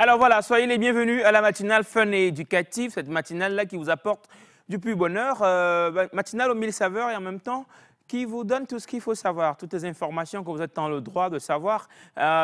Alors voilà, soyez les bienvenus à la matinale fun et éducative, cette matinale-là qui vous apporte du plus bonheur, matinale aux mille saveurs et en même temps qui vous donne tout ce qu'il faut savoir, toutes les informations que vous êtes dans le droit de savoir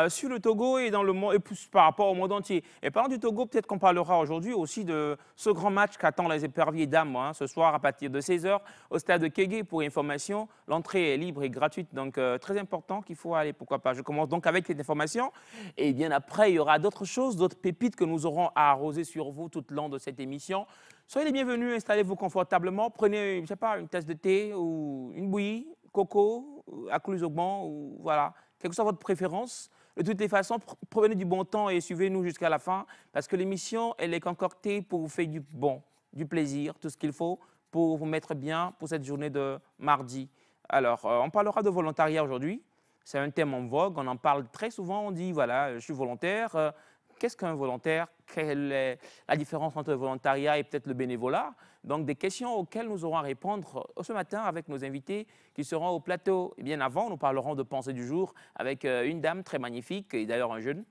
sur le Togo et dans le monde, et plus par rapport au monde entier. Et parlant du Togo, peut-être qu'on parlera aujourd'hui aussi de ce grand match qu'attend les éperviers dames ce soir à partir de 16 h au stade de Kégué. Pour information, l'entrée est libre et gratuite, donc très important qu'il faut aller, pourquoi pas. Je commence donc avec cette information et bien après, il y aura d'autres choses, d'autres pépites que nous aurons à arroser sur vous tout le long de cette émission. Soyez les bienvenus, installez-vous confortablement, prenez, je ne sais pas, une tasse de thé ou une bouillie, coco, acclusogban, ou voilà, quelle que soit votre préférence. De toutes les façons, prenez du bon temps et suivez-nous jusqu'à la fin, parce que l'émission, elle est concoctée pour vous faire du bon, du plaisir, tout ce qu'il faut pour vous mettre bien pour cette journée de mardi. Alors, on parlera de volontariat aujourd'hui. C'est un thème en vogue, on en parle très souvent, on dit, voilà, je suis volontaire. Qu'est-ce qu'un volontaire? Quelle est la différence entre le volontariat et peut-être le bénévolat? Donc, des questions auxquelles nous aurons à répondre ce matin avec nos invités qui seront au plateau. Et bien avant, nous parlerons de pensée du jour avec une dame très magnifique, et d'ailleurs un jeune,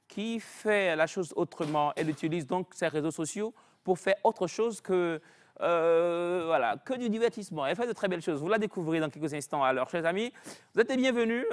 qui fait la chose autrement. Elle utilise donc ses réseaux sociaux pour faire autre chose que, voilà, que du divertissement. Elle fait de très belles choses. Vous la découvrirez dans quelques instants. Alors, chers amis, vous êtes les bienvenus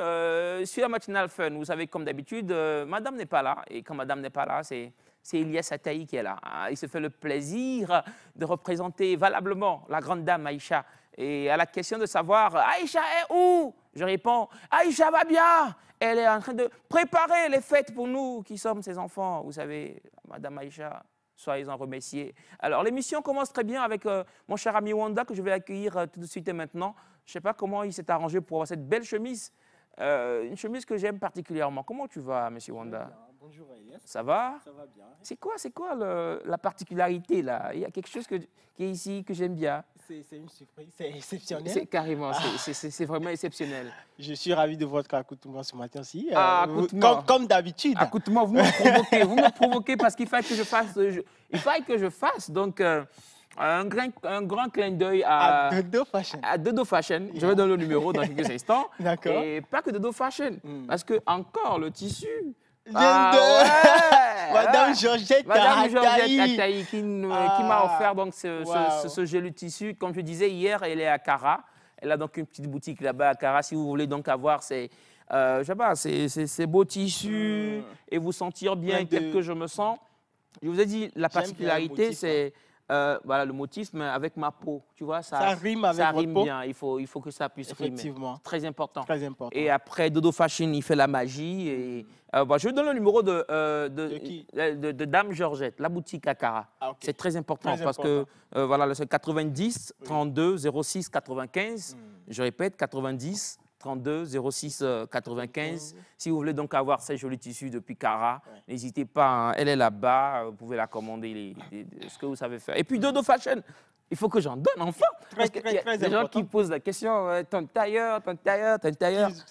sur la matinale fun. Vous savez, comme d'habitude, madame n'est pas là. Et quand madame n'est pas là, c'est Elias Ataï qui est là. Il se fait le plaisir de représenter valablement la grande dame Aïcha. Et à la question de savoir, Aïcha est où? Je réponds, Aïcha va bien. Elle est en train de préparer les fêtes pour nous qui sommes ses enfants. Vous savez, madame Aïcha, soyez-en remerciés. Alors, l'émission commence très bien avec mon cher ami Wanda que je vais accueillir tout de suite et maintenant. Je ne sais pas comment il s'est arrangé pour avoir cette belle chemise. Une chemise que j'aime particulièrement. Comment tu vas, monsieur Wanda? Bonjour Elias. Ça va bien. C'est quoi la particularité là? Il y a quelque chose qui est ici que j'aime bien. C'est une surprise, c'est exceptionnel. C'est carrément, c'est vraiment exceptionnel. Je suis ravi de votre accoutrement ce matin aussi. Comme d'habitude. Accoutrement, vous me provoquez parce qu'il fallait que je fasse. Donc, un grand clin d'œil à Dodo Fashion. À Dodo Fashion. Je vais donner le numéro dans quelques instants. D'accord. Et pas que Dodo Fashion, parce que encore le tissu. Madame Georgette Ataï qui m'a offert donc ce joli tissu. Comme je disais hier, elle est à Cara. Elle a donc une petite boutique là-bas à Cara. Si vous voulez donc avoir ces beaux tissus et vous sentir bien tel que je me sens. Je vous ai dit, la particularité, c'est voilà, le motif, mais avec ma peau. Tu vois, ça rime avec votre peau. Bien. Il faut que ça puisse rimer. Très important. Très important. Et après, Dodo Fashion, il fait la magie. Et, je donne le numéro de Dame Georgette, la boutique à Cara. Okay. C'est très important parce que voilà, c'est 90 32 06 95. Je répète, 90 32 06 95. Si vous voulez donc avoir ces jolis tissus depuis Cara, n'hésitez pas, hein, elle est là-bas, vous pouvez la commander, ce que vous savez faire. Et puis Dodo Fashion, il faut que j'en donne enfin. Parce qu'il y a des gens qui posent la question, ton tailleur.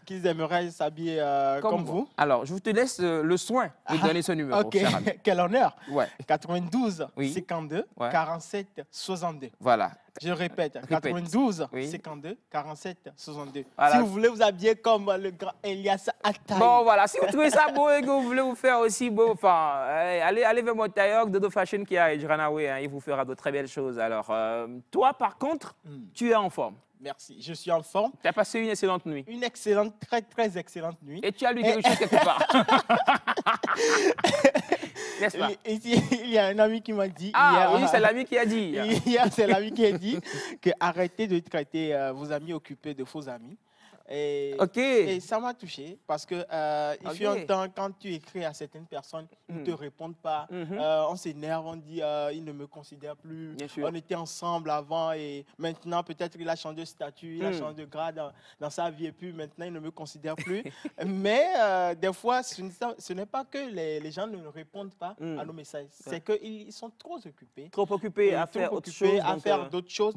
Qu'ils aimeraient s'habiller comme vous. Alors, je te laisse le soin de donner ce numéro. Ok, quel honneur. Ouais. 92 52 47 62. Voilà. Je répète, 92 52 47 62. Voilà. Si vous voulez vous habiller comme le grand Elias Ataï. Bon, voilà. Si vous trouvez ça beau et que vous voulez vous faire aussi beau, enfin, allez vers mon tailleur Dodo Fashion qui est à Ejranawe, hein, il vous fera de très belles choses. Alors, toi, par contre, tu es en forme. Merci, je suis en forme. Tu as passé une excellente nuit. Une excellente, très excellente nuit. Et tu as lu quelque chose quelque part. N'est-ce pas? Ici, il y a un ami qui m'a dit. Ah oui, c'est l'ami qui a dit. Hier, c'est l'ami qui a dit que arrêtez de traiter vos amis occupés de faux amis. Et ça m'a touché parce que il fut un temps quand tu écris à certaines personnes, ils ne te répondent pas, on s'énerve, on dit ils ne me considèrent plus, on était ensemble avant et maintenant peut-être il a changé de statut, il a changé de grade dans sa vie et puis maintenant il ne me considère plus. Mais des fois ce n'est pas que les gens ne répondent pas à nos messages, c'est qu'ils sont trop occupés. Trop occupés à faire autre chose.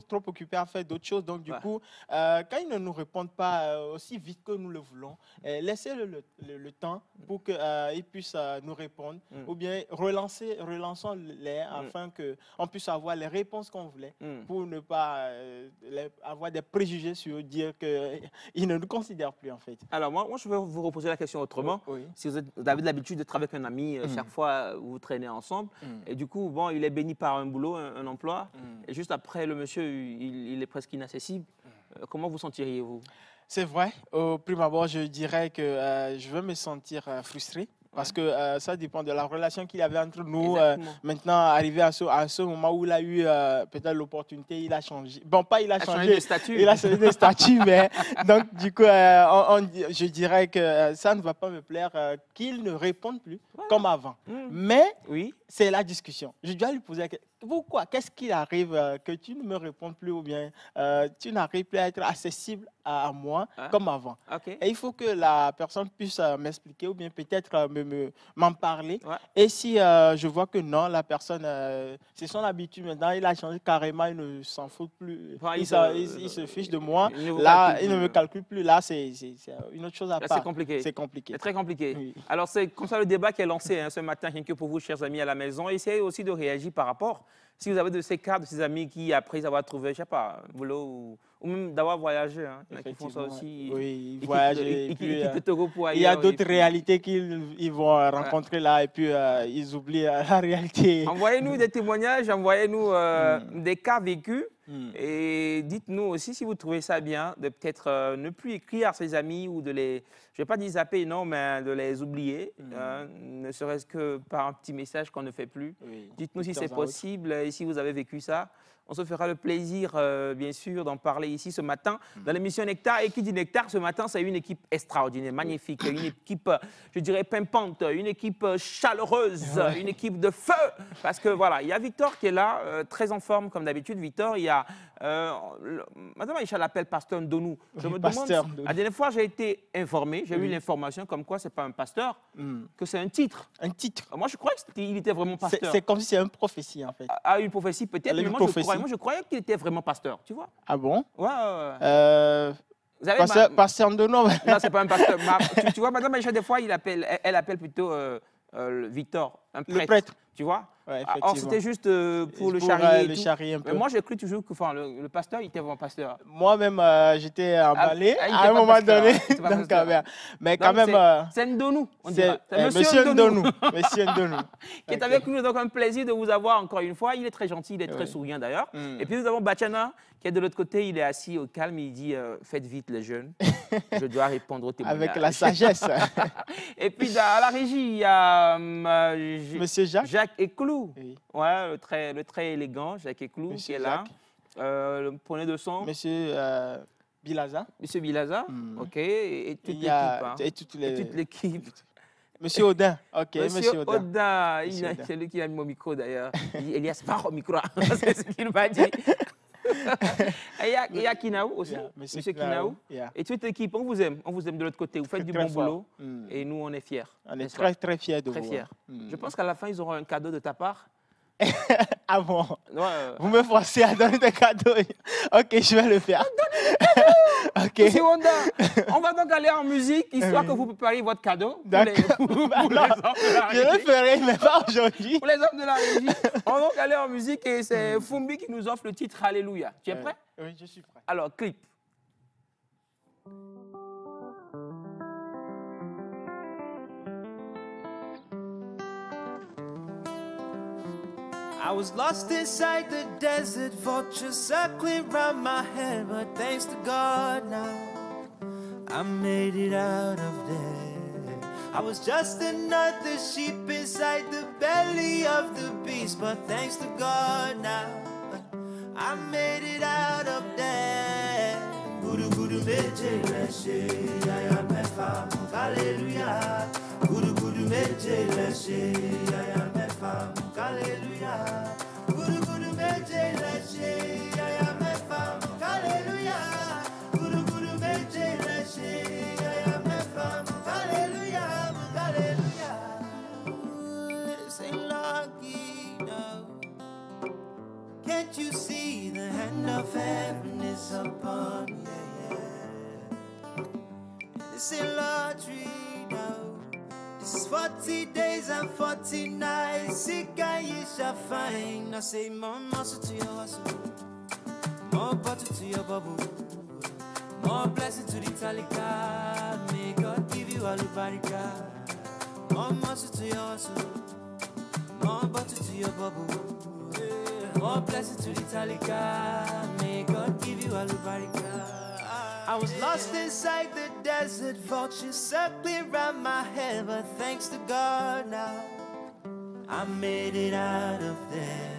Trop occupés à faire d'autres choses. Donc du coup, quand ils ne nous répondent pas, aussi vite que nous le voulons. Laissez le temps pour qu'ils puissent nous répondre, ou bien relançons-les afin qu'on puisse avoir les réponses qu'on voulait, pour ne pas avoir des préjugés sur dire qu'ils ne nous considèrent plus en fait. Alors moi je vais vous reposer la question autrement. Oui. Si vous avez l'habitude d'être avec un ami, chaque fois vous traînez ensemble, et du coup, bon, il est béni par un boulot, un emploi, et juste après, le monsieur, il est presque inaccessible. Comment vous sentiriez-vous? C'est vrai. Au prime abord, je dirais que je veux me sentir frustré. Parce que ça dépend de la relation qu'il y avait entre nous. Maintenant, arrivé à ce moment où il a eu peut-être l'opportunité, il a changé. Bon, pas il a changé de statut. Il a changé de statut, mais donc du coup, je dirais que ça ne va pas me plaire qu'il ne réponde plus comme avant. Mais c'est la discussion. Je dois lui poser la question. Pourquoi? Qu'est-ce qu'il arrive que tu ne me réponds plus ou bien tu n'arrives plus à être accessible à moi comme avant? Et il faut que la personne puisse m'expliquer ou bien peut-être m'en parler. Et si je vois que non, la personne, c'est son habitude maintenant, il a changé carrément, il ne s'en fout plus, il se fiche de moi, là, il ne me calcule plus, là, c'est une autre chose à part. C'est compliqué. C'est compliqué. C'est très compliqué. Oui. Alors, c'est comme ça le débat qui est lancé ce matin, rien que pour vous, chers amis à la maison. Essayez aussi de réagir par rapport. Si vous avez de ces cas, de ces amis qui, après avoir trouvé, je ne sais pas, un boulot ou même d'avoir voyagé, hein, il y en a qui font ça aussi. Oui, ils voyagent. Il y a d'autres réalités qu'ils vont rencontrer là et puis ils oublient la réalité. Envoyez-nous des témoignages, envoyez-nous des cas vécus. Et dites-nous aussi si vous trouvez ça bien de peut-être ne plus écrire à ses amis ou de les, je ne vais pas dire zapper, non, mais de les oublier, ne serait-ce que par un petit message qu'on ne fait plus. Dites-nous si c'est possible et si vous avez vécu ça. On se fera le plaisir, bien sûr, d'en parler ici ce matin dans l'émission Nectar. Et qui dit Nectar, ce matin, c'est une équipe extraordinaire, magnifique, une équipe, je dirais, pimpante, une équipe chaleureuse, une équipe de feu. Parce que voilà, il y a Victor qui est là, très en forme comme d'habitude. Victor, il y a, Madame Aïcha l'appelle Pasteur Ndonou. Je me demande, la dernière fois, j'ai été informé, j'ai eu l'information comme quoi ce n'est pas un pasteur, que c'est un titre. Un titre. Moi, je croyais qu'il était vraiment pasteur. C'est comme si c'est une prophétie, en fait. Ah, une prophétie peut-être, mais moi, je croyais qu'il était vraiment pasteur, tu vois. Ah bon? Ouais. Pasteur Ndonou? Non, c'est pas un pasteur. Tu vois, Madame Aïcha, des fois, elle appelle plutôt Victor, un prêtre. Le prêtre. Tu vois? Ouais, alors, c'était juste pour le charrier. Le charrier un peu. Mais moi, j'ai cru toujours que le pasteur, il était vraiment pasteur. Moi-même, j'étais emballé à un moment donné. Donc, mais quand même. C'est Ndonou, on dirait. Monsieur Ndonou. Monsieur Ndonou. Qui est avec nous, donc un plaisir de vous avoir encore une fois. Il est très gentil, il est très souriant d'ailleurs. Et puis, nous avons Bachana, qui est de l'autre côté. Il est assis au calme. Il dit faites vite, les jeunes. Je dois répondre au témoignage. Avec la sagesse. Et puis, à la régie, il y a Monsieur Jacques Eclou. Oui. Ouais, le très élégant, Jacques Eclou, qui est là. Le prenez de son. Monsieur Bilaza. Monsieur Bilaza, ok. Et toute l'équipe. Hein. Et toute l'équipe. Monsieur Audin, ok. Monsieur Audin, c'est lui qui a mis mon micro d'ailleurs. Il dit Elias, pas au micro. C'est ce qu'il m'a dit. Il y a Kinaou aussi, Monsieur Kinaou. Et toute l'équipe, on vous aime de l'autre côté. Vous faites du bon boulot et nous, on est fiers. On est très, très fiers de vous. Très fiers. Je pense qu'à la fin, ils auront un cadeau de ta part. Ah bon? Vous me forcez à donner des cadeaux. Ok, je vais le faire. Okay. Monsieur Honda, on va donc aller en musique, histoire que vous prépariez votre cadeau. D'accord. Je le ferai, mais pas aujourd'hui. Pour les hommes de la régie, on va donc aller en musique et c'est Fumbi qui nous offre le titre Alléluia. Tu es prêt? Oui, je suis prêt. Alors, clip. I was lost inside the desert, vultures circling round my head, but thanks to God now, I made it out of there. I was just another sheep inside the belly of the beast, but thanks to God now, I made it out of there. Guru Guru Meje Leshe, I am a femme, Hallelujah. Guru Guru Meje Leshe, I am a femme, Hallelujah. Guru Guru Meje Leshe, I am a femme, Hallelujah. Guru Guru Meje Leshe, I am a femme, Hallelujah, Hallelujah. This ain't lucky, no. Can't you see the hand of heaven is upon me? Yeah. This ain't lottery, no. This is 40 days and 40 nights. Sick and you shall find. I say more muscle to your hustle, more butter to your bubble, more blessing to the talika. May God give you all the barika. More muscle to your hustle, more butter to your bubble, more blessing to the talika. May God give you all the barika. I was lost inside the desert, vultures circling around my head, but thanks to God now, I made it out of there.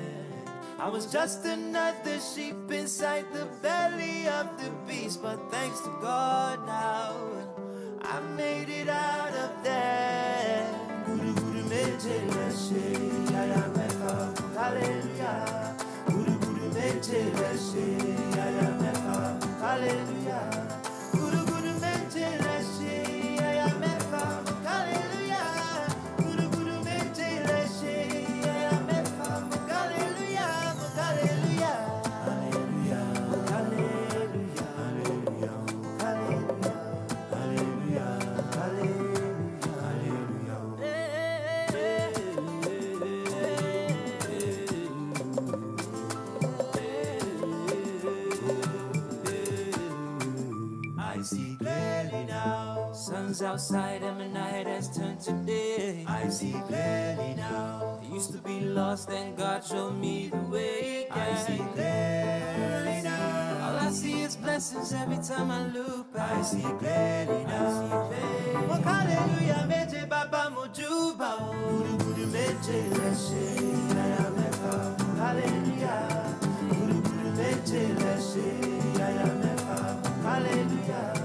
I was just another sheep inside the belly of the beast, but thanks to God now, I made it out of there. Guru Guru Meje Leshe, Yaya Mefa, Hallelujah. Guru Guru Meje Leshe, Yaya Mefa, Hallelujah. Guru Guru Meje Leshe, Yaya Mefa, Hallelujah. Guru Guru Meje Leshe, Yaya Mefa, Hallelujah, Hallelujah, Hallelujah, Hallelujah, Hallelujah, Hallelujah, I see clearly now. Sun's outside and my night has turned to day. I see clearly now. I used to be lost and God showed me the way. I see clearly now. All I see is blessings every time I look back. I see clearly now. Oh, hallelujah, meje baba mojuba. Guru guru meje leshe, yaya mefa. Hallelujah. Guru guru meje leshe, yaya mefa. Hallelujah.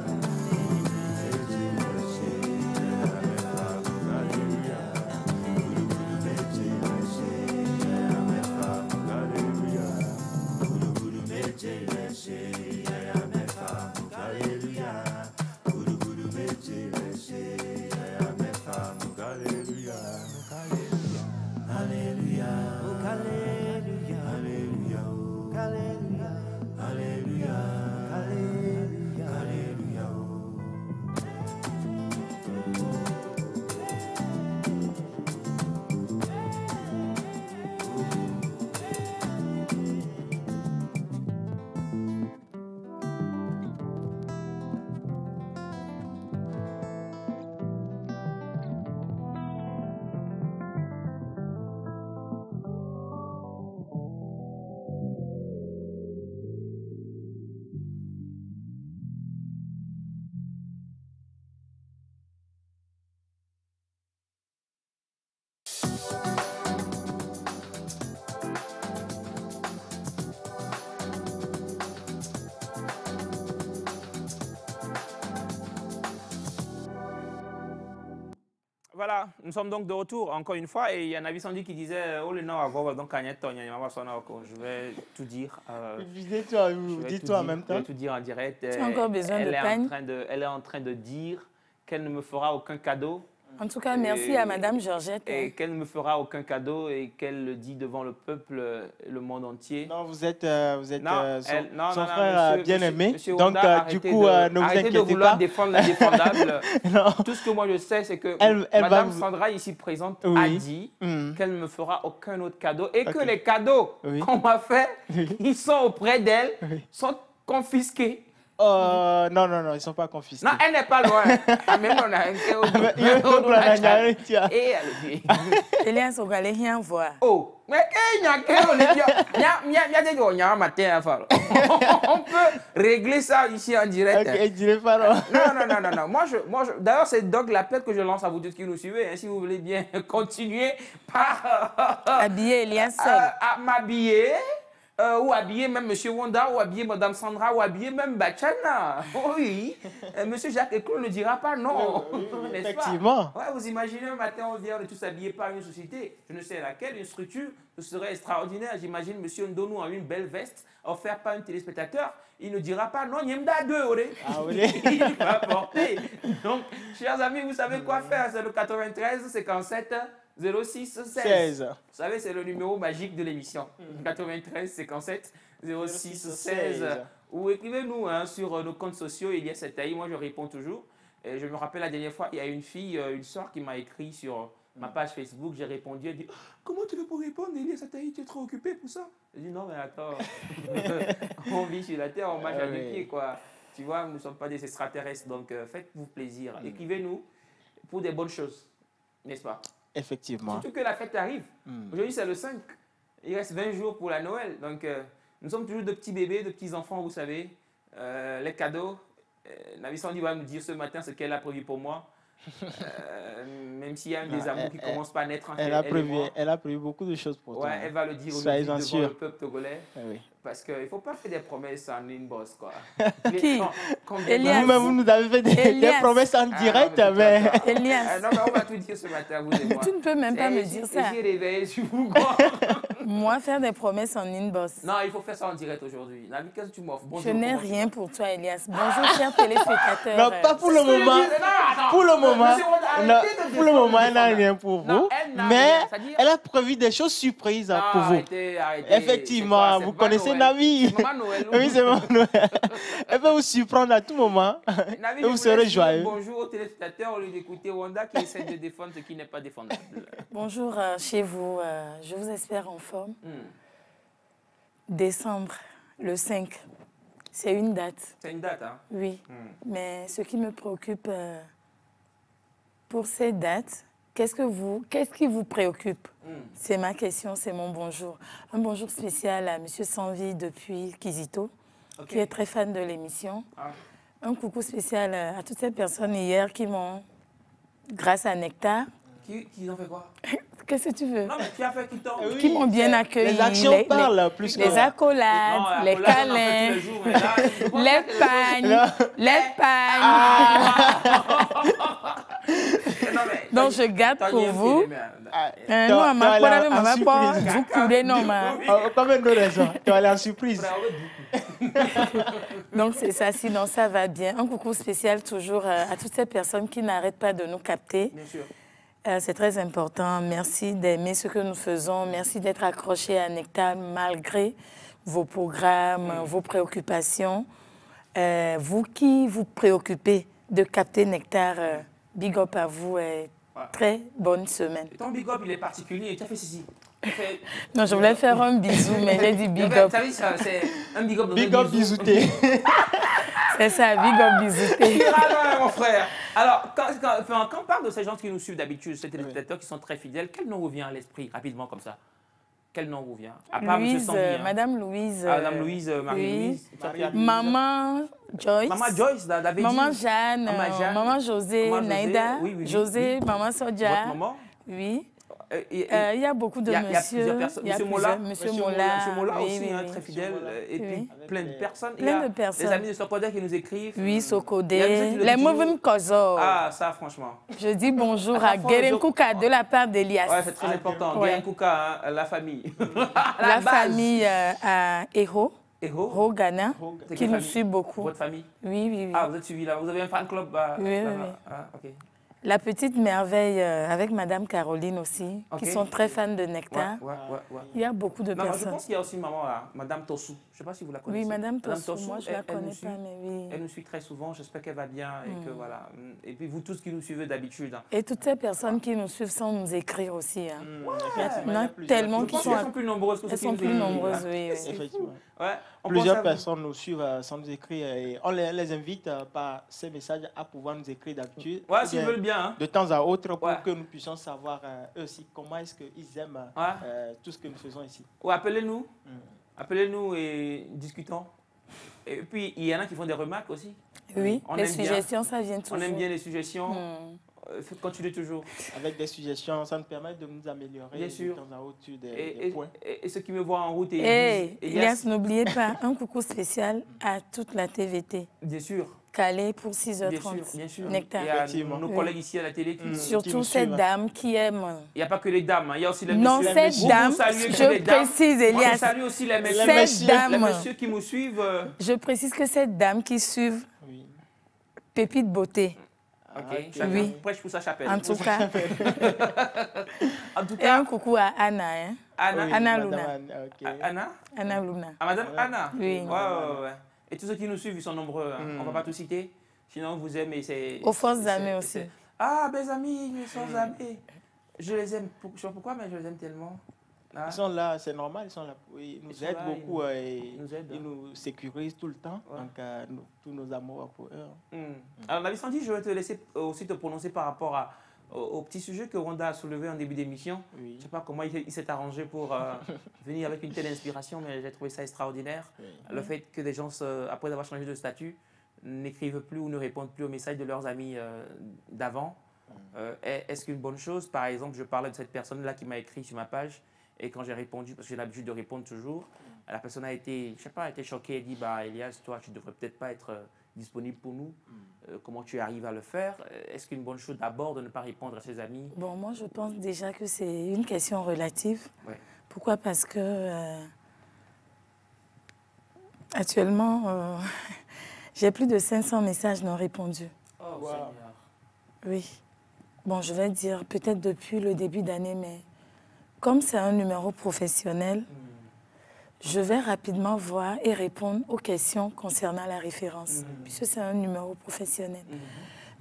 Voilà, nous sommes donc de retour encore une fois et il y a Nabi Sandy qui disait oh le nom à voir donc je vais tout dire. Dis-toi en même temps. Je vais tout dire en direct. Tu as encore besoin de peine. Elle est en train de dire qu'elle ne me fera aucun cadeau. En tout cas, merci à Madame Georgette. Et qu'elle ne me fera aucun cadeau et qu'elle le dit devant le peuple, le monde entier. Non, vous êtes son frère bien-aimé. Donc, du coup, ne vous inquiétez pas. Arrêtez de vouloir défendre l'indéfendable. Tout ce que moi je sais, c'est que Madame Sandra, ici présente, a dit qu'elle ne me fera aucun autre cadeau et que les cadeaux qu'on m'a fait, ils sont auprès d'elle, sont confisqués. Non, ils ne sont pas confisqués. Non, elle n'est pas loin. Même on a un Elias, on va aller rien voir. Oh, mais on peut régler ça ici en direct. Non. Moi, d'ailleurs, c'est donc l'appel que je lance à vous tous qui nous suivez. Hein, si vous voulez bien continuer par habiller Elias à m'habiller. Ou habiller même M. Wanda, ou habiller Mme Sandra, ou habiller même Bachana. Oui. M. Jacques Eclot ne dira pas non. Effectivement. Ouais, vous imaginez un matin, on vient de tous habillés par une société, je ne sais laquelle, une structure, ce serait extraordinaire. J'imagine M. Ndonou en une belle veste, offerte par un téléspectateur. Il ne dira pas non, Nyemda 2, il va porter. Donc, chers amis, vous savez quoi faire. C'est le 93 57 06 16. Vous savez, c'est le numéro magique de l'émission. 93 57 06 16. Ou écrivez-nous sur nos comptes sociaux, il y a cette taille, moi je réponds toujours. Et je me rappelle la dernière fois, il y a une fille, une soeur qui m'a écrit sur ma page Facebook. J'ai répondu, elle dit « Comment tu veux pour répondre, Elias Ataï, tu es trop occupé pour ça ?» J'ai dit « Non, mais attends, on vit sur la terre, on marche à deux pieds, quoi. Tu vois, nous ne sommes pas des extraterrestres, donc faites-vous plaisir. Écrivez-nous pour des bonnes choses, n'est-ce pas? Effectivement. Surtout que la fête arrive. Aujourd'hui, c'est le 5. Il reste 20 jours pour la Noël. Donc, nous sommes toujours de petits bébés, de petits enfants, vous savez. Les cadeaux. Navissandi va nous dire ce matin ce qu'elle a prévu pour moi. Même s'il y a des amours qui commencent pas à naître entre elle et moi. Elle a prévu beaucoup de choses pour toi. Ouais, elle va le dire aujourd'hui devant le peuple togolais. Oui. Parce qu'il ne faut pas faire des promesses en inbox, quoi. Qui? Vous-même, vous nous avez fait des promesses en direct. Mais... Elias. Non, mais on va tout dire ce matin, vous et moi. Tu ne peux même pas me dire ça. J'ai réveillé sur vous, quoi. Moi, faire des promesses en inbox. Non, il faut faire ça en direct aujourd'hui. Navi, qu'est-ce que tu m'offres? Je n'ai rien pour toi, Elias. Bonjour, chers téléspectateurs. Non, pas pour le moment. Pour le moment. Pour le moment, elle n'a rien pour vous. Mais elle a prévu des choses surprises pour vous. Arrêtez. Effectivement, vous connaissez Navi. C'est Maman Noël. Oui, c'est Maman Noël. Elle peut vous surprendre à tout moment. Et vous serez joyeux. Bonjour aux téléspectateurs, au lieu d'écouter Wanda qui essaie de défendre ce qui n'est pas défendable. Bonjour chez vous. Je vous espère en forme. Décembre, le 5. C'est une date. C'est une date, hein? Oui. Mais ce qui me préoccupe pour cette date, qu'est-ce qui vous préoccupe? C'est ma question, c'est mon bonjour. Un bonjour spécial à M. Sanvi depuis Kizito, qui est très fan de l'émission. Un coucou spécial à toutes ces personnes hier qui m'ont, grâce à Nectar... Qui ont fait quoi? Qu'est-ce que tu veux? Non, mais qui a fait qui m'ont bien accueilli. Les actions parlent plus que... Les accolades, les câlins, les pagnes, les pagnes. Donc, je garde pour vous. Non, ma pas vous couler, non, ma. Combien de raisons? Tu vas aller en surprise. Donc, c'est ça, sinon ça va bien. Un coucou spécial toujours à toutes ces personnes qui n'arrêtent pas de nous capter. Bien sûr. C'est très important. Merci d'aimer ce que nous faisons. Merci d'être accroché à Nectar malgré vos programmes, vos préoccupations. Vous qui vous préoccupez de capter Nectar, big up à vous et très bonne semaine. Et ton big up, il est particulier. Tu as fait ceci. Non, je voulais faire un bisou, mais j'ai dit big up. Tu as vu ça, c'est un big up dans big up bisouté. C'est ça, big up bisouté. Mon frère. Alors, quand on parle de ces gens qui nous suivent d'habitude, ces téléspectateurs qui sont très fidèles, quel nom vous vient à l'esprit, rapidement comme ça? Quel nom vous vient? À part Louise, Madame Louise. Madame Louise, Marie-Louise. Maman Joyce. Maman Joyce, David. Maman Jeanne. Maman José, Naïda. José, Maman Sodia. Votre maman? Oui. Il y a beaucoup de monsieur. Monsieur Mola. Monsieur Mola aussi, très fidèle. Et puis plein de personnes. Plein de personnes. Les amis de Sokodé qui nous écrivent. Oui, Sokodé. Les Mouvem Kozo. Ah, ça, franchement. Je dis bonjour à Guérin Kouka de la part d'Elias. Oui, c'est très important. Guérin Kouka, la famille. La famille à Eho. Eho Ghana, qui nous suit beaucoup. Votre famille? Oui. Ah, vous êtes suivi là. Vous avez un fan club? Oui. Ah, ok. La petite merveille avec Madame Caroline aussi, qui sont très fans de Nectar. Ouais. Il y a beaucoup de personnes. Je pense qu'il y a aussi maman là, Madame Tossou. Je ne sais pas si vous la connaissez. Oui, Madame Tossou, moi je ne la connais pas, mais oui. Elle nous suit très souvent, j'espère qu'elle va bien et que voilà. Et puis vous tous qui nous suivez d'habitude. Et toutes ces personnes qui nous suivent sans nous écrire aussi. Il y en a tellement qui sont... Elles sont plus nombreuses que Elles sont plus nombreuses, oui. Effectivement. Ouais, plusieurs personnes nous suivent sans nous écrire et on les invite par ces messages à pouvoir nous écrire d'habitude. Ouais, s'ils veulent bien. Hein. De temps à autre pour que nous puissions savoir eux aussi comment est-ce qu'ils aiment tout ce que nous faisons ici. Ouais, appelez-nous. Appelez-nous et discutons. Et puis, il y en a qui font des remarques aussi. Oui, les suggestions, ça vient toujours. On aime bien les suggestions. Continuez toujours. Avec des suggestions, ça nous permet de nous améliorer. Bien sûr. De temps à autre des points. Et ceux qui me voient en route Elias, n'oubliez pas, un coucou spécial à toute la TVT. Bien sûr. Calais pour 6h30. Bien sûr. Nectar. Et à nos collègues ici à la télé qui surtout cette dame qui aime. Il n'y a pas que les dames, il y a aussi les messieurs. Non, cette dame, je précise, Elias. Je salue aussi les messieurs qui me suivent. Je précise que cette dame qui suit Pépite Beauté. Ok, chacun prêche pour sa chapelle. En tout cas. Et un coucou à Anna. Anna Luna. Anna Luna. À Madame Anna? Oui. Ouais. Et tous ceux qui nous suivent, ils sont nombreux. On ne va pas tout citer. Sinon, vous aimez. Aux fausses amies aussi. Ah, mes amis, mes fausses amies. Je les aime. Je ne sais pas pourquoi, mais je les aime tellement. Ah. Ils sont là, c'est normal, ils sont là. Ils nous aident beaucoup, ils nous sécurisent tout le temps. Donc, tous nos amours pour eux. Alors, Nabi Sandy, je vais te laisser aussi te prononcer par rapport au petit sujet que Wanda a soulevé en début d'émission. Oui. Je ne sais pas comment il s'est arrangé pour venir avec une telle inspiration, mais j'ai trouvé ça extraordinaire. Oui. Le fait que des gens, après avoir changé de statut, n'écrivent plus ou ne répondent plus aux messages de leurs amis d'avant. Est-ce qu'une bonne chose, par exemple, je parlais de cette personne-là qui m'a écrit sur ma page, et quand j'ai répondu, parce que j'ai l'habitude de répondre toujours, la personne a été, je sais pas, a été choquée et dit, bah, Elias, toi, tu ne devrais peut-être pas être disponible pour nous. Comment tu arrives à le faire? Est-ce qu'une bonne chose d'abord de ne pas répondre à ses amis? Bon, moi, je pense déjà que c'est une question relative. Ouais. Pourquoi? Parce que actuellement, j'ai plus de 500 messages non répondus. Oh, wow. Seigneur. Oui. Bon, je vais dire peut-être depuis le début d'année, mais comme c'est un numéro professionnel, je vais rapidement voir et répondre aux questions concernant la référence, puisque c'est un numéro professionnel.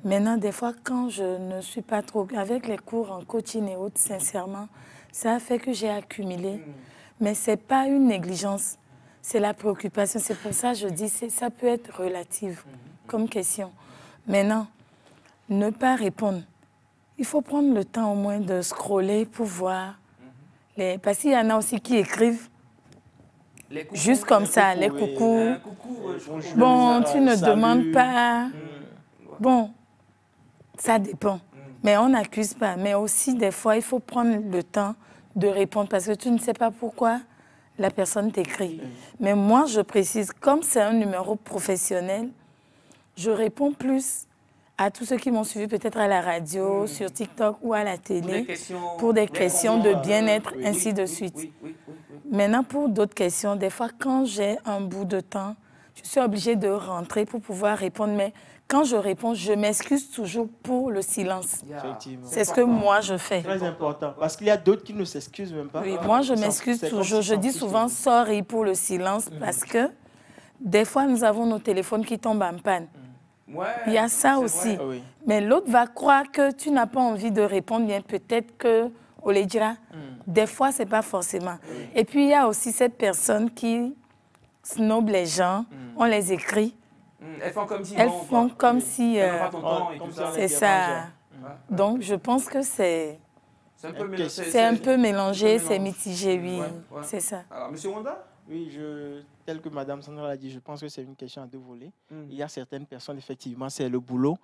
Maintenant, des fois, quand je ne suis pas trop... Avec les cours en coaching et autres, sincèrement, ça a fait que j'ai accumulé. Mais ce n'est pas une négligence, c'est la préoccupation. C'est pour ça que je dis que ça peut être relatif comme question. Maintenant, ne pas répondre. Il faut prendre le temps au moins de scroller pour voir. Parce qu'il y en a aussi qui écrivent juste comme ça, les coucous. Bon, tu ne demandes pas. Bon, ça dépend. Mais on n'accuse pas. Mais aussi, des fois, il faut prendre le temps de répondre parce que tu ne sais pas pourquoi la personne t'écrit. Mais moi, je précise, comme c'est un numéro professionnel, je réponds plus à tous ceux qui m'ont suivi peut-être à la radio, sur TikTok ou à la télé, pour des questions de bien-être, ainsi de suite. Maintenant, pour d'autres questions, des fois, quand j'ai un bout de temps, je suis obligée de rentrer pour pouvoir répondre. Mais quand je réponds, je m'excuse toujours pour le silence. C'est ce que moi, je fais. C'est très important, parce qu'il y a d'autres qui ne s'excusent même pas. Oui, moi, je m'excuse toujours. Je dis souvent « sorry » pour le silence, parce que des fois, nous avons nos téléphones qui tombent en panne. Ouais, il y a ça aussi. Oui. Mais l'autre va croire que tu n'as pas envie de répondre bien. Peut-être que, on les dira, des fois, ce n'est pas forcément. Et puis, il y a aussi cette personne qui snob les gens. On les écrit. Elles font comme si... Elles font comme si... c'est ça. Donc, je pense que c'est... C'est un peu mélangé, c'est mitigé, oui. C'est ça. Alors, Monsieur Wanda? Oui, tel que Mme Sandra l'a dit, je pense que c'est une question à deux volets. Il y a certaines personnes, effectivement, c'est le boulot.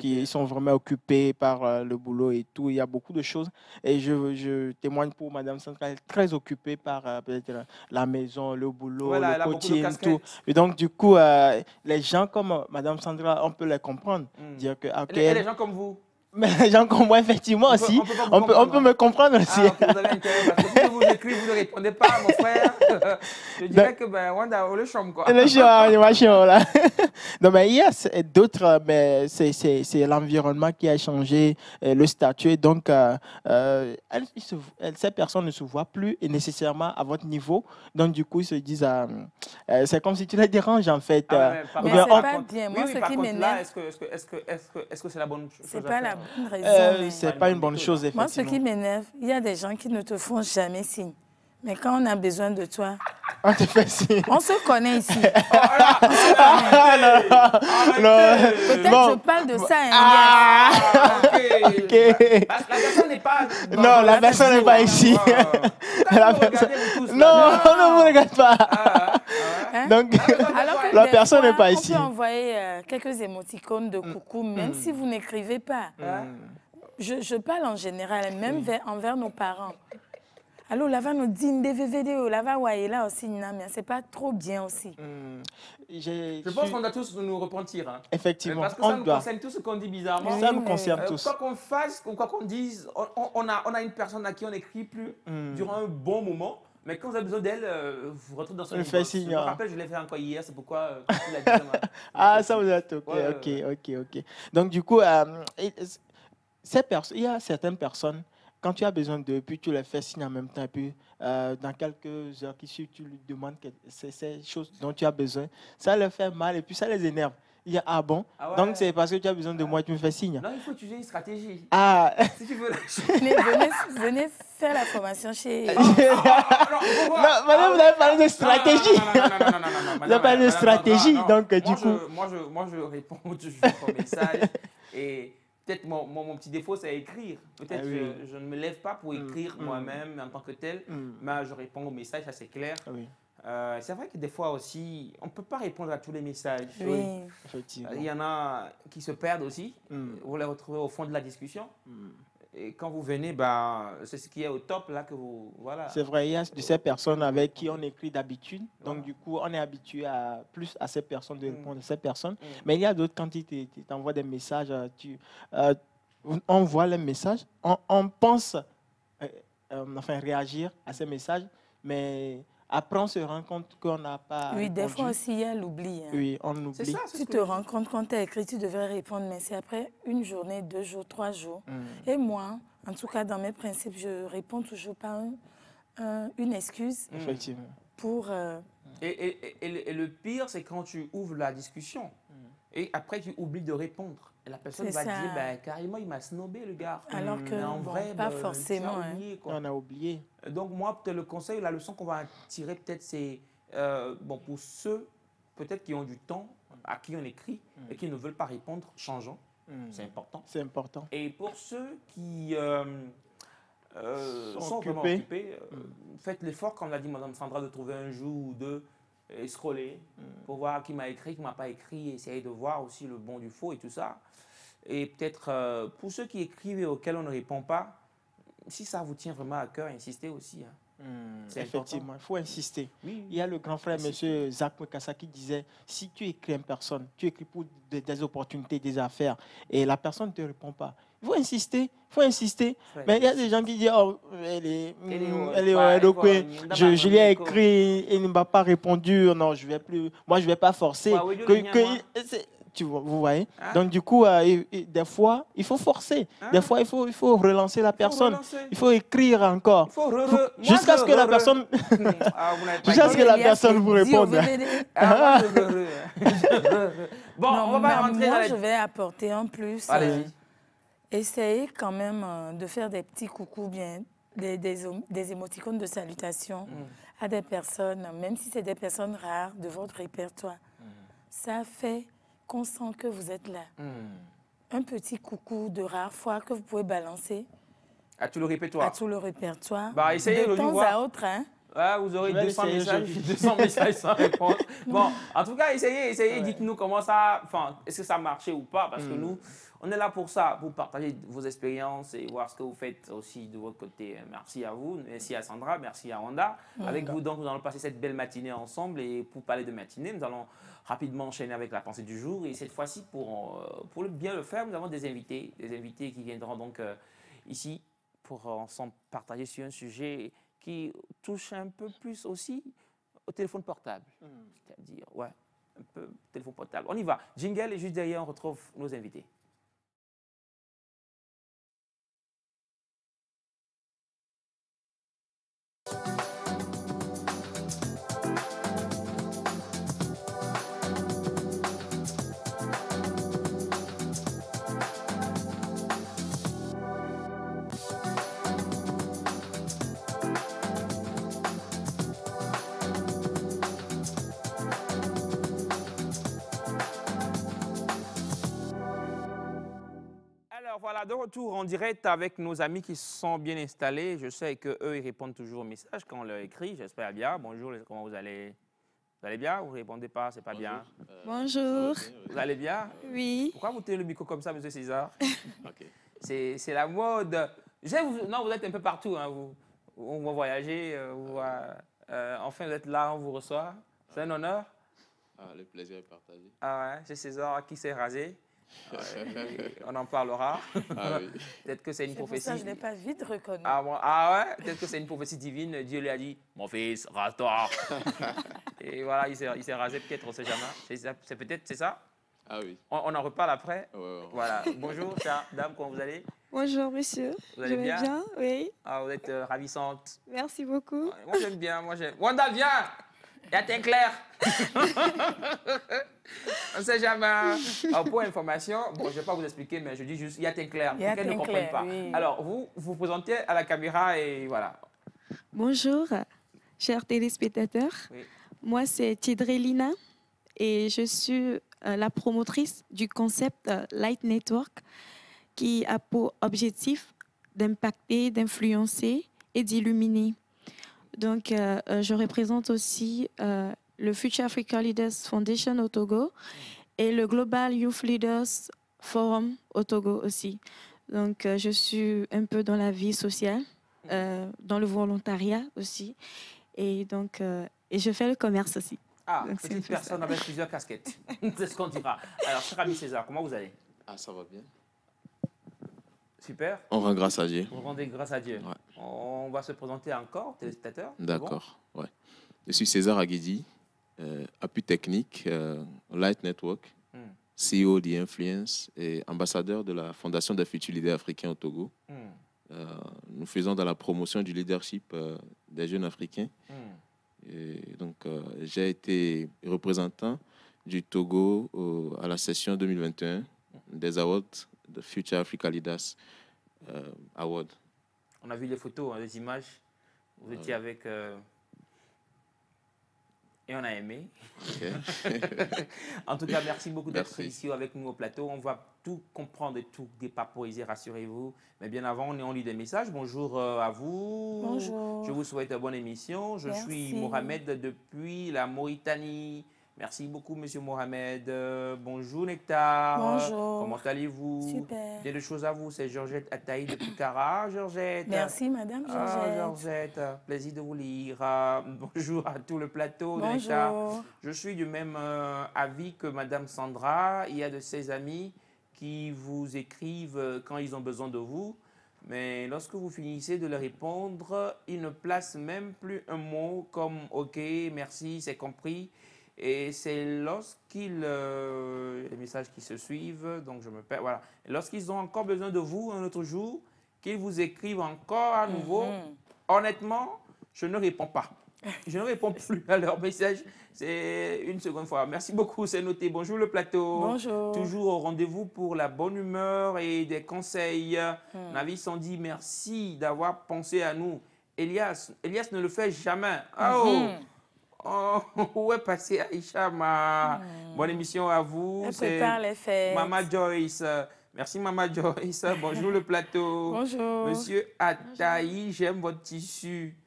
Ils sont vraiment occupés par le boulot et tout. Il y a beaucoup de choses. Et je témoigne pour Mme Sandra, elle est très occupée par peut-être la maison, le boulot, le coaching, tout. Et donc, du coup, les gens comme Mme Sandra, on peut les comprendre. Dire que, et les gens comme vous? Mais les gens comme moi, effectivement, aussi, on peut me comprendre aussi. Ah, vous avez intérêt, parce que si vous écrivez, vous ne répondez pas, mon frère. Je dirais que, ben, Wanda, on le chôme, quoi. Le chôme, là. Non, mais il y a d'autres, mais c'est l'environnement qui a changé, le statut. Donc, ces personnes ne se voient plus nécessairement à votre niveau. Donc, du coup, ils se disent, c'est comme si tu les déranges, en fait. Mais c'est pas bien. Moi, ce qui m'énerve... Est-ce que c'est la bonne chose? C'est pas la bonne raison. C'est pas une bonne chose, effectivement. Moi, ce qui m'énerve, il y a des gens qui ne te font jamais signe. Mais quand on a besoin de toi, on te fait signe. On se connaît ici. Peut-être je parle de ça. La personne n'est pas... Non, la personne n'est pas ici. Non, ne vous regarde pas. Donc, la personne n'est pas ici. On peut envoyer quelques émoticônes de coucou, même si vous n'écrivez pas. Je parle en général, même envers nos parents. Alors, là va nous dire des vidéos, là va ouais là aussi, mais c'est pas trop bien aussi. Je pense qu'on doit tous nous repentir. Hein. Effectivement, parce que ça nous concerne tous ce qu'on dit bizarrement. Ça nous concerne tous. Quoi qu'on fasse ou quoi qu'on dise, on a une personne à qui on n'écrit plus durant un bon moment. Mais quand vous avez besoin d'elle, vous retrouvez dans son inbox. Je me rappelle, je l'ai fait encore hier, c'est pourquoi il a dit ça. Ça vous êtes ok. Donc du coup, il y a certaines personnes. Quand tu as besoin d'eux, puis tu les fais signe en même temps, et puis dans quelques heures qui suivent, tu lui demandes ces choses dont tu as besoin, ça leur fait mal et puis ça les énerve. Il dit, ah bon? Ah ouais. Donc, c'est parce que tu as besoin de moi, tu me fais signe. Non, il faut utiliser une stratégie. Ah. Si tu veux. Mais venez faire la formation chez... Non, madame, vous avez parlé de stratégie. Non. Vous avez parlé de stratégie, donc du coup... Moi, je réponds toujours au message. Et peut-être mon petit défaut, c'est écrire. Peut-être que je ne me lève pas pour écrire moi-même en tant que tel, mais je réponds au message, ça c'est clair. Oui. C'est vrai que des fois aussi, on ne peut pas répondre à tous les messages. Oui, effectivement. Il y en a qui se perdent aussi. Vous les retrouvez au fond de la discussion. Et quand vous venez, c'est ce qui est au top là que vous... Voilà. C'est vrai, il y a de ces personnes avec qui on écrit d'habitude. Donc du coup, on est habitué plus à ces personnes de répondre à ces personnes. Mais il y a d'autres, quand ils t'envoient des messages, on voit les messages, on pense réagir à ces messages, mais... Après, on se rend compte qu'on n'a pas répondu. Des fois aussi, il y a l'oubli. Hein. Oui, on oublie. Ça, tu te rends compte quand tu as écrit, tu devrais répondre, mais c'est après une journée, 2 jours, 3 jours. Et moi, en tout cas, dans mes principes, je réponds toujours par une excuse. Effectivement. Pour... Et le pire, c'est quand tu ouvres la discussion et après, tu oublies de répondre. Et la personne va dire, carrément, il m'a snobé, le gars. Alors que, en vrai, pas forcément. Oublié, on a oublié. Donc, moi, peut-être le conseil, la leçon qu'on va tirer, peut-être, c'est, pour ceux, peut-être, qui ont du temps, à qui on écrit, et qui ne veulent pas répondre, changeons. C'est important. C'est important. Et pour ceux qui sont vraiment occupés, faites l'effort, comme l'a dit Mme Sandra, de trouver un jour ou deux, et scroller pour voir qui m'a écrit, qui ne m'a pas écrit, essayer de voir aussi le bon du faux et tout ça. Et peut-être pour ceux qui écrivent et auxquels on ne répond pas, si ça vous tient vraiment à cœur, insistez aussi. Effectivement, il faut insister. Oui. Il y a le grand frère, M. Zach Mekassa, qui disait, si tu écris à une personne, tu écris pour des opportunités, des affaires, et la personne ne te répond pas. Il faut insister, Ouais. Mais il y a des gens qui disent, oh, elle est je lui ai écrit, il ne m'a pas répondu, non, je vais plus, moi je ne vais pas forcer. Vous voyez? Donc, du coup, des fois, il faut forcer. Des fois, il faut relancer la personne. Il faut écrire encore. Jusqu'à ce que la personne... Jusqu'à ce que la personne vous réponde. Bon, on va pas rentrer moi, je vais apporter en plus. Allez-y. Essayez quand même de faire des petits coucous, bien, des émoticônes de salutation à des personnes, même si c'est des personnes rares de votre répertoire. Ça fait qu'on sent que vous êtes là. Un petit coucou de rare fois que vous pouvez balancer. À tout le répertoire. À tout le répertoire. Essayez de temps à autre. Hein. Vous aurez 200 messages sans réponse. Bon, en tout cas, essayez, dites-nous comment ça... Enfin, est-ce que ça a marché ou pas? Parce que nous, on est là pour ça, pour partager vos expériences et voir ce que vous faites aussi de votre côté. Merci à vous, merci à Sandra, merci à Wanda. Avec vous, donc, nous allons passer cette belle matinée ensemble. Et pour parler de matinée, nous allons rapidement enchaîner avec la pensée du jour. Et cette fois-ci, pour bien le faire, nous avons des invités qui viendront donc ici pour ensemble partager sur un sujet qui touche un peu plus aussi au téléphone portable. C'est-à-dire, un peu téléphone portable. On y va. Jingle et juste derrière, on retrouve nos invités. Voilà, de retour en direct avec nos amis qui sont bien installés. Je sais qu'eux, ils répondent toujours aux messages quand on leur écrit. J'espère bien. Bonjour, comment vous allez? Vous allez bien? Vous ne répondez pas, c'est pas bien. Bonjour. Vous allez bien? Oui. Pourquoi vous tenez le micro comme ça, M. César? C'est la mode. Non, vous êtes un peu partout. Hein. On va voyager. Enfin, vous êtes là, on vous reçoit. C'est un honneur. Le plaisir est partagé. C'est César qui s'est rasé. On en parlera. Peut-être que c'est une prophétie. C'est pour ça que je n'ai pas vite reconnu. Peut-être que c'est une prophétie divine. Dieu lui a dit, mon fils, rase-toi. Et voilà, il s'est rasé, peut-être, on ne sait jamais. C'est ça? On en reparle après. Voilà. Bonjour, chère dame, comment vous allez? Bonjour, monsieur. Vous allez bien? Oui. Vous êtes ravissante. Merci beaucoup. Moi, j'aime bien. Wanda, viens! Y a-t-il clair? On ne sait jamais. Alors, pour information, bon, je ne vais pas vous expliquer, mais je dis juste, y a-t-il clair? Pour qu'elle ne comprenne pas. Oui. Alors, vous vous présentez à la caméra et voilà. Bonjour, chers téléspectateurs. Oui. Moi, c'est Tidrelina et je suis la promotrice du concept Light Network qui a pour objectif d'impacter, d'influencer et d'illuminer. Donc, je représente aussi le Future Africa Leaders Foundation au Togo et le Global Youth Leaders Forum au Togo aussi. Donc, je suis un peu dans la vie sociale, dans le volontariat aussi. Et donc, et je fais le commerce aussi. Ah, donc, petite personne avec plusieurs casquettes. C'est ce qu'on dira. Alors, cher ami César, comment vous allez? Ah, ça va bien. Super. On rend grâce à Dieu. On rend grâce à Dieu. Ouais. On va se présenter encore, téléspectateurs. D'accord. Bon? Ouais. Je suis César Aguidi, appui technique, Light Network, CEO d'Influence et ambassadeur de la Fondation des futurs leaders africains au Togo. Nous faisons dans la promotion du leadership des jeunes africains. Et donc, j'ai été représentant du Togo à la session 2021 des Awards de Future Africa Leaders Award. On a vu les photos, les images. Vous étiez avec... Et on a aimé. Okay. En tout cas, merci beaucoup d'être ici avec nous au plateau. On va tout comprendre et tout dépaporiser, rassurez-vous. Mais bien avant, on lit des messages. Bonjour à vous. Bonjour. Je vous souhaite une bonne émission. Je suis Mohamed depuis la Mauritanie. Merci beaucoup, Monsieur Mohamed. Bonjour, Nectar. Bonjour. Comment allez-vous? Super. Des choses à vous. C'est Georgette Ataï de Pucara. Georgette. Merci, Madame Georgette. Georgette, plaisir de vous lire. Bonjour à tout le plateau de Bonjour. Nectar. Je suis du même avis que Madame Sandra. Il y a de ses amis qui vous écrivent quand ils ont besoin de vous. Mais lorsque vous finissez de leur répondre, ils ne placent même plus un mot comme « OK, merci, c'est compris ». Et c'est lorsqu'ils, les messages qui se suivent, donc je me perds, voilà. Lorsqu'ils ont encore besoin de vous un autre jour, qu'ils vous écrivent encore à nouveau, honnêtement, je ne réponds pas. Je ne réponds plus à leurs messages. C'est une seconde fois. Merci beaucoup, c'est noté. Bonjour le plateau. Bonjour. Toujours au rendez-vous pour la bonne humeur et des conseils. Navi Sandy, merci d'avoir pensé à nous. Elias ne le fait jamais. Oh, où est passé Aïcha? Bonne émission à vous. Elle prépare les fêtes. Mama Joyce. Merci Mama Joyce. Bonjour le plateau. Bonjour. Monsieur Ataï, j'aime votre tissu.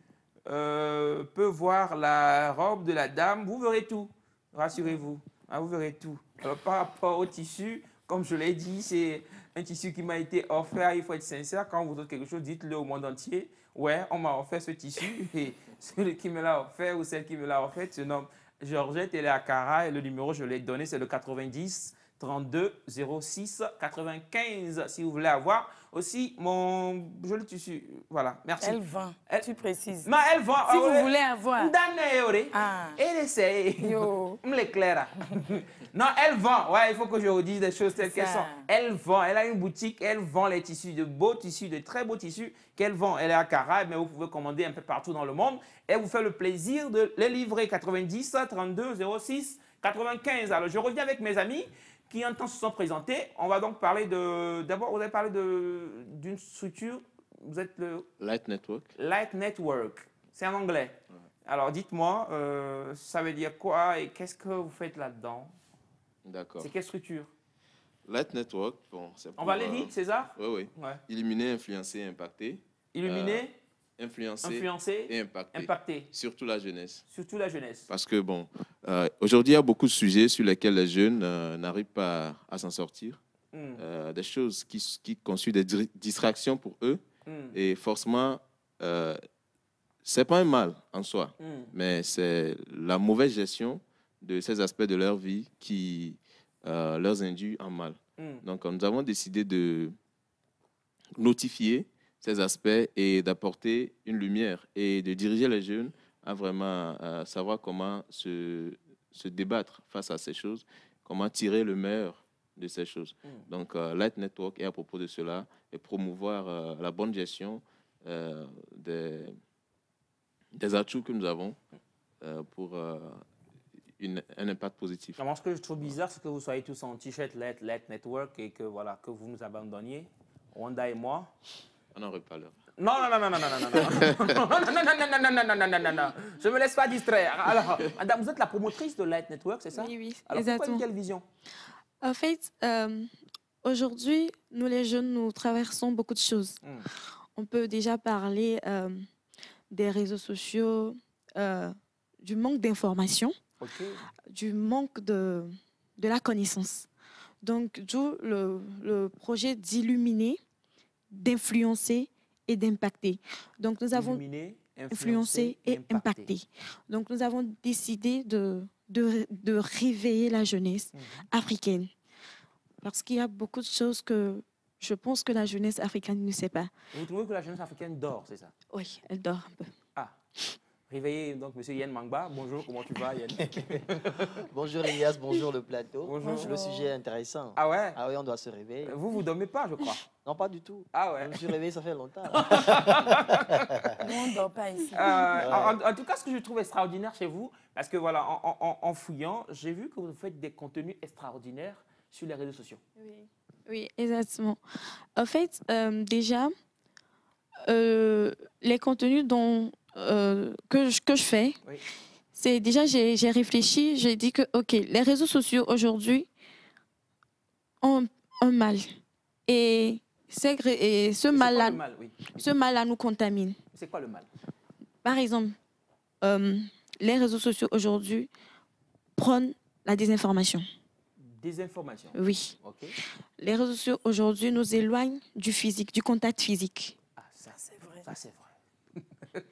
Peut voir la robe de la dame. Vous verrez tout. Rassurez-vous. Vous verrez tout. Alors, par rapport au tissu, comme je l'ai dit, c'est un tissu qui m'a été offert. Il faut être sincère. Quand vous donnez quelque chose, dites-le au monde entier. Ouais, on m'a offert ce tissu. Et celui qui me l'a offert ou celle qui me l'a offert se nomme Georgette, elle est à Cara. Et le numéro, je l'ai donné, c'est le 90 32 06 95. Si vous voulez avoir aussi mon joli tissu. Voilà, merci. Elle vend, tu précises. Mais elle vend. Si vous voulez avoir. Elle essaie. Me l'éclaire. Non, elle vend. Ouais, il faut que je vous dise des choses telles qu'elles sont. Elle vend. Elle a une boutique. Elle vend les tissus, de beaux tissus, de très beaux tissus qu'elle vend. Elle est à Cara, mais vous pouvez commander un peu partout dans le monde. Et vous fait le plaisir de les livrer. 90 32 06 95. Alors, je reviens avec mes amis qui en temps se sont présentés. On va donc parler de... D'abord, vous avez parlé d'une structure. Vous êtes le... Light Network. Light Network. C'est en anglais. Ouais. Alors, dites-moi, ça veut dire quoi et qu'est-ce que vous faites là-dedans? D'accord. C'est quelle structure? Light Network, bon, c'est pour... On va aller vite, César? Oui. Illuminer, influencer, impacter. Illuminer, influencer et impacter. Surtout la jeunesse. Surtout la jeunesse. Parce que, bon, aujourd'hui, il y a beaucoup de sujets sur lesquels les jeunes n'arrivent pas à s'en sortir. Des choses qui constituent des distractions pour eux. Et forcément, ce n'est pas un mal en soi, mais c'est la mauvaise gestion de ces aspects de leur vie qui leur induit en mal. Donc, nous avons décidé de notifier ces aspects et d'apporter une lumière et de diriger les jeunes à vraiment savoir comment se débattre face à ces choses, comment tirer le meilleur de ces choses. Donc, Light Network est à propos de cela et promouvoir la bonne gestion des atouts que nous avons pour un impact positif. Alors, ce que je trouve bizarre, c'est que vous soyez tous en t-shirt Light Network et que, voilà, que vous nous abandonniez, Wanda et moi. On en reparlera. Non. Non. Je ne me laisse pas distraire. Alors, madame, vous êtes la promotrice de Light Network, c'est ça? Oui, alors, exactement. Quelle vision? En fait, aujourd'hui, nous les jeunes, nous traversons beaucoup de choses. On peut déjà parler des réseaux sociaux, du manque d'information, du manque de la connaissance. Donc, d'où le projet d'illuminer, d'influencer et d'impacter. Donc, nous avons influencé et impacté. Donc, nous avons décidé de réveiller la jeunesse africaine. Parce qu'il y a beaucoup de choses que je pense que la jeunesse africaine ne sait pas. Vous trouvez que la jeunesse africaine dort, c'est ça? Oui, elle dort un peu. Ah, réveillez donc M. Yen Mangba. Bonjour, comment tu vas, Yen? Bonjour Elias, bonjour le plateau. Bonjour. Le sujet est intéressant. Ah ouais? Ah oui, on doit se réveiller. Vous dormez pas, je crois. Non, pas du tout. Ah ouais? Je me suis réveillé, ça fait longtemps. Nous, on ne dort pas ici. En tout cas, ce que je trouve extraordinaire chez vous, parce que voilà, en fouillant, j'ai vu que vous faites des contenus extraordinaires sur les réseaux sociaux. Oui, exactement. En fait, déjà, les contenus que je fais, c'est déjà, j'ai réfléchi, j'ai dit que, OK, les réseaux sociaux aujourd'hui ont un mal. Et ce mal-là nous contamine. C'est quoi le mal? Par exemple, les réseaux sociaux aujourd'hui prônent la désinformation. Désinformation? Oui. Okay. Les réseaux sociaux aujourd'hui nous éloignent du physique, du contact physique. Ah, ça c'est vrai. Ça c'est vrai.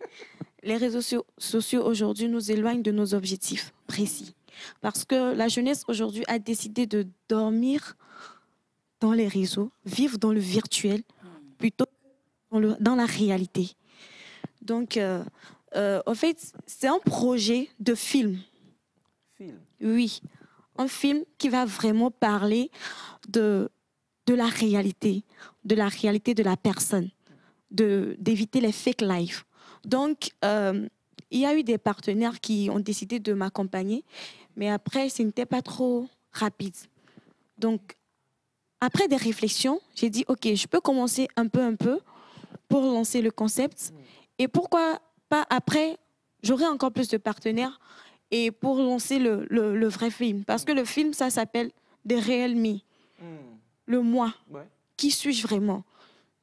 Les réseaux sociaux aujourd'hui nous éloignent de nos objectifs précis. Parce que la jeunesse aujourd'hui a décidé de dormir dans les réseaux, vivre dans le virtuel, plutôt que dans la réalité. Donc, en fait, c'est un projet de film. Film? Oui, un film qui va vraiment parler de la réalité de la personne, d'éviter les fake lives. Donc, il y a eu des partenaires qui ont décidé de m'accompagner, mais après, ce n'était pas trop rapide. Donc, après des réflexions, j'ai dit, OK, je peux commencer un peu pour lancer le concept. Et pourquoi pas après, j'aurai encore plus de partenaires et pour lancer le vrai film. Parce que le film, ça s'appelle « The Real Me », le moi. Ouais. Qui suis-je vraiment?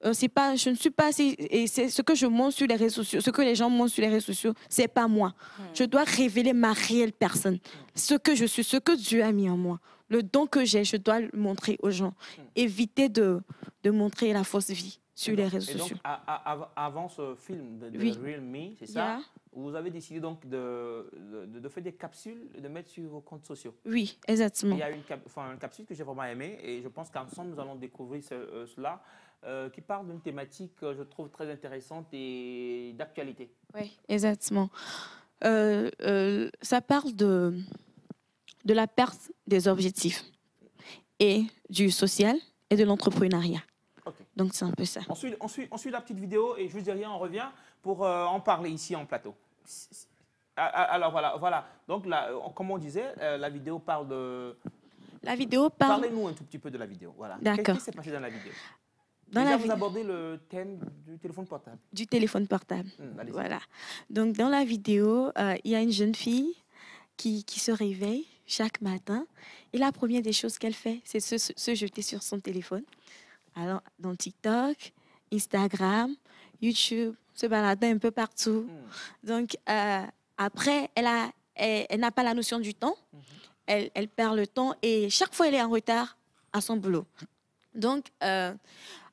Je ne suis pas... Et c'est ce que je montre sur les réseaux sociaux, ce que les gens montrent sur les réseaux sociaux, ce n'est pas moi. Je dois révéler ma réelle personne, ce que je suis, ce que Dieu a mis en moi. Le don que j'ai, je dois le montrer aux gens. Éviter de montrer la fausse vie sur les réseaux sociaux. Et donc, avant ce film de Real Me, c'est ça, vous avez décidé donc de faire des capsules et de mettre sur vos comptes sociaux. Oui, exactement. Il y a une capsule que j'ai vraiment aimée et je pense qu'ensemble, nous allons découvrir cela, qui parle d'une thématique que je trouve très intéressante et d'actualité. Oui, exactement. Ça parle de la perte des objectifs et du social et de l'entrepreneuriat. Okay. Donc, c'est un peu ça. On suit la petite vidéo et juste derrière, on revient pour en parler ici en plateau. Alors, voilà. Donc, là, comme on disait, la vidéo parle de... La vidéo parle... Parlez-nous un tout petit peu de la vidéo. Voilà. D'accord. Qu'est-ce qui s'est passé dans la vidéo? Déjà, vous abordez le thème du téléphone portable. Du téléphone portable. Voilà. Donc, dans la vidéo, il y a une jeune fille qui se réveille chaque matin. Et la première des choses qu'elle fait, c'est se jeter sur son téléphone. Alors, dans TikTok, Instagram, YouTube, se balader un peu partout. Donc, après, elle n'a pas la notion du temps. Elle perd le temps et chaque fois, elle est en retard à son boulot. Donc,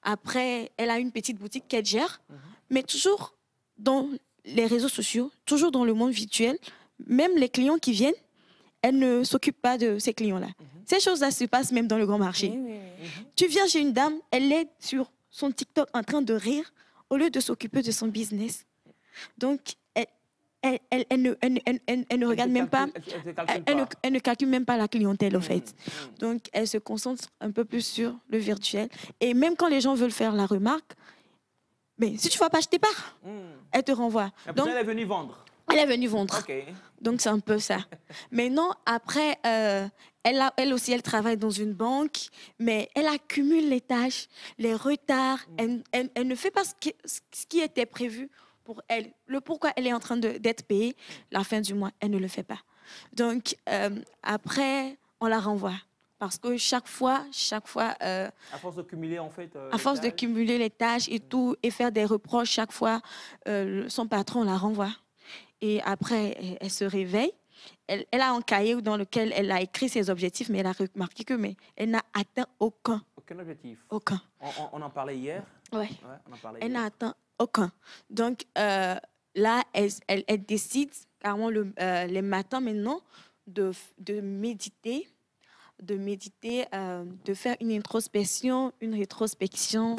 après, elle a une petite boutique qu'elle gère, mais toujours dans les réseaux sociaux, toujours dans le monde virtuel. Même les clients qui viennent, elle ne s'occupe pas de ces clients-là. Ces choses-là se passent même dans le grand marché. Tu viens chez une dame, elle est sur son TikTok en train de rire au lieu de s'occuper de son business. Donc, elle ne regarde même pas, elle ne calcule même pas la clientèle, en fait. Donc, elle se concentre un peu plus sur le virtuel. Et même quand les gens veulent faire la remarque, mais si tu ne vas pas acheter pas, elle te renvoie. Donc, elle est venue vendre. Elle est venue vendre. Okay. Donc, c'est un peu ça. Mais non, après, elle aussi, elle travaille dans une banque, mais elle accumule les tâches, les retards. Elle ne fait pas ce qui était prévu pour elle. Le pourquoi elle est en train d'être payée, la fin du mois, elle ne le fait pas. Donc, après, on la renvoie. Parce que chaque fois... à force de cumuler, en fait... à force de cumuler les tâches et tout, et faire des reproches chaque fois, son patron la renvoie. Et après, elle se réveille. Elle a un cahier dans lequel elle a écrit ses objectifs, mais elle a remarqué elle n'a atteint aucun. Aucun objectif? Aucun. On en parlait hier? Oui. Ouais, elle n'a atteint aucun. Donc, là, elle décide carrément les matins maintenant de méditer, de faire une introspection, une rétrospection.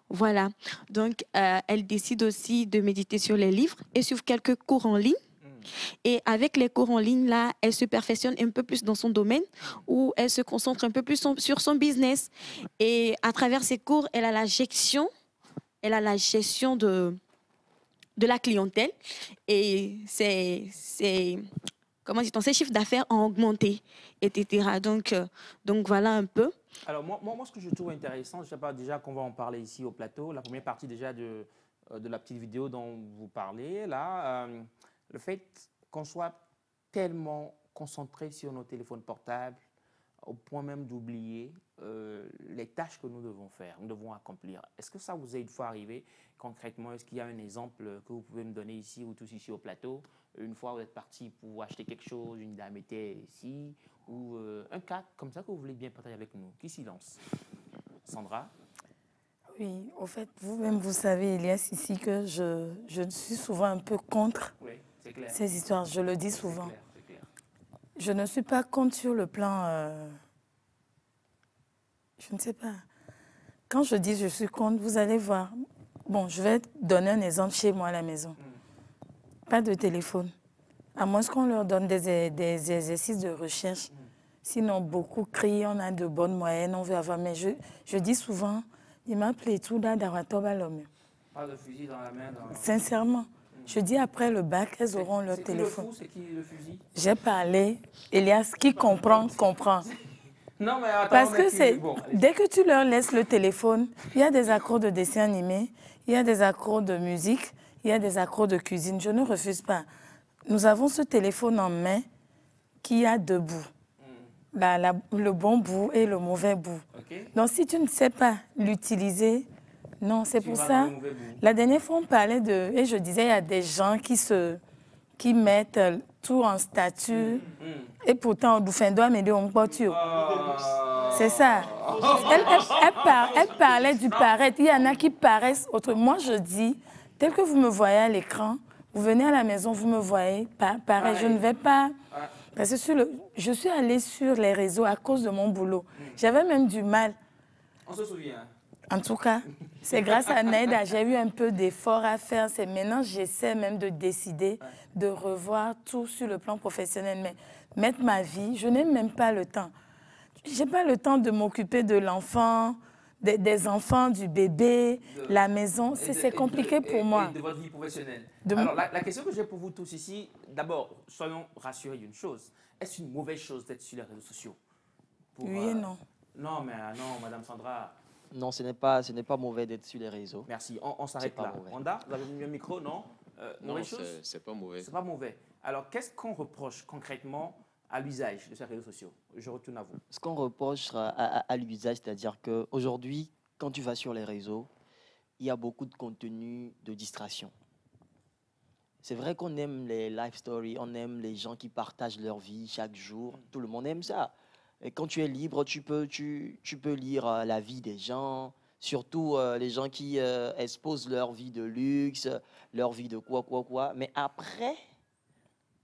Voilà. Donc, elle décide aussi de méditer sur les livres et sur quelques cours en ligne. Et avec les cours en ligne, là, elle se perfectionne un peu plus dans son domaine, où elle se concentre un peu plus sur son business. Et à travers ces cours, elle a la gestion de la clientèle. Et comment dit-on, ses chiffres d'affaires ont augmenté, etc. Donc voilà un peu. Alors, moi, ce que je trouve intéressant, je ne sais pas déjà qu'on va en parler ici au plateau, la première partie déjà de la petite vidéo dont vous parlez, là, le fait qu'on soit tellement concentré sur nos téléphones portables, au point même d'oublier les tâches que nous devons faire, nous devons accomplir. Est-ce que ça vous est une fois arrivé concrètement? Est-ce qu'il y a un exemple que vous pouvez me donner ici ou tous ici au plateau? Une fois vous êtes parti pour acheter quelque chose, une dame était ici, ou un cas comme ça que vous voulez bien partager avec nous? Qui s'y lance? Sandra? Oui, au fait, vous-même, vous savez, Elias, ici, que je suis souvent un peu contre ces histoires. Je le dis souvent. C'est clair. Je ne suis pas contre sur le plan... je ne sais pas. Quand je dis je suis contre, vous allez voir. Bon, je vais donner un exemple chez moi à la maison. Pas de téléphone. À moins qu'on leur donne des exercices de recherche. Sinon, beaucoup crient, on a de bonnes moyennes, on veut avoir... Mais je dis souvent, il m'a appelé tout d'Aratoba l'homme. Pas de fusil dans la main. Sincèrement. Je dis après le bac, elles auront leur téléphone. C'est qui le fusil? J'ai parlé. Elias, qui comprend, comprend. Non, mais attends, parce que dès que tu leur laisses le téléphone, il y a des accros de dessin animé, il y a des accros de musique, il y a des accros de cuisine. Je ne refuse pas. Nous avons ce téléphone en main qui a deux bouts. Le bon bout et le mauvais bout. Okay. Donc, si tu ne sais pas l'utiliser, non, c'est pour ça. La dernière fois, on parlait de... Et je disais, il y a des gens qui mettent tout en statut. Et pourtant, on doit m'aider en voiture. C'est ça. Elle parlait du paraître. Il y en a qui paraissent autrement. Moi, je dis, tel que vous me voyez à l'écran, vous venez à la maison, vous me voyez, pareil. Je ne vais pas... Parce que je suis allée sur les réseaux à cause de mon boulot. J'avais même du mal. On se souvient. En tout cas, c'est grâce à Naïda, j'ai eu un peu d'effort à faire. C'est maintenant j'essaie même de décider de revoir tout sur le plan professionnel. Mais mettre ma vie, je n'ai même pas le temps. Je n'ai pas le temps de m'occuper de l'enfant, des enfants, du bébé, la maison. C'est compliqué pour moi. Et de votre vie professionnelle. Alors, la question que j'ai pour vous tous ici, d'abord, soyons rassurés d'une chose. Est-ce une mauvaise chose d'être sur les réseaux sociaux? Oui et non. Non, mais non, Madame Sandra. Non, ce n'est pas mauvais d'être sur les réseaux. Merci, on s'arrête là. Wanda, vous avez mis un micro, non? Non, c'est pas mauvais. C'est pas mauvais. Alors, qu'est-ce qu'on reproche concrètement à l'usage de ces réseaux sociaux? Je retourne à vous. Ce qu'on reproche à l'usage, c'est-à-dire qu'aujourd'hui, quand tu vas sur les réseaux, il y a beaucoup de contenu de distraction. C'est vrai qu'on aime les life stories, on aime les gens qui partagent leur vie chaque jour. Tout le monde aime ça. Et quand tu es libre, tu peux lire la vie des gens, surtout les gens qui exposent leur vie de luxe, leur vie de quoi. Mais après,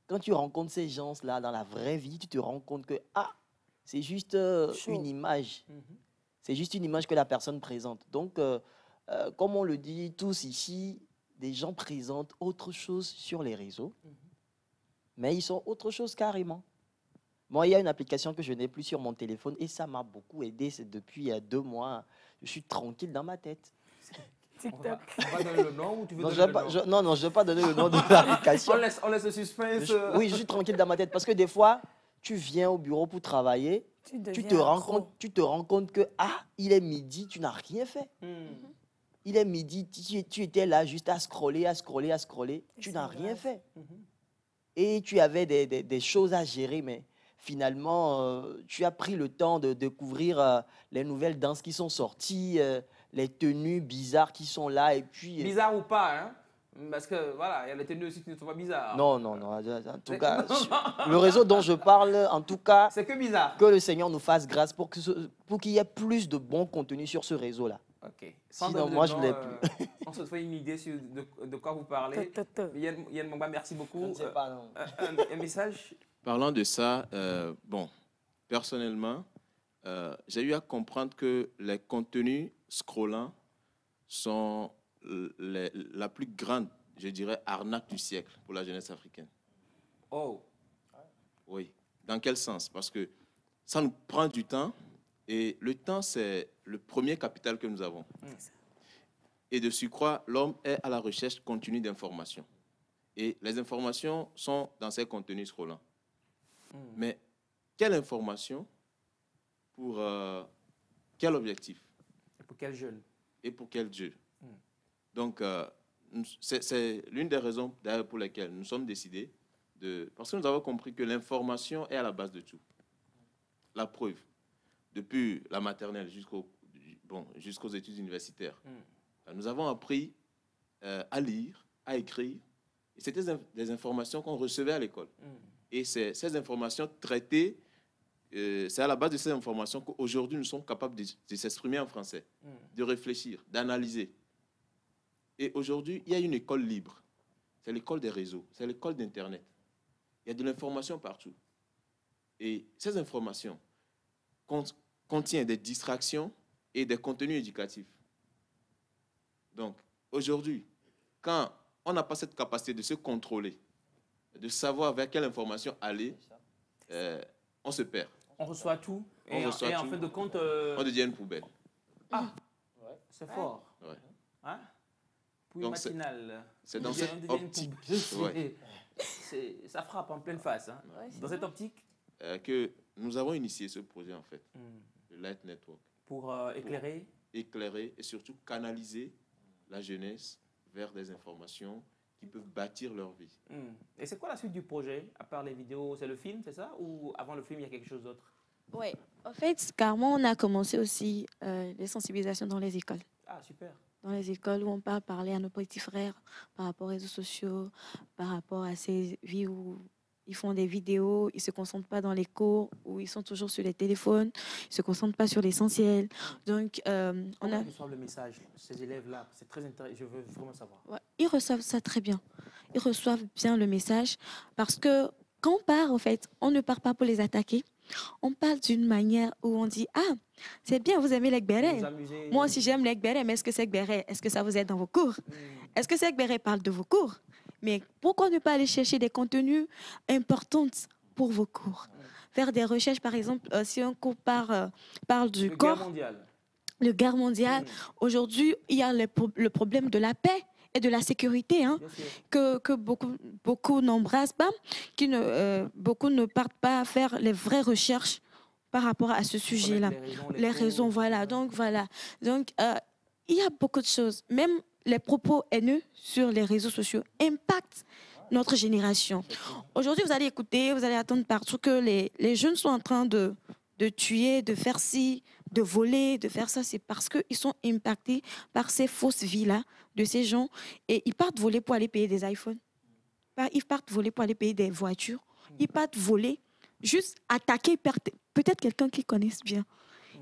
quand tu rencontres ces gens-là dans la vraie vie, tu te rends compte que c'est juste une image. C'est juste une image que la personne présente. Donc, comme on le dit tous ici, des gens présentent autre chose sur les réseaux, mais ils sont autre chose carrément. Moi, il y a une application que je n'ai plus sur mon téléphone et ça m'a beaucoup aidé. C'est depuis 2 mois. Je suis tranquille dans ma tête. TikTok. On va donner le nom ou tu veux Non, donner le nom? non, je ne vais pas donner le nom de l'application. On laisse le suspense. Oui, je suis tranquille dans ma tête parce que des fois, tu viens au bureau pour travailler, tu te rends compte que, il est midi, tu n'as rien fait. Il est midi, tu étais là juste à scroller, tu n'as rien fait. Et tu avais des choses à gérer, mais finalement, tu as pris le temps de découvrir les nouvelles danses qui sont sorties, les tenues bizarres qui sont là. Et puis, bizarre ou pas, hein? Parce que voilà, il y a les tenues aussi qui ne sont pas bizarres. Non. En tout cas, le réseau dont je parle, en tout cas, c'est que bizarre. Que le Seigneur nous fasse grâce pour qu'il y ait plus de bon contenu sur ce réseau-là. Ok. Sinon, moi, je ne l'ai plus. On se fait une idée de quoi vous parlez. Yann Mamba, merci beaucoup. Je ne sais pas, non. Un message? Parlant de ça, bon, personnellement, j'ai eu à comprendre que les contenus scrollants sont la plus grande, je dirais, arnaque du siècle pour la jeunesse africaine. Oh. Oui. Dans quel sens? Parce que ça nous prend du temps. Et le temps, c'est le premier capital que nous avons. Et de surcroît, l'homme est à la recherche continue d'informations. Et les informations sont dans ces contenus scrollants. Mais quelle information pour quel objectif? Et pour quel jeune? Et pour quel Dieu? Donc, c'est l'une des raisons d'ailleurs pour lesquelles nous sommes décidés parce que nous avons compris que l'information est à la base de tout. La preuve. Depuis la maternelle jusqu'aux études universitaires. Nous avons appris à lire, à écrire. Et c'était des informations qu'on recevait à l'école. Et ces informations traitées, c'est à la base de ces informations qu'aujourd'hui nous sommes capables de s'exprimer en français, de réfléchir, d'analyser. Et aujourd'hui, il y a une école libre. C'est l'école des réseaux, c'est l'école d'Internet. Il y a de l'information partout. Et ces informations contient des distractions et des contenus éducatifs. Donc, aujourd'hui, quand on n'a pas cette capacité de se contrôler, de savoir vers quelle information aller, on se perd. On reçoit tout et en fin de compte... on devient une poubelle. Ah, c'est fort. Ouais. Hein? Puis matinale. C'est dans cette optique. Ça frappe en pleine face. Hein? Dans cette optique que nous avons initié ce projet, en fait, le Light Network. Pour éclairer? Pour éclairer et surtout canaliser la jeunesse vers des informations qui peuvent bâtir leur vie. Et c'est quoi la suite du projet? À part les vidéos, c'est le film, c'est ça? Ou avant le film, il y a quelque chose d'autre? Oui, en fait, carrément, on a commencé aussi les sensibilisations dans les écoles. Ah, super. Dans les écoles où on peut parler à nos petits frères par rapport aux réseaux sociaux, par rapport à ces vies où ils font des vidéos, ils ne se concentrent pas dans les cours, où ils sont toujours sur les téléphones, ils ne se concentrent pas sur l'essentiel. Donc, on a... Ils reçoivent le message, ces élèves-là, c'est très intéressant, je veux vraiment savoir. Ouais, ils reçoivent ça très bien. Ils reçoivent bien le message parce que quand on part, en fait, on ne part pas pour les attaquer. On parle d'une manière où on dit « Ah, c'est bien, vous aimez l'Ekbéré. Moi aussi, j'aime l'Ekbéré, mais est-ce que c'est Ekbéré? Est-ce que ça vous aide dans vos cours? Est-ce que c'est Ekbéré parle de vos cours? Mais pourquoi ne pas aller chercher des contenus importants pour vos cours? Faire des recherches, par exemple, si un cours parle du corps, le guerre mondiale, aujourd'hui, il y a le problème de la paix et de la sécurité, hein, que beaucoup n'embrassent pas, beaucoup ne partent pas faire les vraies recherches par rapport à ce sujet-là. Les raisons, voilà. Donc, il y a beaucoup de choses. Même les propos haineux sur les réseaux sociaux impactent notre génération. Aujourd'hui, vous allez écouter, vous allez attendre partout que les jeunes sont en train de tuer, de faire ci, de voler, de faire ça. C'est parce qu'ils sont impactés par ces fausses vies-là de ces gens. Et ils partent voler pour aller payer des iPhones. Ils partent voler pour aller payer des voitures. Ils partent voler, juste attaquer peut-être quelqu'un qu'ils connaissent bien.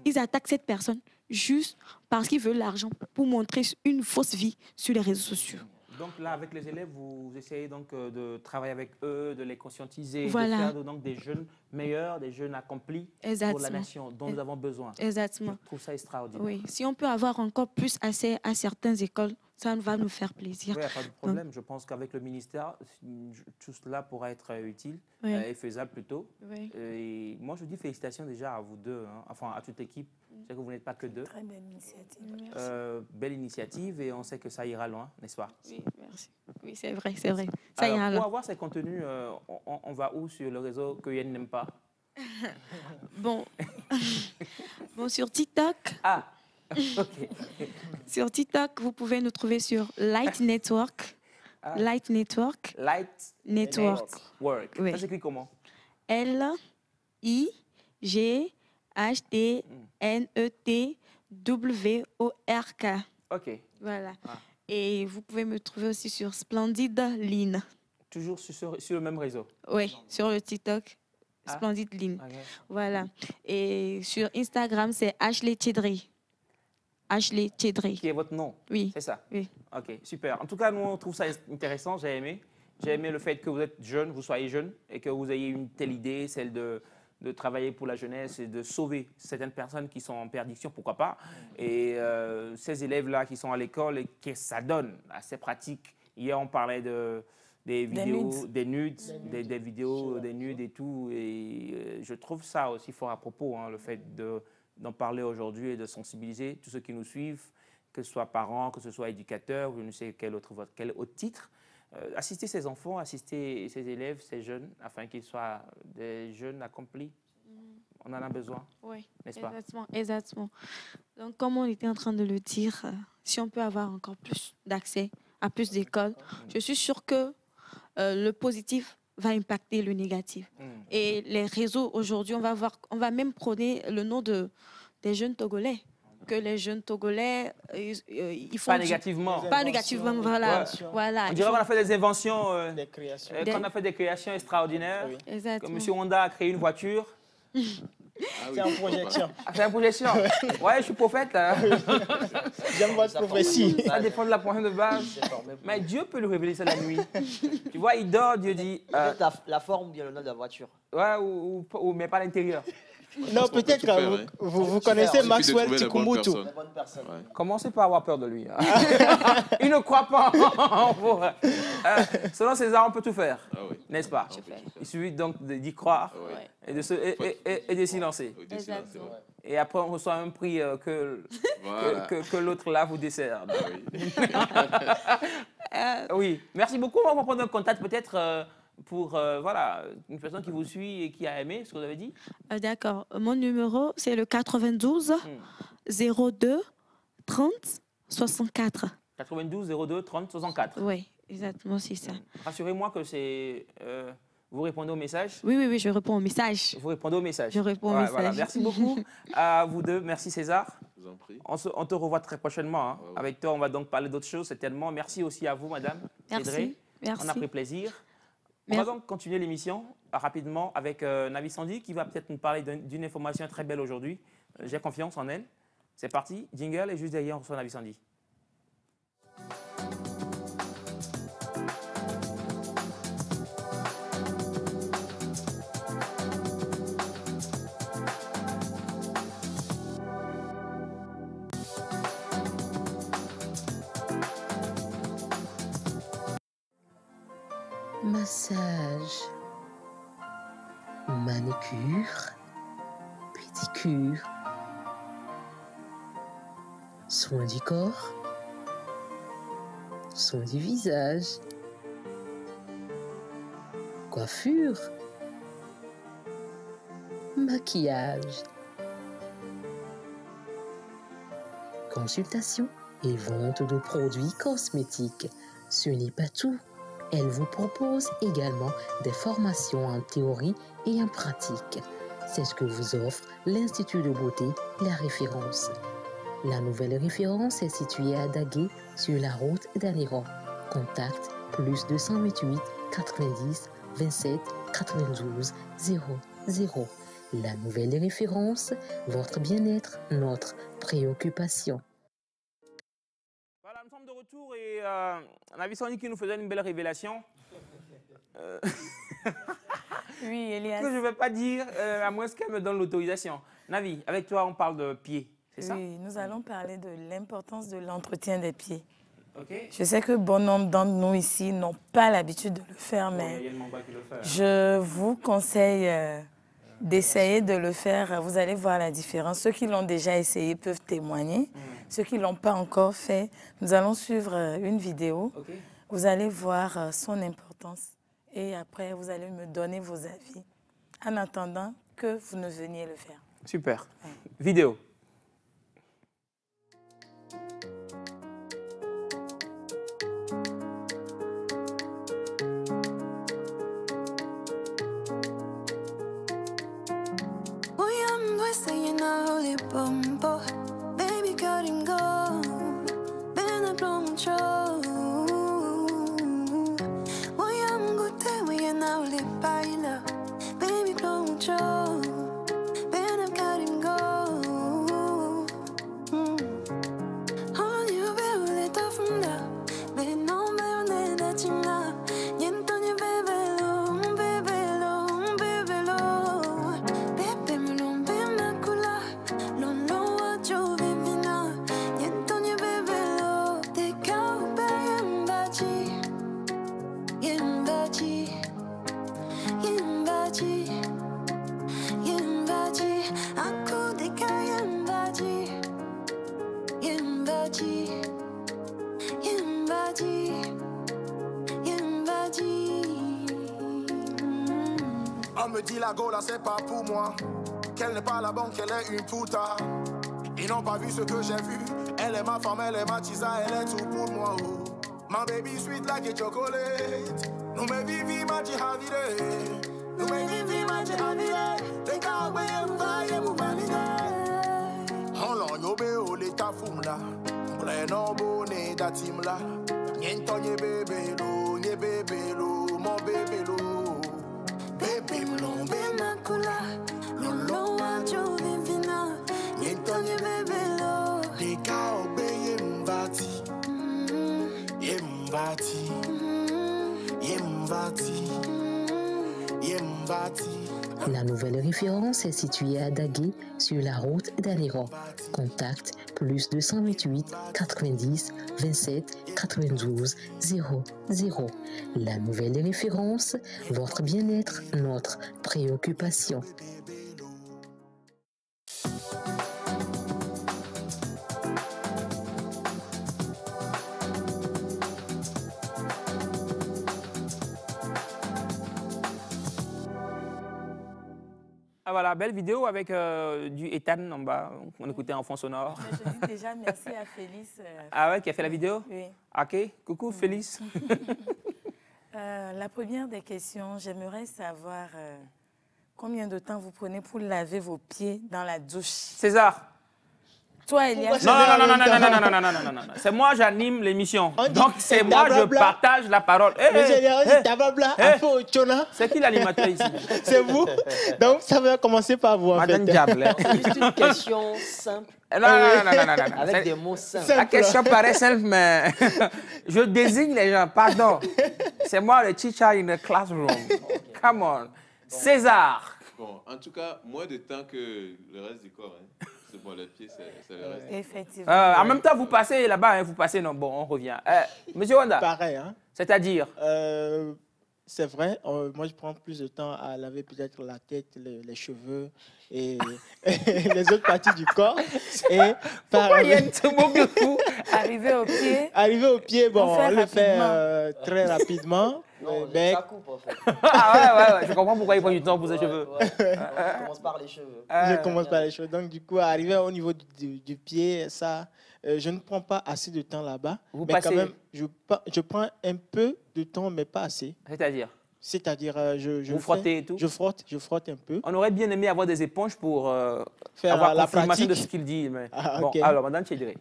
Ils attaquent cette personne juste parce qu'ils veulent l'argent pour montrer une fausse vie sur les réseaux sociaux. Donc là, avec les élèves, vous essayez donc de travailler avec eux, de les conscientiser, voilà. De faire donc des jeunes meilleurs, des jeunes accomplis pour la nation dont nous avons besoin. Exactement. Je trouve ça extraordinaire. Oui, si on peut avoir encore plus accès à certaines écoles ça va nous faire plaisir. Oui, il n'y a pas de problème. Je pense qu'avec le ministère, tout cela pourra être utile et faisable plutôt. Oui. Et moi, je dis félicitations déjà à vous deux, hein, enfin à toute l'équipe. Je sais que vous n'êtes pas que deux. Très belle initiative. Belle initiative et on sait que ça ira loin, n'est-ce pas? Oui, merci. Oui, c'est vrai, c'est vrai. Ça ira loin. Pour avoir ces contenus, on va où sur le réseau que Yann n'aime pas? Bon. Bon, sur TikTok. Ah, ok. Sur TikTok, vous pouvez nous trouver sur Light Network. Light Network. Light Network. Oui. Ça s'écrit comment? L-I-G-H-T-N-E-T-W-O-R-K. Ok. Voilà. Et vous pouvez me trouver aussi sur Splendid Line. Toujours sur le même réseau? Oui, sur le TikTok. Splendid Line. Okay. Voilà. Et sur Instagram, c'est Ashley Tiedri. Ashley Tiedri. Qui est votre nom? Oui. C'est ça? Oui. Ok, super. En tout cas, nous, on trouve ça intéressant. J'ai aimé. J'ai aimé le fait que vous êtes jeune, vous soyez jeune et que vous ayez une telle idée, celle de travailler pour la jeunesse et de sauver certaines personnes qui sont en perdition, pourquoi pas. Et ces élèves-là qui sont à l'école et que ça donne assez pratique. Hier, on parlait des vidéos, des nudes, des vidéos, des nudes et tout. Et je trouve ça aussi fort à propos, hein, le fait d'en parler aujourd'hui et de sensibiliser tous ceux qui nous suivent, que ce soit parents, que ce soit éducateurs, ou je ne sais quel autre titre. Assister ces enfants, assister ces élèves, ces jeunes, afin qu'ils soient des jeunes accomplis. On en a besoin, n'est-ce pas? Exactement. Donc, comme on était en train de le dire, si on peut avoir encore plus d'accès à plus d'écoles, je suis sûre que le positif va impacter le négatif. Et les réseaux, aujourd'hui, on va même prôner le nom des jeunes Togolais. Que les jeunes Togolais, ils font... Pas négativement. Pas négativement, voilà. Voilà. On dirait qu'on a fait des inventions, des créations. Qu'on a fait des créations extraordinaires. Oui. Exactement. Que M. Honda a créé une voiture. C'est en projection. C'est en projection. Ouais, je suis prophète. J'aime votre prophétie. Ça dépend de la pointe de base. Mais Dieu peut lui révéler ça la nuit. Tu vois, il dort, Dieu dit... La forme ou bien le nom de la voiture. Ouais, mais pas l'intérieur. Non, peut-être vous connaissez Maxwell Chikumboutu. Commencez par avoir peur de lui. Il ne croit pas. Selon César, on peut tout faire, n'est-ce pas? Il suffit donc d'y croire et de s'y lancer. Et après, on reçoit un prix que l'autre là vous dessert. Oui, merci beaucoup. On va prendre un contact peut-être... pour voilà, une personne qui vous suit et qui a aimé ce que vous avez dit. D'accord. Mon numéro, c'est le 92 02 30 64. 92 02 30 64. Oui, exactement, c'est ça. Rassurez-moi que c'est... vous répondez au message? Oui, je réponds au message. Vous répondez au message? Je réponds au message. Voilà. Merci beaucoup à vous deux. Merci César. Je vous en prie. On te revoit très prochainement. Hein. Avec toi, on va donc parler d'autres choses certainement. Merci aussi à vous, madame. Merci. On a pris plaisir. On va donc continuer l'émission rapidement avec Navi Sandy qui va peut-être nous parler d'une information très belle aujourd'hui. J'ai confiance en elle. C'est parti, jingle et juste derrière on reçoit Navi Sandy. Massage, manucure, pédicure, soin du corps, soin du visage, coiffure, maquillage, consultation et vente de produits cosmétiques. Ce n'est pas tout. Elle vous propose également des formations en théorie et en pratique. C'est ce que vous offre l'Institut de beauté La Référence. La nouvelle référence est située à Daguet, sur la route d'Aniron. Contact +228 90 27 92 00. La nouvelle référence, votre bien-être, notre préoccupation. Voilà, nous sommes de retour et Navi Sandy qui nous faisait une belle révélation. Oui, Elias. Que je ne vais pas dire, à moins qu'elle me donne l'autorisation. Navi, avec toi, on parle de pieds, c'est ça? Oui, nous allons parler de l'importance de l'entretien des pieds. Okay. Je sais que bon nombre d'entre nous ici n'ont pas l'habitude de le faire, mais je vous conseille d'essayer de le faire. Vous allez voir la différence. Ceux qui l'ont déjà essayé peuvent témoigner. Ceux qui ne l'ont pas encore fait, nous allons suivre une vidéo. Okay. Vous allez voir son importance et après, vous allez me donner vos avis en attendant que vous ne veniez le faire. Super. Ouais. Vidéo. Baby, cutting go, been a long show. We am good, we are now live by love. Baby, long show, been a cutting go. On you will let off from love, but no man that you know. Yenton you baby low, baby low, baby low. Baby, me long, baby, macula. On me dit la Gola c'est pas pour moi, qu'elle n'est pas la banque, elle est une puta. Ils n'ont pas vu ce que j'ai vu, elle est ma femme, elle est ma tisa, elle est tout pour moi. Oh. My baby sweet like a chocolate, nous me vivi ma jihavire, nous me vivi ma jihavire, les kawe mbaye mubalide. On l'en yobe o l'état fumla, m'preno bonnet datimla, n'yentonye bébé lo, mon bébé lo. Baby, m'lon be makula, lolo wajo vivina, yentonye bebe lo. Deka obeye mbati, yembati, yembati, yembati. La nouvelle référence est située à Dagué, sur la route d'Aléran. Contact plus 228 90 27 92 00. La nouvelle référence, votre bien-être, notre préoccupation. Ah voilà, belle vidéo avec du Ethan en bas, on écoutait en fond sonore. Je dis déjà merci à Félix. Ah ouais, qui a fait la vidéo? Oui. Ok, coucou Félix. La première des questions, j'aimerais savoir combien de temps vous prenez pour laver vos pieds dans la douche? César. Toi, Elias. Non. C'est moi, j'anime l'émission. Donc, c'est moi, je partage la parole. C'est qui l'animateur ici? C'est vous. Donc, ça va commencer par vous. Madame Diable. C'est juste une question simple. Non. Avec des mots simples. La question paraît simple, mais je désigne les gens. Pardon. C'est moi le teacher in the classroom. Come on. César. Bon, en tout cas, moins de temps que le reste du corps. Hein. C'est bon, le pied, c'est le reste. Effectivement. En même temps, vous passez là-bas, hein, vous passez, non, bon, on revient. Monsieur Wanda. Pareil, hein. C'est-à-dire c'est vrai, moi je prends plus de temps à laver peut-être la tête, les cheveux et les autres parties du corps. Et pourquoi il y a ce mot de fou? Arriver au pied. Arriver au pied, bon, on le fait très rapidement. Non, ça coupe en fait. Ah ouais, je comprends pourquoi il prend du temps pour ses cheveux. Je commence par les cheveux. Je commence par les cheveux. Donc du coup, arriver au niveau du pied, ça, je ne prends pas assez de temps là-bas. Vous mais passez... quand même, je prends un peu de temps, mais pas assez. C'est-à-dire vous frottez et tout? Je frotte un peu. On aurait bien aimé avoir des éponges pour faire avoir la confirmation pratique de ce qu'il dit. Mais... Bon, okay. alors, Madame Tchédré.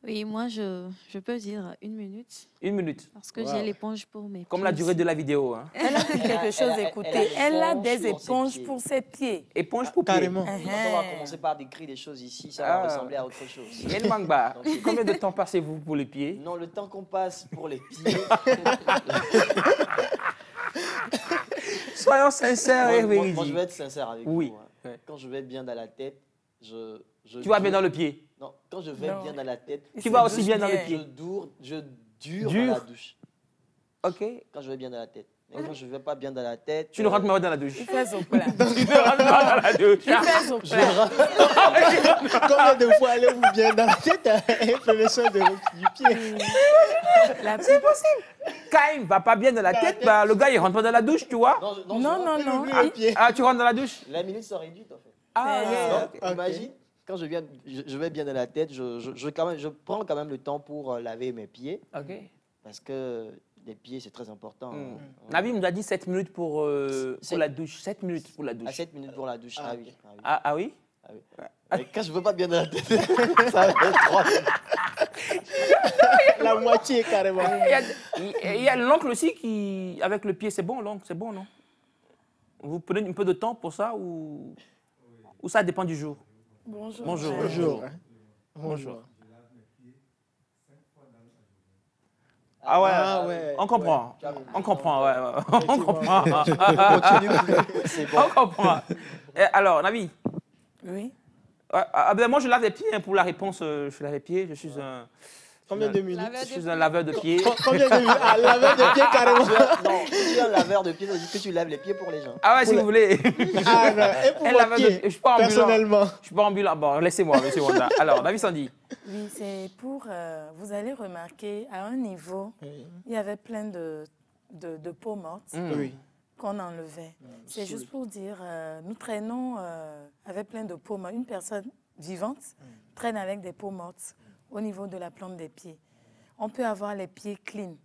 Oui, moi, je peux dire 1 minute. 1 minute. Parce que j'ai l'éponge pour mes pieds. Comme la durée de la vidéo. Hein. Elle a quelque chose, écoutez. Elle a des éponges pour ses pieds. Éponges pour pieds. Carrément. Quand on va commencer par décrire des choses ici, ça va ressembler à autre chose. El Mangba, combien de temps passez-vous pour les pieds? Non, le temps qu'on passe pour les pieds. Soyons sincères et véridiques. Moi, je vais être sincère avec vous. Oui. Hein. Quand je vais être bien dans la tête, tu vas bien dans le pied? Non, quand je vais bien dans la tête... Tu vas aussi bien dans le pied? Je dur dans la douche. Ok. Quand je vais bien dans la tête. Mais quand je ne vais pas bien dans la tête... Tu ne rentres pas dans la douche. Il fait son plat. Tu ne rentres pas dans la douche. Il fait son plat. Combien de fois allez-vous bien dans la tête et prenez soin du pied? C'est possible. Quand il ne va pas bien dans la tête, bah, le gars, il ne rentre pas dans la douche, tu vois. Non. Ah, tu rentres dans la douche? Les minutes sont réduites, en fait. Ah, donc, imagine, quand je vais bien dans la tête, je prends quand même le temps pour laver mes pieds. Ok. Parce que les pieds, c'est très important. Nabi nous a dit 7 minutes pour la douche. 7 minutes pour la douche. 7 minutes pour la douche, ah oui. Ah oui? Mais quand je ne veux pas bien dans la tête, ça va être 3 minutes. La moitié, carrément. Il y a l'oncle aussi qui, avec le pied, c'est bon, l'oncle, c'est bon, non? Vous prenez un peu de temps pour ça ou ça dépend du jour? Bonjour. Bonjour. Ah ouais. On comprend. Ouais. On comprend. C'est bon. On comprend. Alors, Nabi? Oui. Moi, je lave les pieds pour la réponse. Je lave les pieds. Je suis un... Combien de minutes? Je suis un laveur de pieds. Combien de minutes? Ah, laveur de pieds, carrément. Non, si tu es un laveur de pieds, ça veut dire que tu laves les pieds pour les gens. Ah ouais, si vous voulez. Ah non, et pour vos pieds, personnellement? Je suis pas ambulant. Bon, laissez-moi, monsieur Wanda. Alors, Nabi Sandy. Oui, c'est pour... vous allez remarquer, à un niveau, il y avait plein de peaux mortes qu'on enlevait. C'est juste pour dire, nous traînons avec plein de peaux mortes. Une personne vivante traîne avec des peaux mortes au niveau de la plante des pieds. On peut avoir les pieds clean,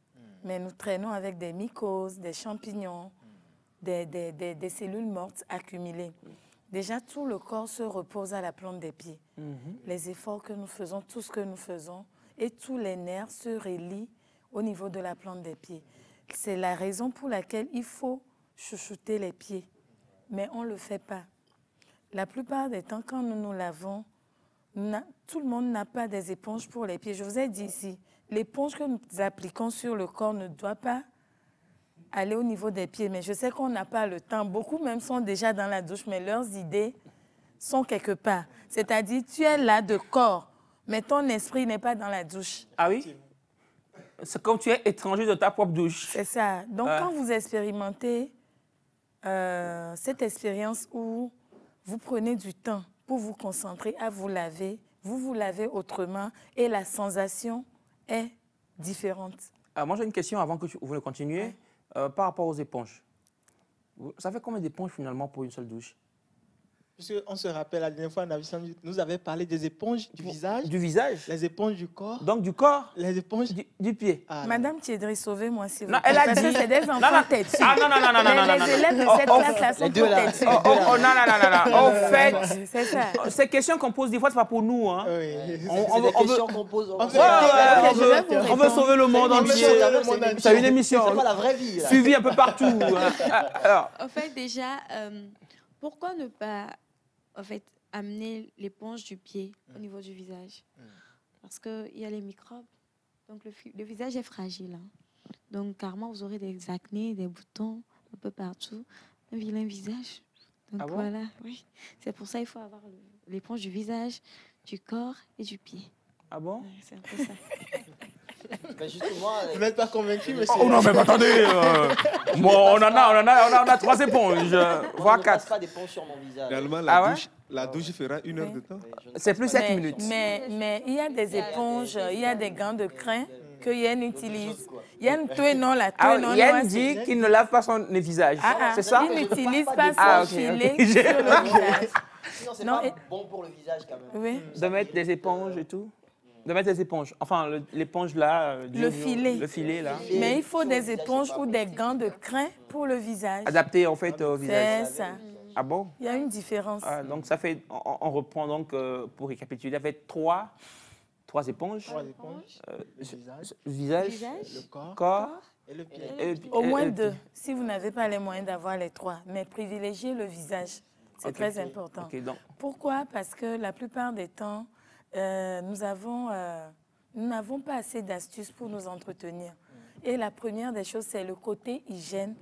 mais nous traînons avec des mycoses, des champignons, des cellules mortes accumulées. Déjà, tout le corps se repose à la plante des pieds. Les efforts que nous faisons, tout ce que nous faisons, et tous les nerfs se relient au niveau de la plante des pieds. C'est la raison pour laquelle il faut chouchouter les pieds, mais on ne le fait pas. La plupart des temps, quand nous nous lavons, tout le monde n'a pas des éponges pour les pieds. Je vous ai dit ici, l'éponge que nous appliquons sur le corps ne doit pas aller au niveau des pieds. Mais je sais qu'on n'a pas le temps. Beaucoup même sont déjà dans la douche, mais leurs idées sont quelque part. C'est-à-dire, tu es là de corps, mais ton esprit n'est pas dans la douche. Ah oui? C'est comme tu es étranger de ta propre douche. C'est ça. Donc, quand vous expérimentez cette expérience où vous prenez du temps pour vous concentrer à vous laver, vous vous lavez autrement et la sensation est différente. Moi, j'ai une question avant que vous ne continuiez. Par rapport aux éponges. Ça fait combien d'éponges finalement pour une seule douche? On se rappelle, la dernière fois, nous avait parlé des éponges du visage. Du visage? Les éponges du corps. Donc du corps? Les éponges du pied. Madame Thiedry, sauvez-moi s'il vous plaît. Non, elle a dit... c'est des enfants têtus. Ah non. Les élèves de cette classe-là sont trop têtus. Non. Au fait, c'est ça. Ces questions qu'on pose des fois, ce n'est pas pour nous. Hein. Oui. C'est des questions qu'on pose. On veut sauver le monde entier. C'est une émission. C'est pas la vraie vie. Suivi un peu partout. En fait, déjà, pourquoi ne pas amener l'éponge du pied au niveau du visage? Parce qu'il y a les microbes. Donc, le visage est fragile. Hein. Donc, carrément, vous aurez des acnés, des boutons un peu partout. Un vilain visage. Donc, voilà. Oui. C'est pour ça qu'il faut avoir l'éponge du visage, du corps et du pied. Ah bon? C'est un peu ça. Ben justement, vous n'êtes pas convaincu, monsieur? Oh non, mais attendez. Bon, on a 3 éponges, voire 4. Je ne passe pas d'éponge sur mon visage. Réellement, la douche fera 1 heure de temps. C'est plus 7 minutes. Mais il y a des éponges, il y a des gants de crin que Yen utilise. Yen, toi non, la toi non. Yen dit qu'il ne lave pas son visage. C'est ça? Il n'utilise pas son filet sur le visage. Sinon, c'est pas bon pour le visage quand même. Oui. De mettre des éponges et tout? De mettre des éponges. Enfin, l'éponge là. Le filet. Le filet là. Mais il faut des éponges ou des gants de crin pour le visage. Adapté en fait au visage. C'est ça. Ah bon? Il y a une différence. Donc ça fait, on reprend donc, pour récapituler, ça fait 3 éponges. 3 éponges. Le visage, le corps et le pied. Au moins 2, si vous n'avez pas les moyens d'avoir les 3. Mais privilégiez le visage. C'est très important. Okay, donc. Pourquoi? Parce que la plupart des temps, nous n'avons pas assez d'astuces pour nous entretenir. Et la première des choses, c'est le côté hygiène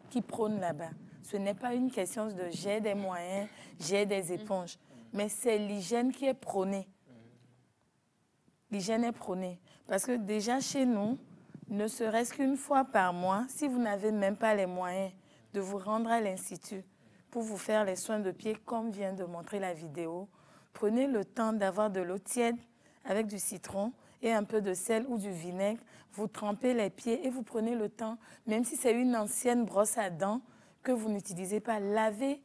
qui prône là-bas. Ce n'est pas une question de j'ai des moyens, j'ai des éponges, mais c'est l'hygiène qui est prônée. L'hygiène est prônée. Parce que déjà chez nous, ne serait-ce qu'une fois par mois, si vous n'avez même pas les moyens de vous rendre à l'Institut pour vous faire les soins de pied, comme vient de montrer la vidéo, prenez le temps d'avoir de l'eau tiède avec du citron et un peu de sel ou du vinaigre. Vous trempez les pieds et vous prenez le temps, même si c'est une ancienne brosse à dents que vous n'utilisez pas, lavez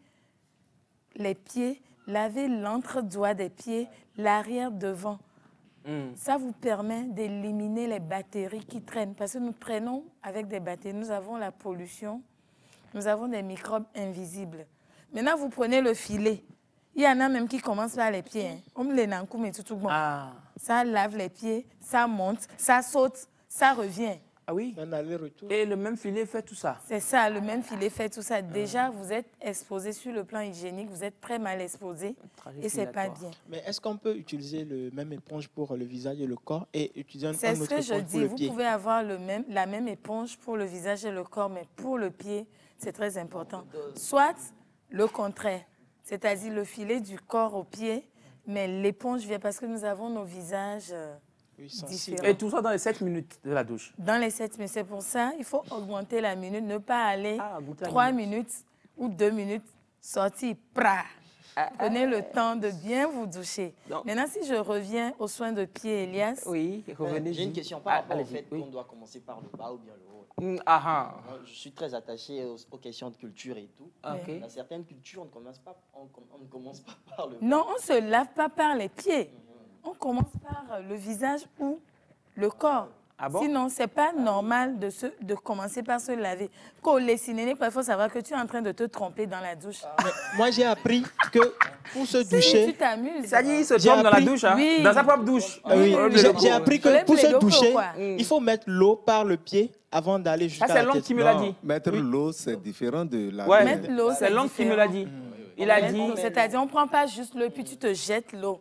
les pieds, lavez l'entre-doigt des pieds, l'arrière devant. Ça vous permet d'éliminer les bactéries qui traînent. Parce que nous traînons avec des bactéries. Nous avons la pollution, nous avons des microbes invisibles. Maintenant, vous prenez le filet. Il y en a même qui commencent par les pieds. Ça lave les pieds, ça monte, ça saute, ça revient. Ah oui? Un aller-retour. Et le même filet fait tout ça? C'est ça, le même filet fait tout ça. Déjà, vous êtes exposé sur le plan hygiénique, vous êtes très mal exposé et c'est pas bien. Mais est-ce qu'on peut utiliser le même éponge pour le visage et le corps et utiliser un autre éponge pour le pied? C'est ce que je dis, vous pouvez avoir la même éponge pour le visage et le corps, mais pour le pied, c'est très important. Soit le contraire, c'est-à-dire le filet du corps au pied, mais l'éponge vient parce que nous avons nos visages... différents. Et tout ça dans les 7 minutes de la douche? Dans les 7 minutes. C'est pour ça il faut augmenter la minute, ne pas aller 3 minutes ou 2 minutes, sortir, prenez le temps de bien vous doucher. Donc, maintenant, si je reviens aux soins de pied, Elias. Oui, revenez. J'ai une question par rapport au fait qu'on doit commencer par le bas ou bien le haut. Je suis très attaché aux questions de culture et tout. Dans certaines cultures, on ne commence pas par le bas. Non, on ne se lave pas par les pieds. On commence par le visage ou le corps. Ah bon? Sinon, ce n'est pas normal de commencer par se laver. Quand il faut savoir que tu es en train de te tromper dans la douche. Moi, j'ai appris que pour se doucher... Tu t'amuses. Ça dit, il se trompe dans la douche, hein? Oui. Dans sa propre douche. Oui. J'ai appris que pour se doucher, il faut mettre l'eau par le pied avant d'aller jusqu'à la tête. C'est l'homme qui me l'a dit. Mettre l'eau, c'est différent de la... Ouais, mettre l'eau, c'est l'homme qui me l'a dit. Il a dit... C'est-à-dire, on ne prend pas juste l'eau et puis tu te jettes l'eau.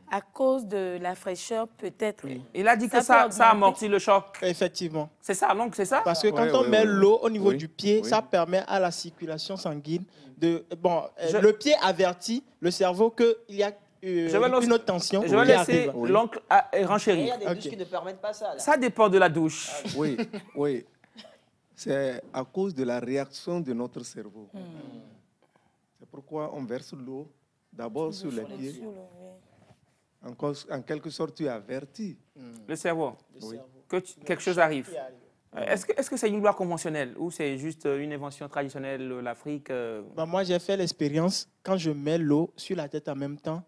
À cause de la fraîcheur, peut-être. Il a dit que ça amortit le choc. Effectivement. C'est ça, donc c'est ça? Parce que quand on met l'eau au niveau du pied, ça permet à la circulation sanguine de... Bon, le pied avertit le cerveau qu'il y a une autre tension. Je vais laisser l'oncle renchérir. Il y a des douches qui ne permettent pas ça. Là. Ça dépend de la douche. Oui. C'est à cause de la réaction de notre cerveau. C'est pourquoi on verse l'eau d'abord sur les pieds. En quelque sorte, tu avertis. Le cerveau. Que quelque chose arrive. Est-ce que c'est une loi conventionnelle ou c'est juste une invention traditionnelle de l'Afrique? Moi, j'ai fait l'expérience quand je mets l'eau sur la tête en même temps,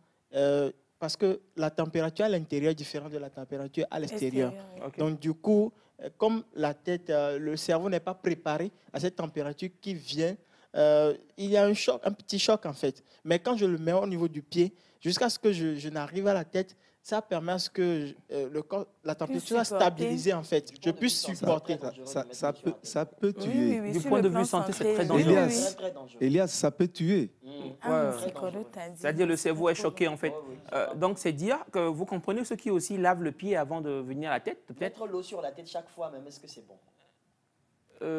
parce que la température à l'intérieur est différente de la température à l'extérieur. Donc, du coup, comme la tête, le cerveau n'est pas préparé à cette température qui vient, il y a un petit choc en fait. Mais quand je le mets au niveau du pied, jusqu'à ce que je n'arrive à la tête, ça permet à ce que le corps, la température soit stabilisée en fait. Je puisse supporter. Ça peut tuer. Du point de vue santé, c'est très dangereux. Elias, ça peut tuer. C'est-à-dire le cerveau est choqué en fait. Donc c'est dire que vous comprenez ceux qui aussi lavent le pied avant de venir à la tête, peut-être? Mettre l'eau sur la tête chaque fois même, est-ce que c'est bon?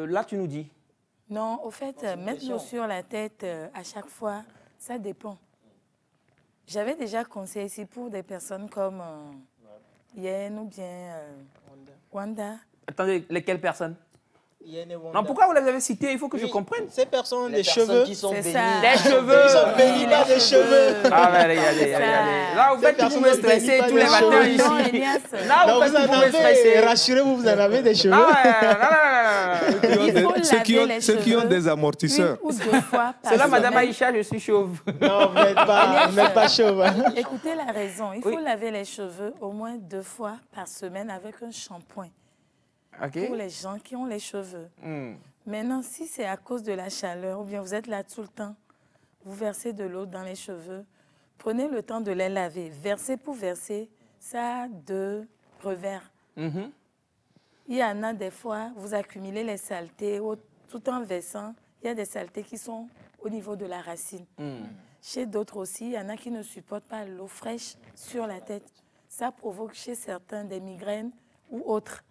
Là, tu nous dis. Non, au fait, mettre l'eau sur la tête à chaque fois, ça dépend. J'avais déjà conseillé ici pour des personnes comme Yen ou bien Wanda. Attendez, lesquelles personnes? Non, pourquoi vous les avez citées? Il faut que je comprenne. Ces personnes ont des cheveux. Qui sont bénis. Des cheveux. Ils sont bénis par des cheveux. Ah, mais regardez. Là, vous faites que vous me stressez tous les matins ici. Là, vous en avez, rassurez-vous, vous en avez des cheveux. Ceux qui ont des amortisseurs. C'est là, Madame Aïcha, je suis chauve. Non, vous n'êtes pas chauve. Écoutez la raison. Il faut laver les cheveux au moins 2 fois par semaine avec un shampoing. Pour les gens qui ont les cheveux. Maintenant, si c'est à cause de la chaleur ou bien vous êtes là tout le temps, vous versez de l'eau dans les cheveux, prenez le temps de les laver. Verser pour verser, ça a 2 revers. Il y en a des fois, vous accumulez les saletés tout en versant. Il y a des saletés qui sont au niveau de la racine. Chez d'autres aussi, il y en a qui ne supportent pas l'eau fraîche sur la tête. Ça provoque chez certains des migraines ou autres.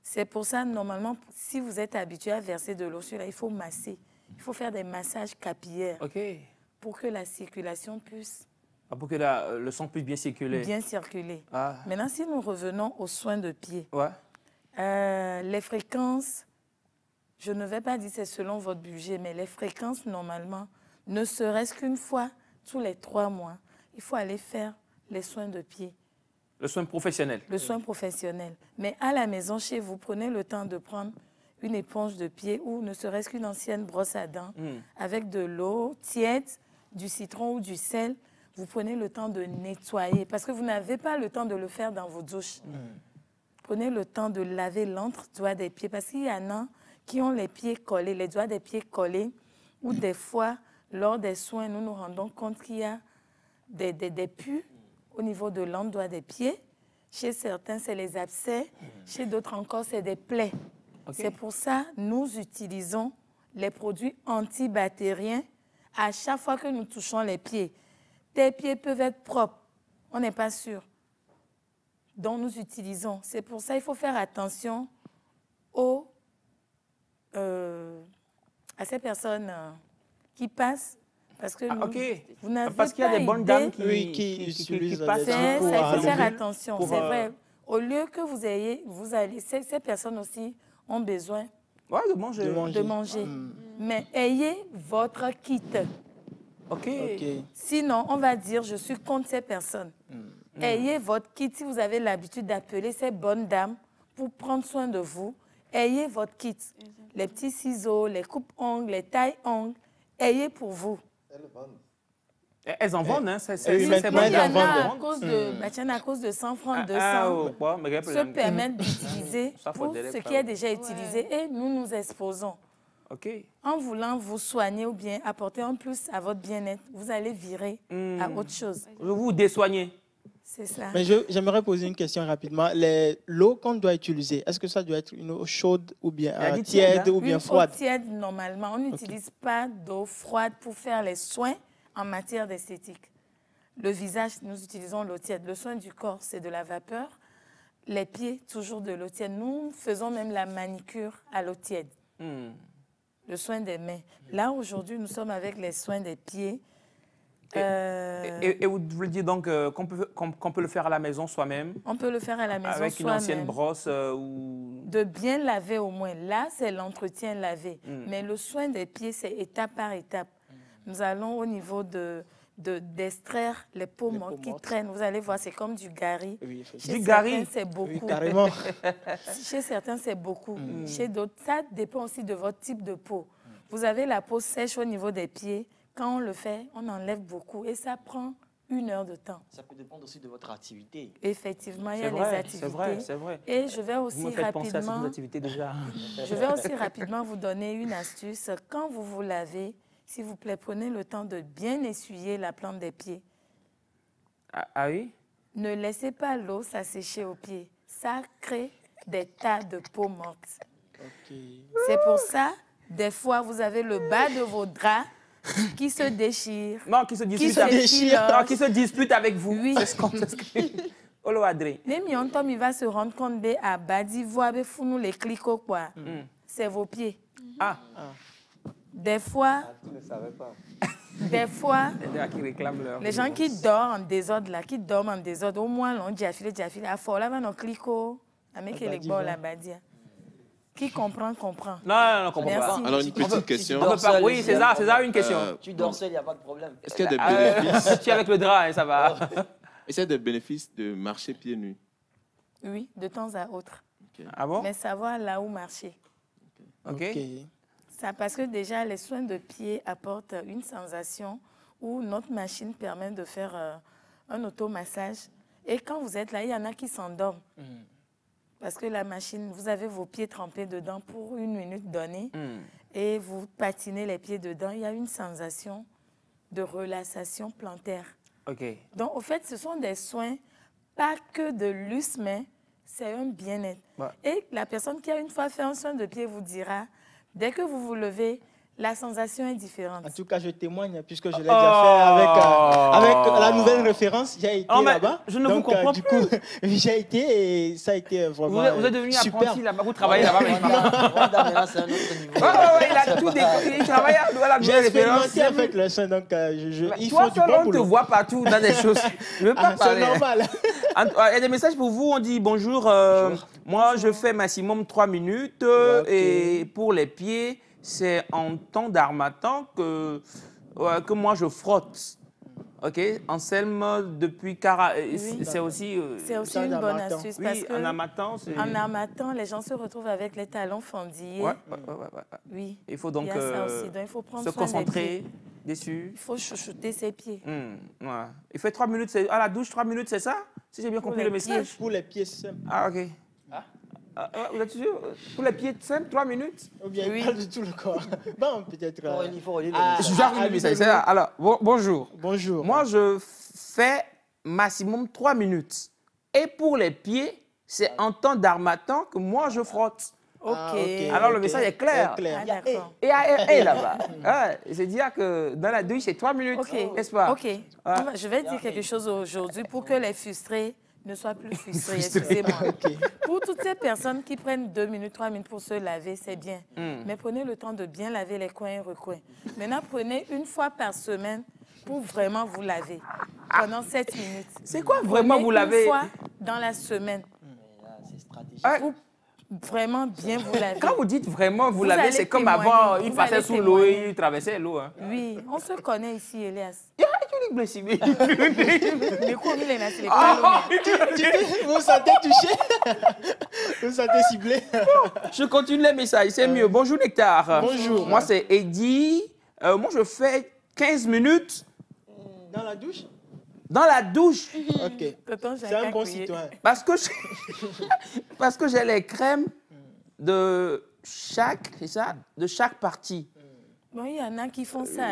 C'est pour ça, normalement, si vous êtes habitué à verser de l'eau sur là, il faut masser. Il faut faire des massages capillaires pour que la circulation puisse... pour que le sang puisse bien circuler. Maintenant, si nous revenons aux soins de pied, Les fréquences, je ne vais pas dire c'est selon votre budget, mais les fréquences, normalement, ne serait-ce qu'une fois tous les 3 mois, il faut aller faire les soins de pied. Le soin professionnel. Le soin professionnel. Mais à la maison, chez vous, prenez le temps de prendre une éponge de pied ou ne serait-ce qu'une ancienne brosse à dents avec de l'eau tiède, du citron ou du sel. Vous prenez le temps de nettoyer parce que vous n'avez pas le temps de le faire dans vos douches. Prenez le temps de laver l'entre-doigt des pieds parce qu'il y en a qui ont les pieds collés, les doigts des pieds collés ou des fois, lors des soins, nous nous rendons compte qu'il y a des pus au niveau de l'endoit des pieds. Chez certains, c'est les abcès. Chez d'autres encore, c'est des plaies. Okay. C'est pour ça que nous utilisons les produits antibactériens à chaque fois que nous touchons les pieds. Tes pieds peuvent être propres, on n'est pas sûr. Donc, nous utilisons. C'est pour ça qu'il faut faire attention à ces personnes qui passent. Parce que vous n'avez parce qu'il y a des bonnes dames qui passent. Ça, il faut faire attention, c'est vrai. Au lieu que vous allez, ces personnes aussi ont besoin de manger. Mais ayez votre kit. Sinon, on va dire, je suis contre ces personnes. Ayez votre kit. Si vous avez l'habitude d'appeler ces bonnes dames pour prendre soin de vous, ayez votre kit. Les petits ciseaux, les coupes-ongles, les tailles-ongles, ayez pour vous. Elles en vendent, hein? Il y en a à cause de 100 francs, 200, se permettent d'utiliser pour ce qui est déjà utilisé et nous nous exposons. En voulant vous soigner ou bien apporter en plus à votre bien-être, vous allez virer à autre chose. Vous désoignez. C'est ça. Mais j'aimerais poser une question rapidement. L'eau qu'on doit utiliser, est-ce que ça doit être une eau chaude ou bien tiède ou bien froide? Une eau tiède, normalement. On n'utilise pas d'eau froide pour faire les soins en matière d'esthétique. Le visage, nous utilisons l'eau tiède. Le soin du corps, c'est de la vapeur. Les pieds, toujours de l'eau tiède. Nous faisons même la manicure à l'eau tiède. Le soin des mains. Là, aujourd'hui, nous sommes avec les soins des pieds. Et vous voulez dire donc qu'on peut le faire à la maison soi-même? On peut le faire à la maison soi-même. Avec une ancienne brosse ou... De bien laver au moins. Là, c'est l'entretien lavé. Mais le soin des pieds, c'est étape par étape. Nous allons au niveau d'extraire les peaux mortes qui traînent. Vous allez voir, c'est comme du gari. Du gari? C'est beaucoup. Oui, carrément. Chez certains, c'est beaucoup. Chez d'autres, ça dépend aussi de votre type de peau. Vous avez la peau sèche au niveau des pieds. Quand on le fait, on enlève beaucoup et ça prend 1 heure de temps. Ça peut dépendre aussi de votre activité. Effectivement, il y a les activités. C'est vrai. Et je vais aussi vous me faites penser à ces activités déjà. Je vais aussi rapidement vous donner une astuce. Quand vous vous lavez, s'il vous plaît, prenez le temps de bien essuyer la plante des pieds. Ah oui? Ne laissez pas l'eau s'assécher aux pieds. Ça crée des tas de peau morte. C'est pour ça, des fois, vous avez le bas de vos draps qui se déchire. Non, qui se dispute avec vous. Oui. C'est ce qu'on Olo Adré. Même Tom, il va se rendre compte de Abadi, voir nous les clicots quoi. C'est vos pieds. Des fois, les gens qui dorment en désordre là, qui dorment en désordre, au moins l'on dit à filer, à fort là, on clico, à mettre les bords là, badia. Qui comprend, comprend. Non, comprend pas. Alors, une petite question. Oui, c'est ça, une question. Tu dors seul, il n'y a pas de problème. Est-ce qu'il y a des bénéfices? Tu es avec le drap, ça va. Est-ce qu'il y a des bénéfices de marcher pieds nus? Oui, de temps à autre. Ah bon? Mais savoir là où marcher. Ça, parce que déjà, les soins de pied apportent une sensation où notre machine permet de faire un automassage. Et quand vous êtes là, il y en a qui s'endorment. Parce que la machine, vous avez vos pieds trempés dedans pour 1 minute donnée et vous patinez les pieds dedans. Il y a une sensation de relaxation plantaire. Donc, au fait, ce sont des soins, pas que de luxe, mais c'est un bien-être. Et la personne qui a une fois fait un soin de pied vous dira, dès que vous vous levez, La sensation est différente. En tout cas, je témoigne puisque je l'ai déjà fait avec la nouvelle référence. J'ai été là-bas. Je ne vous comprends du coup, j'ai été et ça a été vraiment vous êtes devenu super. apprenti là-bas, vous travaillez là-bas maintenant. C'est un autre niveau. Il a tout découvert, il travaille à la J'ai expérimenté en fait le son, donc il faut du bon on te boulot. voit partout dans des choses. Je ne veux pas parler. C'est normal. Il y a des messages pour vous, on dit bonjour. Moi, je fais maximum 3 minutes et pour les pieds, c'est en temps d'harmattan que moi je frotte. Ok, Anselme depuis Cara, c'est aussi une bonne astuce parce que en harmattan, les gens se retrouvent avec les talons fendillés. Oui. Il faut donc il faut prendre se concentrer dessus. Il faut chouchouter ses pieds. Il fait 3 minutes, à la douche 3 minutes, c'est ça? Si j'ai bien compris le message. Pour les pieds simples. Ah ok. Vous êtes sûr? Pour les pieds simples, 3 minutes? Ou bien pas du tout le corps. Bon, peut-être. Il faut relire le message. Je vais le message. Alors, bonjour. Bonjour. Moi, je fais maximum 3 minutes. Et pour les pieds, c'est en temps d'harmattan que moi, je frotte. Alors, le message est clair. D'accord. Et il y a là-bas. C'est-à-dire que dans la douche, c'est 3 minutes, n'est-ce pas? Je vais dire quelque chose aujourd'hui pour que les frustrés ne soient plus frustrés, excusez-moi. Pour toutes ces personnes qui prennent 2 minutes, 3 minutes pour se laver, c'est bien. Mais prenez le temps de bien laver les coins et recoins. Maintenant, prenez une fois par semaine pour vraiment vous laver pendant 7 minutes. C'est quoi vraiment vous laver? Une fois dans la semaine. C'est stratégique. Pour vraiment bien vous laver. Quand vous dites vraiment vous laver, c'est comme avant, il passait sous l'eau, il traversait l'eau. Oui, on se connaît ici, Elias. Vous vous sentez touché? Vous vous sentez ciblé? Je continue les messages, c'est mieux. Bonjour Nectar. Bonjour. Moi c'est Eddie. Moi je fais 15 minutes. Dans la douche? Dans la douche. Ok. C'est un bon citoyen. Parce que j'ai les crèmes de chaque partie. Bon, il y en a qui font ça.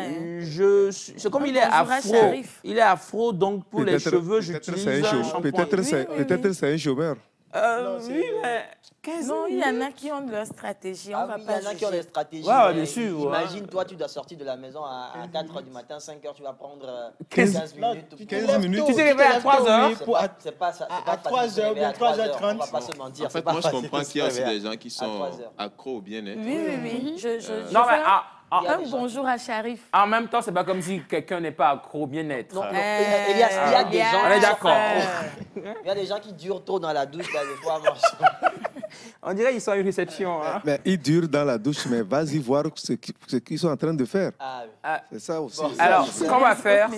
C'est comme il est afro. Il est afro, donc pour les cheveux, j'utilise un shampoing. Peut-être c'est un chômeur. Oui, mais 15 non, il y en a qui ont leur stratégie. On va Il y pas en a qui ont leur stratégie. Bien sûr. Imagine, toi, tu dois sortir de la maison à 4 h du matin, 5 h, tu vas prendre 15 minutes. 15 minutes. Tu t'es réveillé à 3 h. C'est pas ça. À 3 h ou bien 3h30. On va pas se mentir. En fait, moi, je comprends qu'il y a aussi des gens qui sont accros au bien-être. Oui. Non, mais un bonjour à Sharif. en même temps, c'est pas comme si quelqu'un n'est pas accro au bien-être. Il y a des gens. On est d'accord. Il y a des gens qui durent trop dans la douche, là, des fois, On dirait qu'ils sont à une réception. Mais ils durent dans la douche, mais vas-y voir ce qu'ils sont en train de faire. C'est ça aussi. Alors, ce qu'on va faire,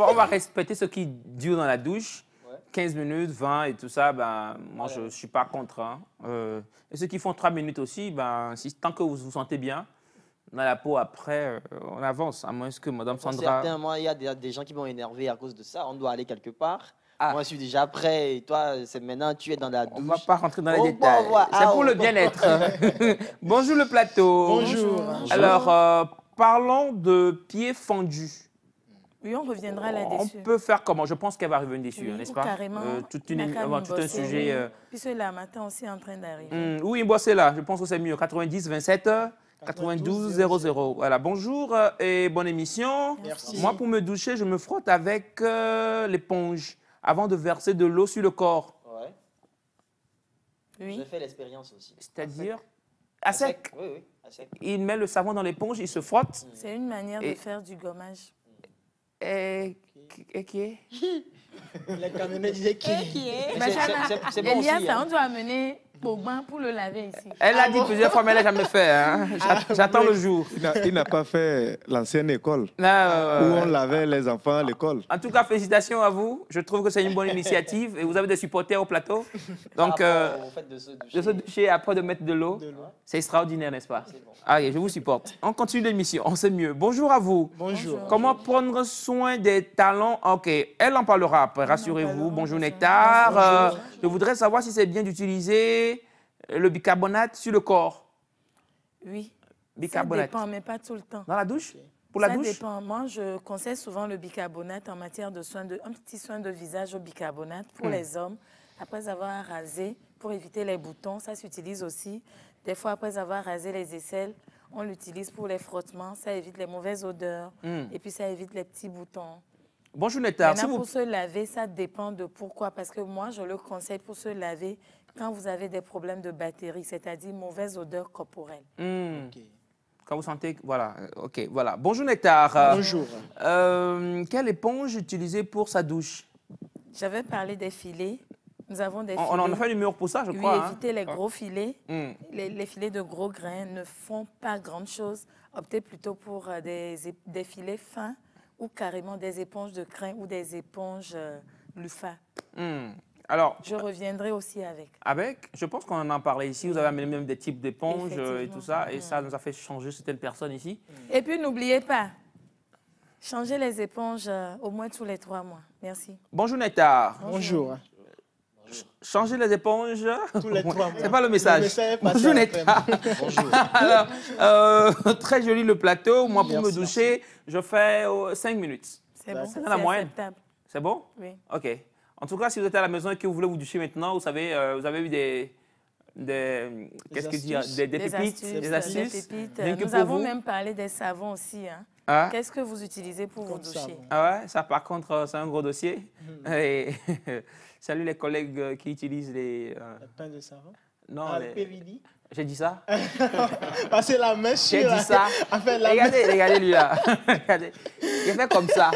on va respecter ceux qui durent dans la douche. 15 minutes, 20 et tout ça, moi, je ne suis pas contre. Et ceux qui font 3 minutes aussi, tant que vous vous sentez bien, dans la peau, après, on avance. À moins que Mme Sandra... Certainement, il y a des gens qui vont énerver à cause de ça. On doit aller quelque part. Moi, je suis déjà prêt. Et toi, c'est maintenant, tu es dans la douche. On ne va pas rentrer dans les détails. C'est pour le bien-être. Bonjour le plateau. Bonjour. Alors, parlons de pieds fendus. Oui, on reviendra là-dessus. On peut faire comment? Je pense qu'elle va revenir dessus, n'est-ce pas? Carrément. Tout un sujet. Puisque là, matin aussi en train d'arriver. Oui, c'est là. Je pense que c'est mieux. 90 27 92 00. Voilà. Bonjour et bonne émission. Merci. Moi, pour me doucher, je me frotte avec l'éponge avant de verser de l'eau sur le corps. Oui. J'ai fait l'expérience aussi. C'est-à-dire à sec. Oui, à sec. Il met le savon dans l'éponge, il se frotte. C'est une manière de faire du gommage. Et qui est? Les camionnets disaient qui est. C'est bon aussi. On doit amener Pogba pour le laver ici. Elle l'a dit plusieurs fois, mais elle n'a jamais fait. J'attends le jour. Il n'a pas fait l'ancienne école où on lavait les enfants à l'école. En tout cas, félicitations à vous. Je trouve que c'est une bonne initiative et vous avez des supporters au plateau. Donc, de se doucher après de mettre de l'eau, c'est extraordinaire, n'est-ce pas? Bon. Allez, je vous supporte. On continue l'émission, on sait mieux. Bonjour à vous. Bonjour. Comment prendre soin des talons? Ok, elle en parlera après, rassurez-vous. Bonjour Nectar. Bonjour. Je voudrais savoir si c'est bien d'utiliser le bicarbonate sur le corps. Oui. Bicarbonate. Ça dépend, mais pas tout le temps. Dans la douche? Pour la douche? Ça dépend. Moi, je conseille souvent le bicarbonate en matière de soins un petit soin de visage au bicarbonate pour les hommes. Après avoir rasé, pour éviter les boutons, ça s'utilise aussi. Des fois, après avoir rasé les aisselles, On l'utilise pour les frottements, ça évite les mauvaises odeurs et puis ça évite les petits boutons. Bonjour Nectar. Maintenant, pour se laver, ça dépend de pourquoi. Parce que moi, je le conseille pour se laver quand vous avez des problèmes de batterie, c'est-à-dire mauvaise odeur corporelle. Okay. Quand vous sentez... Voilà, ok, voilà. Bonjour Nectar. Bonjour. Quelle éponge utiliser pour sa douche? J'avais parlé des filets. Nous avons des filets. On a fait un numéro pour ça, je crois. Oui, évitez les gros filets. Les filets de gros grains ne font pas grand-chose. Optez plutôt pour des filets fins ou carrément des éponges de crin ou des éponges Lufa. Alors, je reviendrai aussi avec. Avec? Je pense qu'on en a parlé ici. Vous avez amené même des types d'éponges et tout ça. Et ça nous a fait changer certaines personnes ici. Et puis, n'oubliez pas, changez les éponges au moins tous les 3 mois. Merci. Bonjour Nectar. Bonjour. Changer les éponges tous les 3 mois. C'est pas le message. Bonjour Nectar. Bonjour. Alors, très joli le plateau. Moi, pour me doucher, je fais 5 minutes. C'est bon. C'est la moyenne. C'est bon? Oui. OK. En tout cas, si vous êtes à la maison et que vous voulez vous doucher maintenant, vous savez, vous avez eu des pépites, des astuces. Nous avons même parlé des savons aussi. Hein. Ah. Qu'est-ce que vous utilisez pour vous doucher? Ah ouais, ça par contre, c'est un gros dossier. Et salut les collègues qui utilisent les... pain de savon? Non, les PVD? J'ai dit ça? Passer la main sur J'ai dit ça. Regardez lui là. Regardez. Il fait comme ça.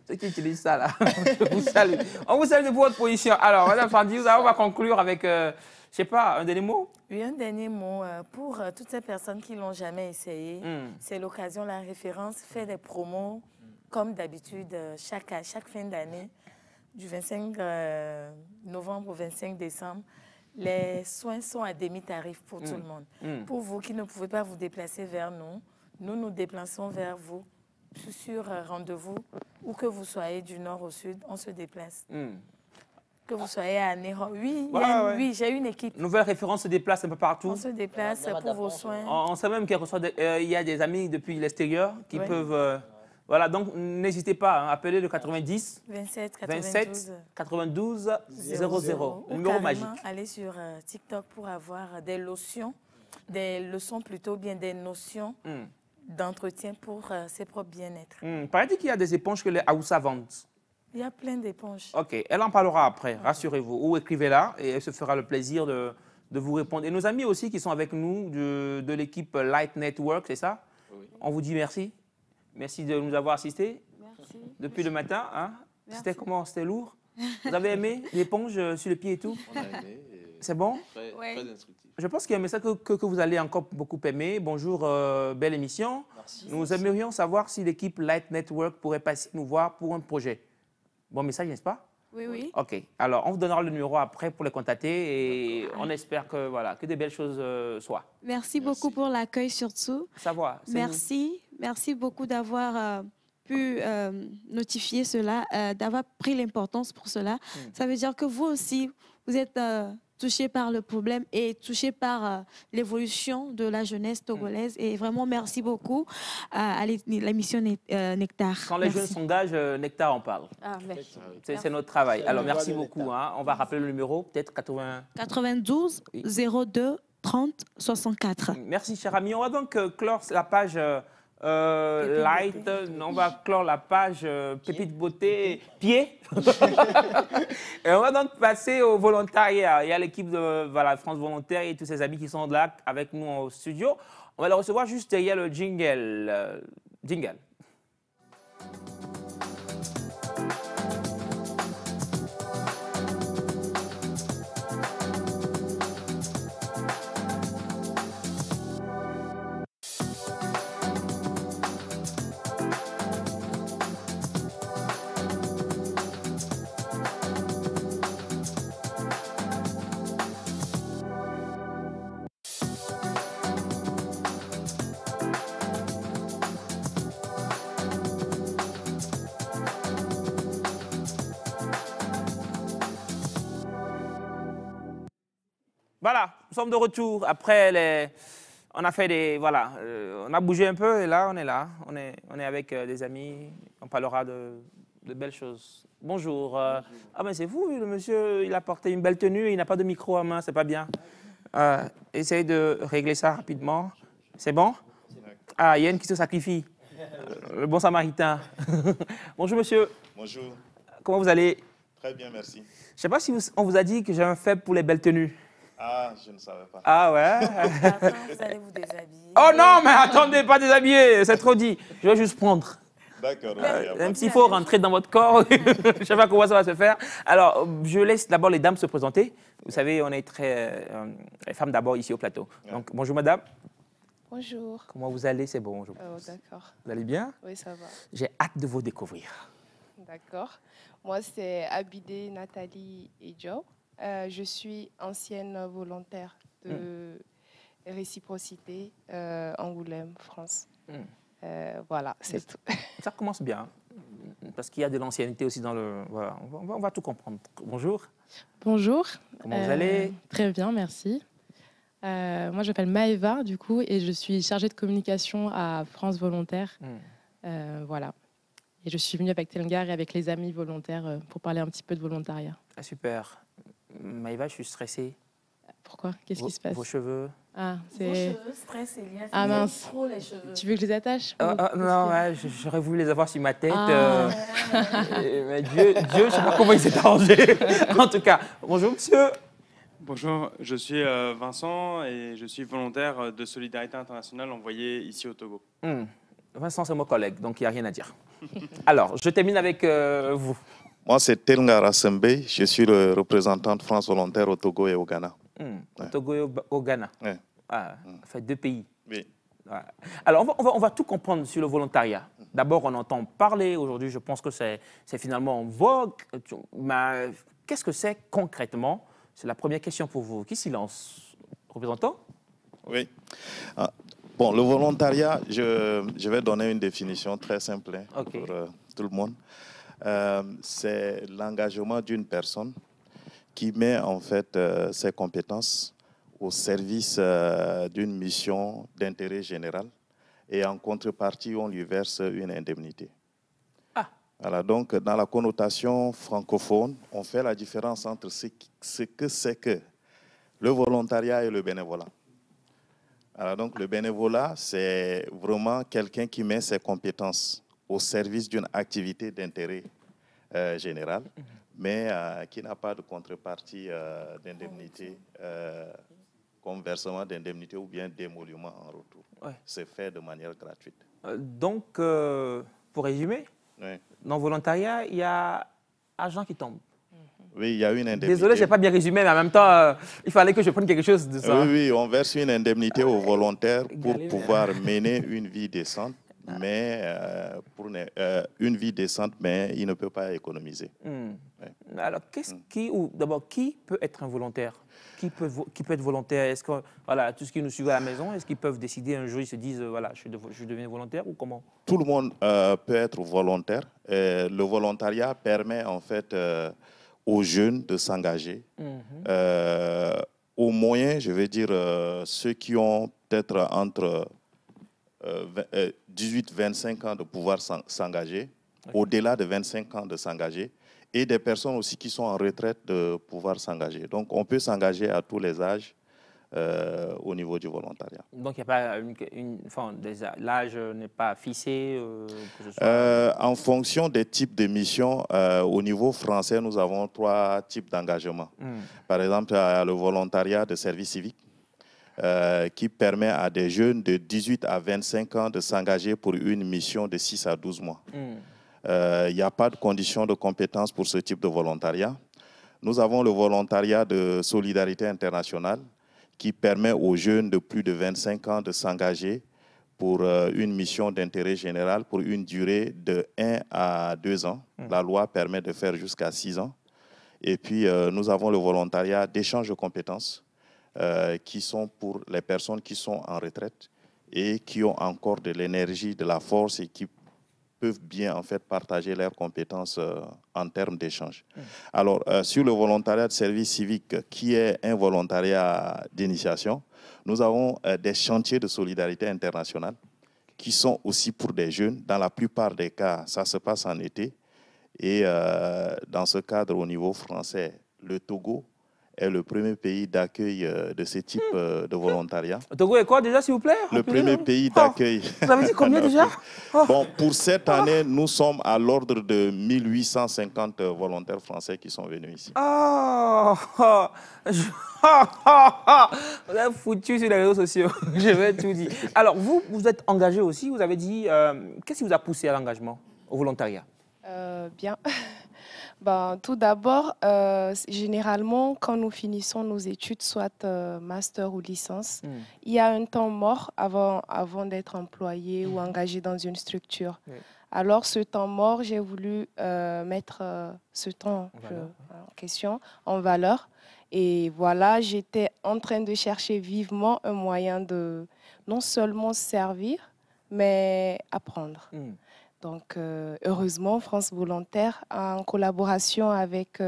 Ceux qui utilisent ça là. Je vous salue. On vous salue de votre position. Alors, Madame Fandi, on va conclure avec, je sais pas, un dernier mot? Oui, un dernier mot. Pour toutes ces personnes qui ne l'ont jamais essayé, c'est l'occasion, la référence, fait des promos comme d'habitude chaque fin d'année, du 25 novembre au 25 décembre. Les soins sont à demi-tarif pour tout le monde. Pour vous qui ne pouvez pas vous déplacer vers nous, nous nous déplaçons vers vous sur rendez-vous. Où que vous soyez du nord au sud, on se déplace. Que vous soyez à Néro. Oui, oui, j'ai une équipe. Nouvelle référence se déplace un peu partout. On se déplace pour vos soins. On sait même qu'il y a des amis depuis l'extérieur qui peuvent... Voilà, donc n'hésitez pas à appeler le 90 27 92 00. Numéro magique. Allez sur TikTok pour avoir des lotions, des leçons plutôt bien, des notions d'entretien pour ses propres bien-être. Paraît-il qu'il y a des éponges que les Aoussa vendent. Il y a plein d'éponges. OK, elle en parlera après, rassurez-vous. Ou écrivez-la et elle se fera le plaisir de vous répondre. Et nos amis aussi qui sont avec nous de l'équipe Light Network, c'est ça? Oui. On vous dit merci. Merci de nous avoir assistés. Merci. Depuis le matin. Hein? C'était comment? C'était lourd? Vous avez aimé l'éponge sur le pied et tout? On a aimé. C'est bon? Très instructif. Je pense qu'il y a un message que vous allez encore beaucoup aimer. Bonjour, belle émission. Merci. Nous aimerions savoir si l'équipe Light Network pourrait passer nous voir pour un projet. Bon message, n'est-ce pas? Oui, oui. OK. Alors, on vous donnera le numéro après pour les contacter et on espère que, voilà, que de belles choses soient. Merci beaucoup pour l'accueil surtout. Ça va. Merci. Merci beaucoup d'avoir pu notifier cela, d'avoir pris l'importance pour cela. Ça veut dire que vous aussi, vous êtes touché par le problème et touché par l'évolution de la jeunesse togolaise. Et vraiment, merci beaucoup à l'émission Nectar. Quand les jeunes s'engagent, Nectar en parle. Ah, merci. C'est notre travail. Alors, merci beaucoup. Hein. On va rappeler le numéro, peut-être 92 02 30 64. Merci, cher ami. On va donc clore la page... Light, on va clore la page Pépite Beauté Pied. Et on va donc passer au volontariat. Il y a l'équipe de France Volontaire et tous ses amis qui sont là avec nous au studio. On va les recevoir juste derrière le jingle. Jingle. Voilà, nous sommes de retour. Après, on a fait des... Voilà, on a bougé un peu et là, on est là. On est avec des amis. On parlera de belles choses. Bonjour. Ah ben c'est vous, le monsieur, il a porté une belle tenue et il n'a pas de micro à main, c'est pas bien. Essayez de régler ça rapidement. C'est bon? Ah, il y a une qui se sacrifie. Le bon samaritain. Bonjour, monsieur. Bonjour. Comment vous allez? Très bien, merci. Je ne sais pas si on vous a dit que j'ai un faible pour les belles tenues. Ah, je ne savais pas. Ah ouais? Attends, vous allez vous déshabiller. Oh non, mais attendez, pas déshabiller, c'est trop dit. Je vais juste prendre. D'accord. Même s'il faut rentrer dans votre corps, je ne sais pas comment ça va se faire. Alors, je laisse d'abord les dames se présenter. Vous savez, on est les femmes d'abord ici au plateau. Donc, bonjour madame. Bonjour. Comment vous allez? C'est bon. D'accord. Vous allez bien? Oui, ça va. J'ai hâte de vous découvrir. D'accord. Moi, c'est Abidé, Nathalie et Joe. Je suis ancienne volontaire de réciprocité Angoulême, France. Voilà, c'est tout. Ça commence bien, parce qu'il y a de l'ancienneté aussi dans le... Voilà, on va tout comprendre. Bonjour. Bonjour. Comment vous allez? Très bien, merci. Moi, je m'appelle Maëva, du coup, et je suis chargée de communication à France Volontaire. Voilà. Et je suis venue avec Telngar et avec les amis volontaires pour parler un petit peu de volontariat. Ah, super. Maëva, je suis stressée. Pourquoi? Qu'est-ce qui se passe? Vos cheveux. Ah, c'est... Vos cheveux, stress, Elias. Ah mince. Trop les cheveux. Tu veux que je les attache? Non, ouais, j'aurais voulu les avoir sur ma tête. Ah. Mais Dieu, je ne sais pas comment il s'est arrangé. En tout cas, bonjour monsieur. Bonjour, je suis Vincent et je suis volontaire de Solidarité Internationale envoyé ici au Togo. Vincent, c'est mon collègue, donc il n'y a rien à dire. Alors, je termine avec vous. Moi, c'est Telngara Sembe. Je suis le représentant de France Volontaire au Togo et au Ghana. Au Togo et au Ghana. Ouais. Ah, ça fait 2 pays. Oui. Ouais. Alors, on va tout comprendre sur le volontariat. D'abord, on entend parler. Aujourd'hui, je pense que c'est finalement en vogue. Mais qu'est-ce que c'est concrètement? C'est la première question pour vous. Qui s'y lance? Représentant? Oui. Bon, le volontariat, je vais donner une définition très simple pour tout le monde. C'est l'engagement d'une personne qui met en fait ses compétences au service d'une mission d'intérêt général et en contrepartie, on lui verse une indemnité. Voilà, donc, dans la connotation francophone, on fait la différence entre ce que c'est que le volontariat et le bénévolat. Alors, donc, le bénévolat, c'est vraiment quelqu'un qui met ses compétences au service d'une activité d'intérêt général, mais qui n'a pas de contrepartie d'indemnité, comme versement d'indemnité ou bien d'émolument en retour. Ouais. C'est fait de manière gratuite. Donc, pour résumer, dans le volontariat, il y a argent qui tombe. Oui, il y a une indemnité. Désolé, je n'ai pas bien résumé, mais en même temps, il fallait que je prenne quelque chose de ça. Oui, on verse une indemnité aux volontaires pour pouvoir mener une vie décente, mais une vie décente, mais il ne peut pas économiser. Alors, d'abord, qui peut être un volontaire? Qui peut être volontaire? Est-ce que, voilà, tous ceux qui nous suivent à la maison, est-ce qu'ils peuvent décider un jour, ils se disent, voilà, je deviens volontaire ou comment? Tout le monde peut être volontaire. Le volontariat permet en fait aux jeunes de s'engager. Au moyen, je veux dire, ceux qui ont peut-être entre 18 et 25 ans de pouvoir s'engager, au-delà de 25 ans de s'engager, et des personnes aussi qui sont en retraite de pouvoir s'engager. Donc, on peut s'engager à tous les âges au niveau du volontariat. Donc, il n'y a pas l'âge n'est pas fixé En fonction des types de missions, au niveau français, nous avons 3 types d'engagement. Par exemple, il y a le volontariat de service civique qui permet à des jeunes de 18 à 25 ans de s'engager pour une mission de 6 à 12 mois. Il n'y a pas de conditions de compétence pour ce type de volontariat. Nous avons le volontariat de solidarité internationale qui permet aux jeunes de plus de 25 ans de s'engager pour une mission d'intérêt général pour une durée de 1 à 2 ans. La loi permet de faire jusqu'à 6 ans. Et puis, nous avons le volontariat d'échange de compétences qui sont pour les personnes qui sont en retraite et qui ont encore de l'énergie, de la force et qui peuvent bien en fait partager leurs compétences en termes d'échange. Alors, sur le volontariat de service civique, qui est un volontariat d'initiation, nous avons des chantiers de solidarité internationale qui sont aussi pour des jeunes. Dans la plupart des cas, ça se passe en été. Et dans ce cadre, au niveau français, le Togo est le premier pays d'accueil de ce type de volontariat. Togo est quoi déjà, s'il vous plaît? Le premier pays d'accueil. Vous avez dit combien déjà? Bon, pour cette année, nous sommes à l'ordre de 1850 volontaires français qui sont venus ici. Vous avez foutu sur les réseaux sociaux, je vais tout dire. Alors, vous êtes engagé aussi, vous avez dit, qu'est-ce qui vous a poussé à l'engagement, au volontariat? Bien. Ben, tout d'abord, généralement, quand nous finissons nos études, soit master ou licence, il y a un temps mort avant d'être employé ou engagé dans une structure. Alors, ce temps mort, j'ai voulu mettre ce temps en question, en valeur. Et voilà, j'étais en train de chercher vivement un moyen de non seulement servir, mais apprendre. Donc, heureusement, France Volontaire, en collaboration avec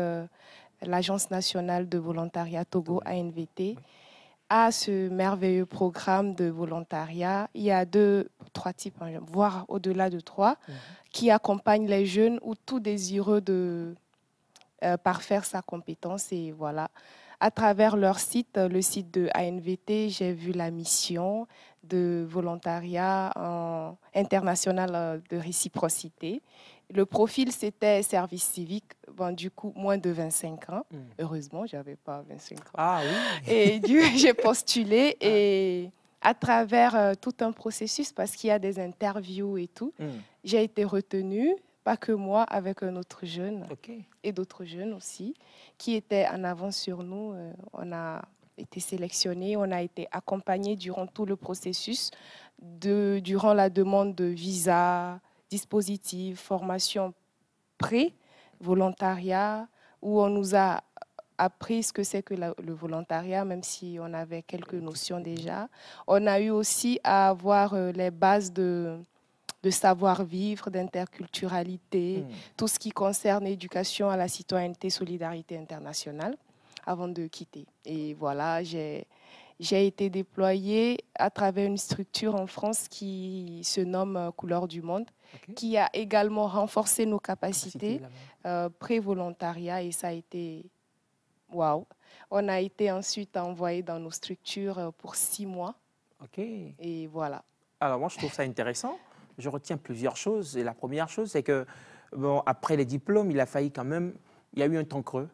l'Agence nationale de volontariat Togo, ANVT, a ce merveilleux programme de volontariat. Il y a 2, 3 types, voire au-delà de 3, qui accompagnent les jeunes ou tout désireux de parfaire sa compétence. Et voilà, à travers leur site, le site de ANVT, j'ai vu la mission de volontariat international de réciprocité. Le profil, c'était service civique, bon, du coup, moins de 25 ans. Heureusement, je n'avais pas 25 ans. Ah oui. Et j'ai postulé et à travers tout un processus, parce qu'il y a des interviews et tout, j'ai été retenue, pas que moi, avec un autre jeune et d'autres jeunes aussi, qui étaient en avance sur nous. On a été sélectionnés, on a été accompagnés durant tout le processus, durant la demande de visa, dispositif, formation pré-volontariat, où on nous a appris ce que c'est que le volontariat, même si on avait quelques notions déjà. On a eu aussi à avoir les bases de savoir-vivre, d'interculturalité, tout ce qui concerne l'éducation à la citoyenneté, solidarité internationale, avant de quitter. Et voilà, j'ai été déployée à travers une structure en France qui se nomme Couleurs du Monde, qui a également renforcé nos capacités pré-volontariat, et ça a été waouh. On a été ensuite envoyés dans nos structures pour 6 mois. Et voilà. Alors moi, je trouve ça intéressant. Je retiens plusieurs choses. Et la première chose, c'est que bon, après les diplômes, il a failli quand même, il y a eu un temps creux.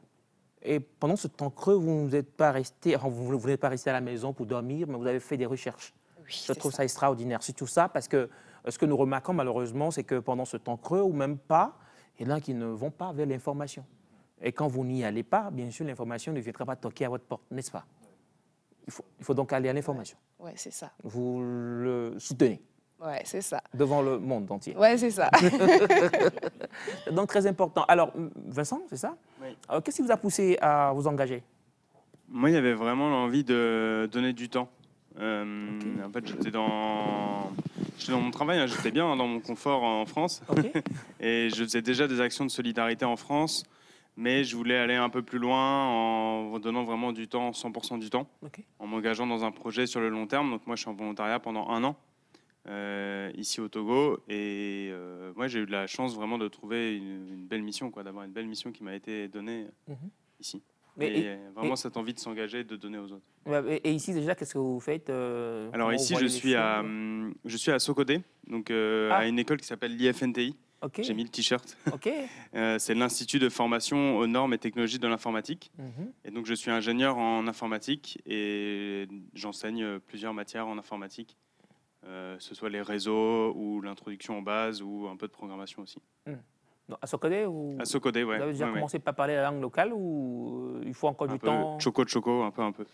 Et pendant ce temps creux, vous n'êtes pas resté, enfin, vous n'êtes pas resté à la maison pour dormir, mais vous avez fait des recherches. Oui, je trouve ça extraordinaire. C'est tout ça parce que ce que nous remarquons malheureusement, c'est que pendant ce temps creux, ou même pas, il y en a qui ne vont pas vers l'information. Et quand vous n'y allez pas, bien sûr, l'information ne viendra pas toquer à votre porte, n'est-ce pas? Il faut donc aller à l'information. Oui, c'est ça. Vous le soutenez. Oui, c'est ça. Devant le monde entier. Oui, c'est ça. Donc, très important. Alors, Vincent, c'est ça? Oui. Qu'est-ce qui vous a poussé à vous engager? Moi, il y avait vraiment l'envie de donner du temps. En fait, j'étais dans mon travail, hein, j'étais bien dans mon confort en France. Et je faisais déjà des actions de solidarité en France. Mais je voulais aller un peu plus loin en donnant vraiment du temps, 100% du temps, en m'engageant dans un projet sur le long terme. Donc, moi, je suis en volontariat pendant 1 an. Ici au Togo, et moi j'ai eu de la chance vraiment de trouver une belle mission, d'avoir une belle mission qui m'a été donnée ici. Et vraiment cette envie de s'engager, de donner aux autres. Et ici déjà, qu'est-ce que vous faites? Alors ici je suis à Sokodé, donc à une école qui s'appelle l'IFNTI. J'ai mis le t-shirt. C'est l'Institut de formation aux normes et technologies de l'informatique. Et donc je suis ingénieur en informatique et j'enseigne plusieurs matières en informatique. Ce soit les réseaux ou l'introduction aux bases ou un peu de programmation aussi. À Sokodé À Sokodé, oui. Vous avez déjà commencé par parler la langue locale ou il faut encore du temps? Choco, un peu.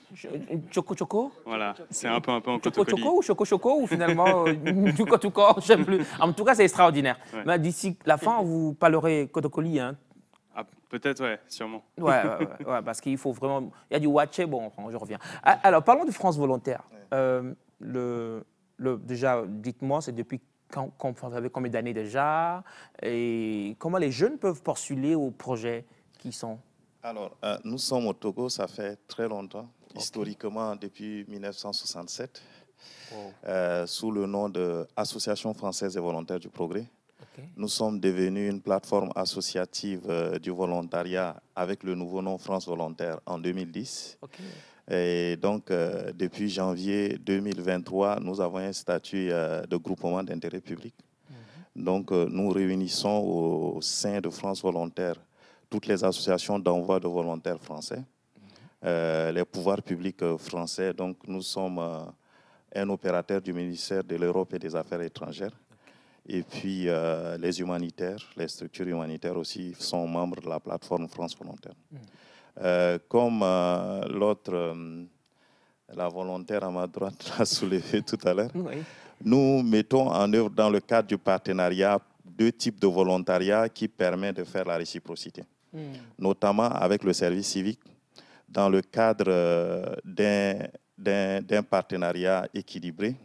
Choco? Voilà, c'est un peu en cotocoli. Choco ou finalement tuco, je sais plus. En tout cas, c'est extraordinaire. Mais d'ici la fin, vous parlerez cotocoli, hein? Peut-être, ouais, sûrement. Ouais, parce qu'il faut vraiment... Il y a du watché, bon, je reviens. Alors, parlons de France Volontaire. Déjà, dites-moi, c'est depuis quand vous avez combien d'années déjà? Et comment les jeunes peuvent postuler aux projets qui sont? Alors, nous sommes au Togo, ça fait très longtemps, historiquement depuis 1967, sous le nom de Association française et volontaire du progrès. Nous sommes devenus une plateforme associative du volontariat avec le nouveau nom France Volontaire en 2010. Et donc, depuis janvier 2023, nous avons un statut de groupement d'intérêt public. Donc, nous réunissons au sein de France Volontaire toutes les associations d'envoi de volontaires français, les pouvoirs publics français. Donc, nous sommes un opérateur du ministère de l'Europe et des Affaires étrangères. Et puis, les humanitaires, les structures humanitaires aussi sont membres de la plateforme France Volontaire. Comme l'autre, la volontaire à ma droite l'a soulevé tout à l'heure, nous mettons en œuvre dans le cadre du partenariat 2 types de volontariat qui permettent de faire la réciprocité, notamment avec le service civique dans le cadre d'un partenariat équilibré.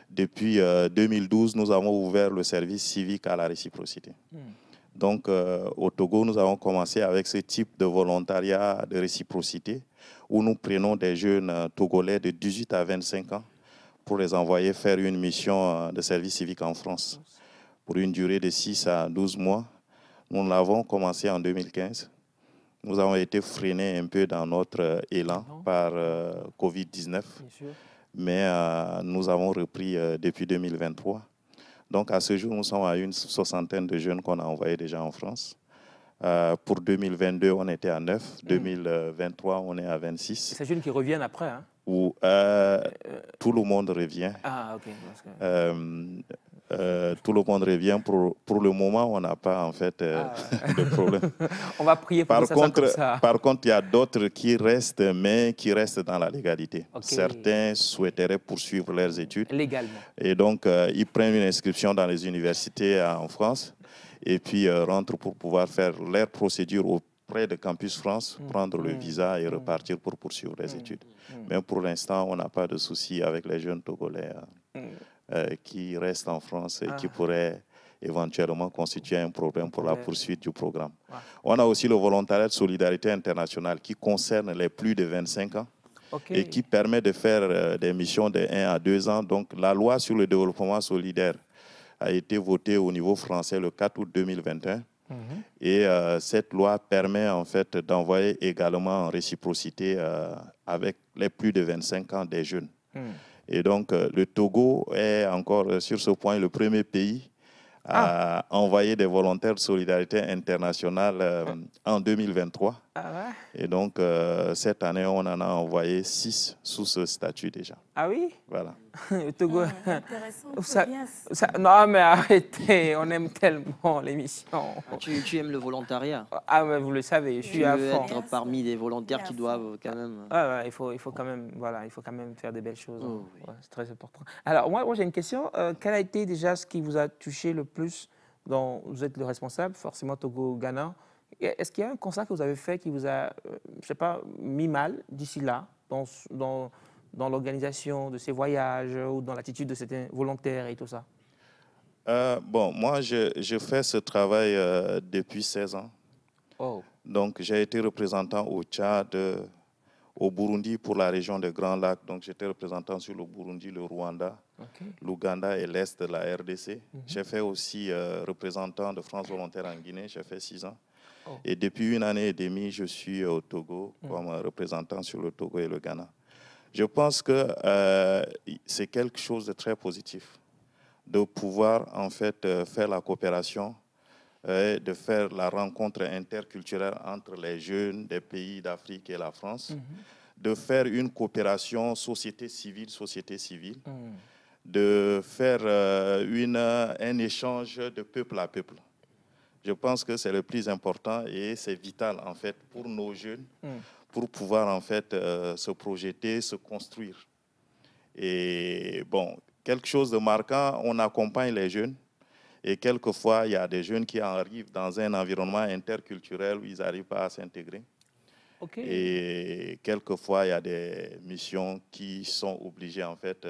Depuis 2012, nous avons ouvert le service civique à la réciprocité. Donc, au Togo, nous avons commencé avec ce type de volontariat de réciprocité où nous prenons des jeunes Togolais de 18 à 25 ans pour les envoyer faire une mission de service civique en France pour une durée de 6 à 12 mois. Nous l'avons commencé en 2015. Nous avons été freinés un peu dans notre élan par Covid-19, mais nous avons repris depuis 2023. Donc, à ce jour, nous sommes à une 60aine de jeunes qu'on a envoyés déjà en France. Pour 2022, on était à 9. 2023, on est à 26. Ces jeunes qui reviennent après, hein? Où tout le monde revient. Ah, ok. Tout le monde revient. Pour le moment, on n'a pas en fait de problème. On va prier pour ça. Par contre, il y a d'autres qui restent, mais qui restent dans la légalité. Certains souhaiteraient poursuivre leurs études. Légalement. Et donc, ils prennent une inscription dans les universités en France et puis rentrent pour pouvoir faire leur procédure auprès de Campus France, prendre le visa et repartir pour poursuivre les études. Mais pour l'instant, on n'a pas de souci avec les jeunes Togolais qui restent en France et qui pourraient éventuellement constituer un problème pour la poursuite du programme. On a aussi le volontariat de solidarité internationale qui concerne les plus de 25 ans et qui permet de faire des missions de 1 à 2 ans. Donc, la loi sur le développement solidaire a été votée au niveau français le 4 août 2021. Et cette loi permet en fait d'envoyer également en réciprocité avec les plus de 25 ans des jeunes. Et donc le Togo est encore sur ce point le premier pays à envoyer des volontaires de solidarité internationale en 2023. Et donc cette année, on en a envoyé 6 sous ce statut déjà. Ah oui? Voilà. Le Togo. Intéressant. Non, mais arrêtez, on aime tellement l'émission. Tu aimes le volontariat? Ah, mais vous le savez, je suis à fond. Tu veux être parmi les volontaires qui doivent quand même... il faut quand même, voilà, il faut quand même faire des belles choses. C'est très important. Alors, moi j'ai une question. Quel a été déjà ce qui vous a touché le plus dont vous êtes le responsable, forcément Togo-Ghana? Est-ce qu'il y a un constat que vous avez fait qui vous a, je sais pas, mis mal d'ici là, dans l'organisation de ces voyages ou dans l'attitude de certains volontaires et tout ça? Bon, moi, je fais ce travail depuis 16 ans. Donc, j'ai été représentant au Tchad, au Burundi pour la région des Grands Lacs. Donc, j'étais représentant sur le Burundi, le Rwanda, l'Ouganda et l'Est de la RDC. J'ai fait aussi représentant de France Volontaire en Guinée. J'ai fait 6 ans. Et depuis 1 année et demie, je suis au Togo comme représentant sur le Togo et le Ghana. Je pense que c'est quelque chose de très positif de pouvoir en fait faire la coopération, de faire la rencontre interculturelle entre les jeunes des pays d'Afrique et la France, de faire une coopération société civile, de faire un échange de peuple à peuple. Je pense que c'est le plus important et c'est vital en fait pour nos jeunes pour pouvoir en fait se projeter, se construire. Et bon, quelque chose de marquant, on accompagne les jeunes et quelquefois il y a des jeunes qui arrivent dans un environnement interculturel où ils n'arrivent pas à s'intégrer. Et quelquefois il y a des missions qui sont obligées en fait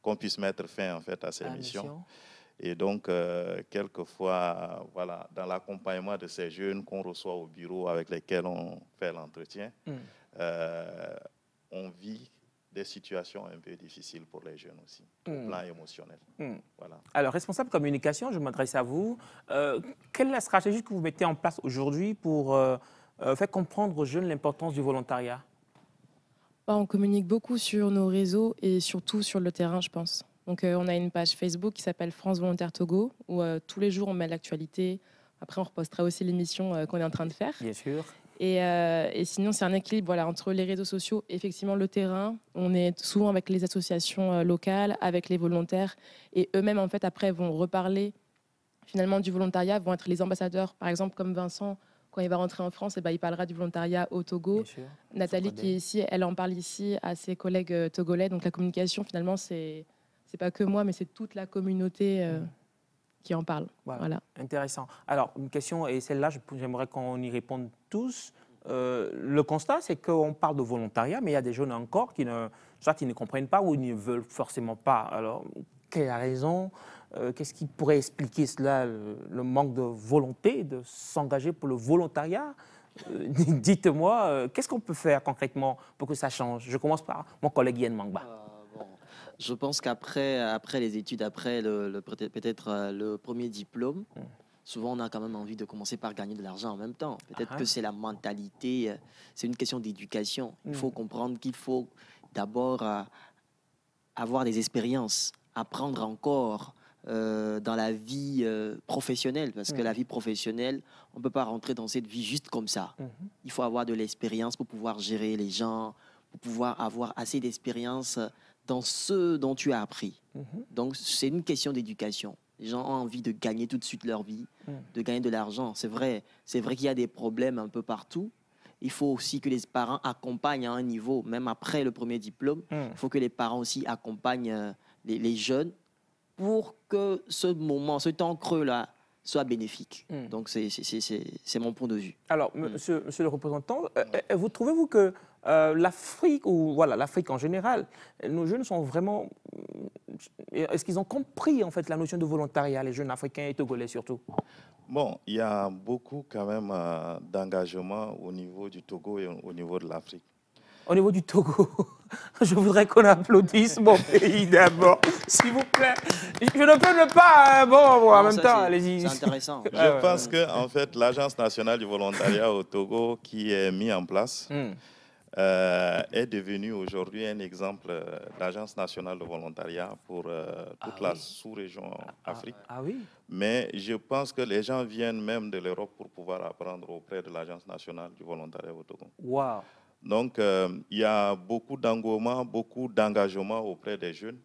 qu'on puisse mettre fin en fait à ces missions. Et donc, quelquefois, voilà, dans l'accompagnement de ces jeunes qu'on reçoit au bureau avec lesquels on fait l'entretien, on vit des situations un peu difficiles pour les jeunes aussi, au plan émotionnel. Voilà. Alors, responsable communication, je m'adresse à vous. Quelle est la stratégie que vous mettez en place aujourd'hui pour faire comprendre aux jeunes l'importance du volontariat? On communique beaucoup sur nos réseaux et surtout sur le terrain, je pense. Donc, on a une page Facebook qui s'appelle France Volontaire Togo, où tous les jours, on met l'actualité. Après, on repostera aussi l'émission qu'on est en train de faire. Bien sûr. Et sinon, c'est un équilibre voilà, entre les réseaux sociaux, effectivement, le terrain. On est souvent avec les associations locales, avec les volontaires. Et eux-mêmes, en fait, après, vont reparler finalement du volontariat, vont être les ambassadeurs. Par exemple, comme Vincent, quand il va rentrer en France, il parlera du volontariat au Togo. Nathalie, qui est ici, elle en parle ici à ses collègues togolais. Donc la communication, finalement, c'est pas que moi, mais c'est toute la communauté qui en parle. Voilà. Intéressant. Alors, une question, et celle-là, j'aimerais qu'on y réponde tous. Le constat, c'est qu'on parle de volontariat, mais il y a des jeunes encore qui ne comprennent pas ou ne veulent forcément pas. Alors, quelle est la raison? Qu'est-ce qui pourrait expliquer cela, le manque de volonté de s'engager pour le volontariat? Dites-moi, qu'est-ce qu'on peut faire concrètement pour que ça change? Je commence par mon collègue Yann Mangba. Je pense qu'après les études, après peut-être le premier diplôme, souvent on a quand même envie de commencer par gagner de l'argent en même temps. Peut-être que c'est la mentalité, c'est une question d'éducation. Il faut comprendre qu'il faut d'abord avoir des expériences, apprendre encore dans la vie professionnelle, parce que la vie professionnelle, on ne peut pas rentrer dans cette vie juste comme ça. Il faut avoir de l'expérience pour pouvoir gérer les gens, pour pouvoir avoir assez d'expérience dans ce dont tu as appris. Donc, c'est une question d'éducation. Les gens ont envie de gagner tout de suite leur vie, de gagner de l'argent. C'est vrai qu'il y a des problèmes un peu partout. Il faut aussi que les parents accompagnent à un niveau, même après le premier diplôme. Il faut que les parents aussi accompagnent les jeunes pour que ce moment, ce temps creux-là, soit bénéfique. Donc, c'est mon point de vue. Alors, monsieur le représentant, vous trouvez-vous que l'Afrique, ou voilà, l'Afrique en général, nos jeunes sont vraiment... Est-ce qu'ils ont compris, en fait, la notion de volontariat, les jeunes africains et togolais surtout? Bon, il y a beaucoup quand même d'engagement au niveau du Togo et au niveau de l'Afrique. Au niveau du Togo, je voudrais qu'on applaudisse mon pays d'abord, s'il vous plaît. Je ne peux ne pas, en même temps, allez-y. C'est intéressant. Je pense que, en fait, l'Agence nationale du volontariat au Togo, qui est mise en place, est devenue aujourd'hui un exemple d'Agence nationale de volontariat pour toute la sous-région Afrique. Mais je pense que les gens viennent même de l'Europe pour pouvoir apprendre auprès de l'Agence nationale du volontariat au Togo. Wow. Donc, il y a beaucoup d'engouement, beaucoup d'engagement auprès des jeunes.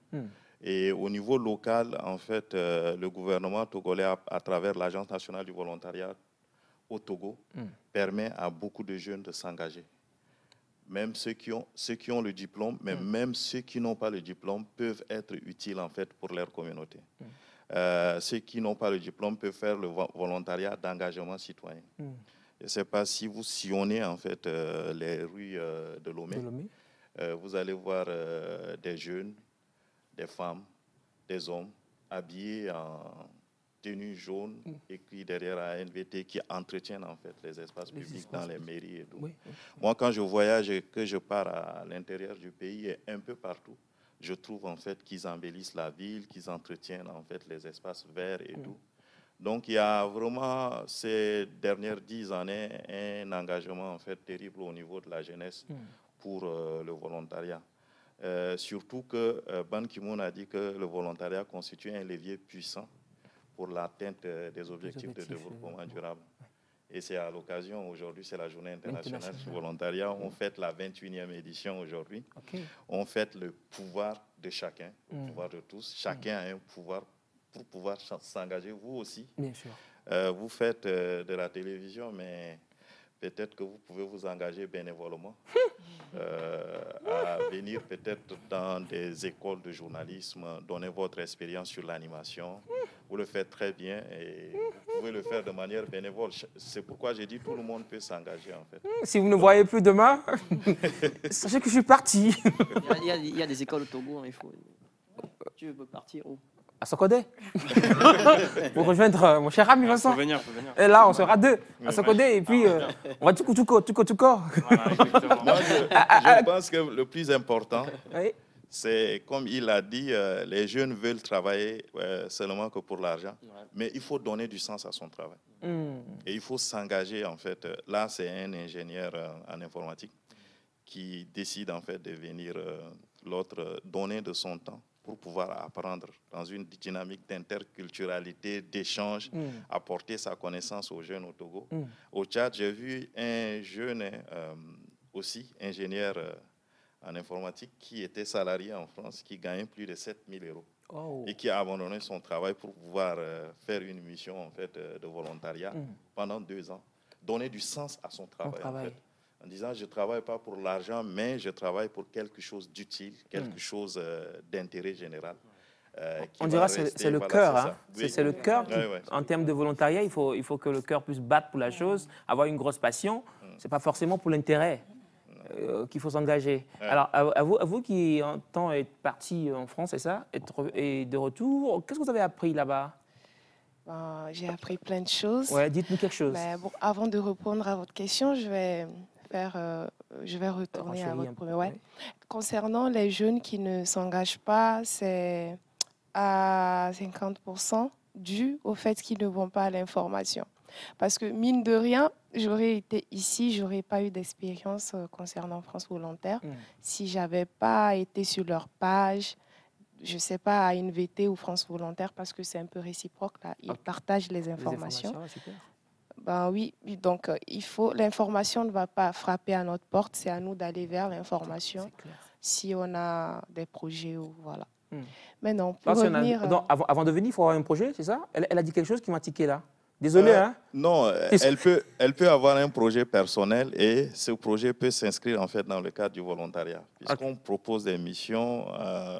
Et au niveau local, en fait, le gouvernement togolais, à travers l'Agence nationale du volontariat au Togo, permet à beaucoup de jeunes de s'engager. Même ceux qui ont le diplôme, mais même ceux qui n'ont pas le diplôme peuvent être utiles, en fait, pour leur communauté. Ceux qui n'ont pas le diplôme peuvent faire le volontariat d'engagement citoyen. Je ne sais pas si vous sillonnez en fait les rues de Lomé. Vous allez voir des jeunes, des femmes, des hommes habillés en tenue jaune et puis derrière un NVT qui entretiennent en fait les espaces publics dans les mairies et tout. Moi, quand je voyage et que je pars à l'intérieur du pays et un peu partout, je trouve en fait qu'ils embellissent la ville, qu'ils entretiennent en fait les espaces verts et tout. Donc, il y a vraiment, ces dernières 10 années, un engagement en fait terrible au niveau de la jeunesse pour le volontariat. Surtout que Ban Ki-moon a dit que le volontariat constitue un levier puissant pour l'atteinte des objectifs de développement durable. Et c'est à l'occasion, aujourd'hui, c'est la journée internationale du volontariat. On fête la 21e édition aujourd'hui. On fête le pouvoir de chacun, le pouvoir de tous. Chacun a un pouvoir pour pouvoir s'engager, vous aussi. Bien sûr. Vous faites de la télévision, mais peut-être que vous pouvez vous engager bénévolement à venir peut-être dans des écoles de journalisme, donner votre expérience sur l'animation. Vous le faites très bien et vous pouvez le faire de manière bénévole. C'est pourquoi j'ai dit que tout le monde peut s'engager en fait. Si vous ne voyez plus demain, sachez que je suis parti. Il y a des écoles au Togo, hein, il faut... Tu veux partir où? À Sokodé. Pour rejoindre mon cher ami Vincent. Faut venir, faut venir. Et là, on sera deux à Sokodé et puis on va tout corps. Voilà, exactement. Moi, je pense que le plus important, oui. c'est, comme il a dit, les jeunes veulent travailler seulement que pour l'argent, mais il faut donner du sens à son travail. Et il faut s'engager, en fait. Là, c'est un ingénieur en informatique qui décide, en fait, de venir l'autre donner de son temps pour pouvoir apprendre dans une dynamique d'interculturalité, d'échange, apporter sa connaissance aux jeunes au Togo. Au Tchad, j'ai vu un jeune aussi, ingénieur en informatique, qui était salarié en France, qui gagnait plus de 7 000 € et qui a abandonné son travail pour pouvoir faire une mission en fait, de volontariat pendant 2 ans. Donner du sens à son travail. En fait. En disant, je ne travaille pas pour l'argent, mais je travaille pour quelque chose d'utile, quelque chose d'intérêt général. On dira que c'est le cœur. Hein. C'est le cœur. En termes de volontariat, il faut que le cœur puisse battre pour la chose, avoir une grosse passion. Ce n'est pas forcément pour l'intérêt qu'il faut s'engager. Alors, à vous qui, en temps, êtes parti en France, c'est ça, et de retour, qu'est-ce que vous avez appris là-bas? J'ai appris plein de choses. Ouais, dites-nous quelque chose. Mais bon, avant de répondre à votre question, je vais retourner à votre premier. Ouais. Concernant les jeunes qui ne s'engagent pas, c'est à 50% dû au fait qu'ils ne vont pas à l'information. Parce que, mine de rien, j'aurais été ici, je n'aurais pas eu d'expérience concernant France Volontaire si je n'avais pas été sur leur page, je ne sais pas, à NVT ou France Volontaire, parce que c'est un peu réciproque, là. Ils partagent les informations. Ben oui, donc l'information ne va pas frapper à notre porte, c'est à nous d'aller vers l'information si on a des projets ou voilà. Mais non, pour revenir... avant de venir, il faut avoir un projet, c'est ça? Elle a dit quelque chose qui m'a tiqué là. Désolé, hein? Non, elle peut avoir un projet personnel et ce projet peut s'inscrire en fait dans le cadre du volontariat. Puisqu'on propose des missions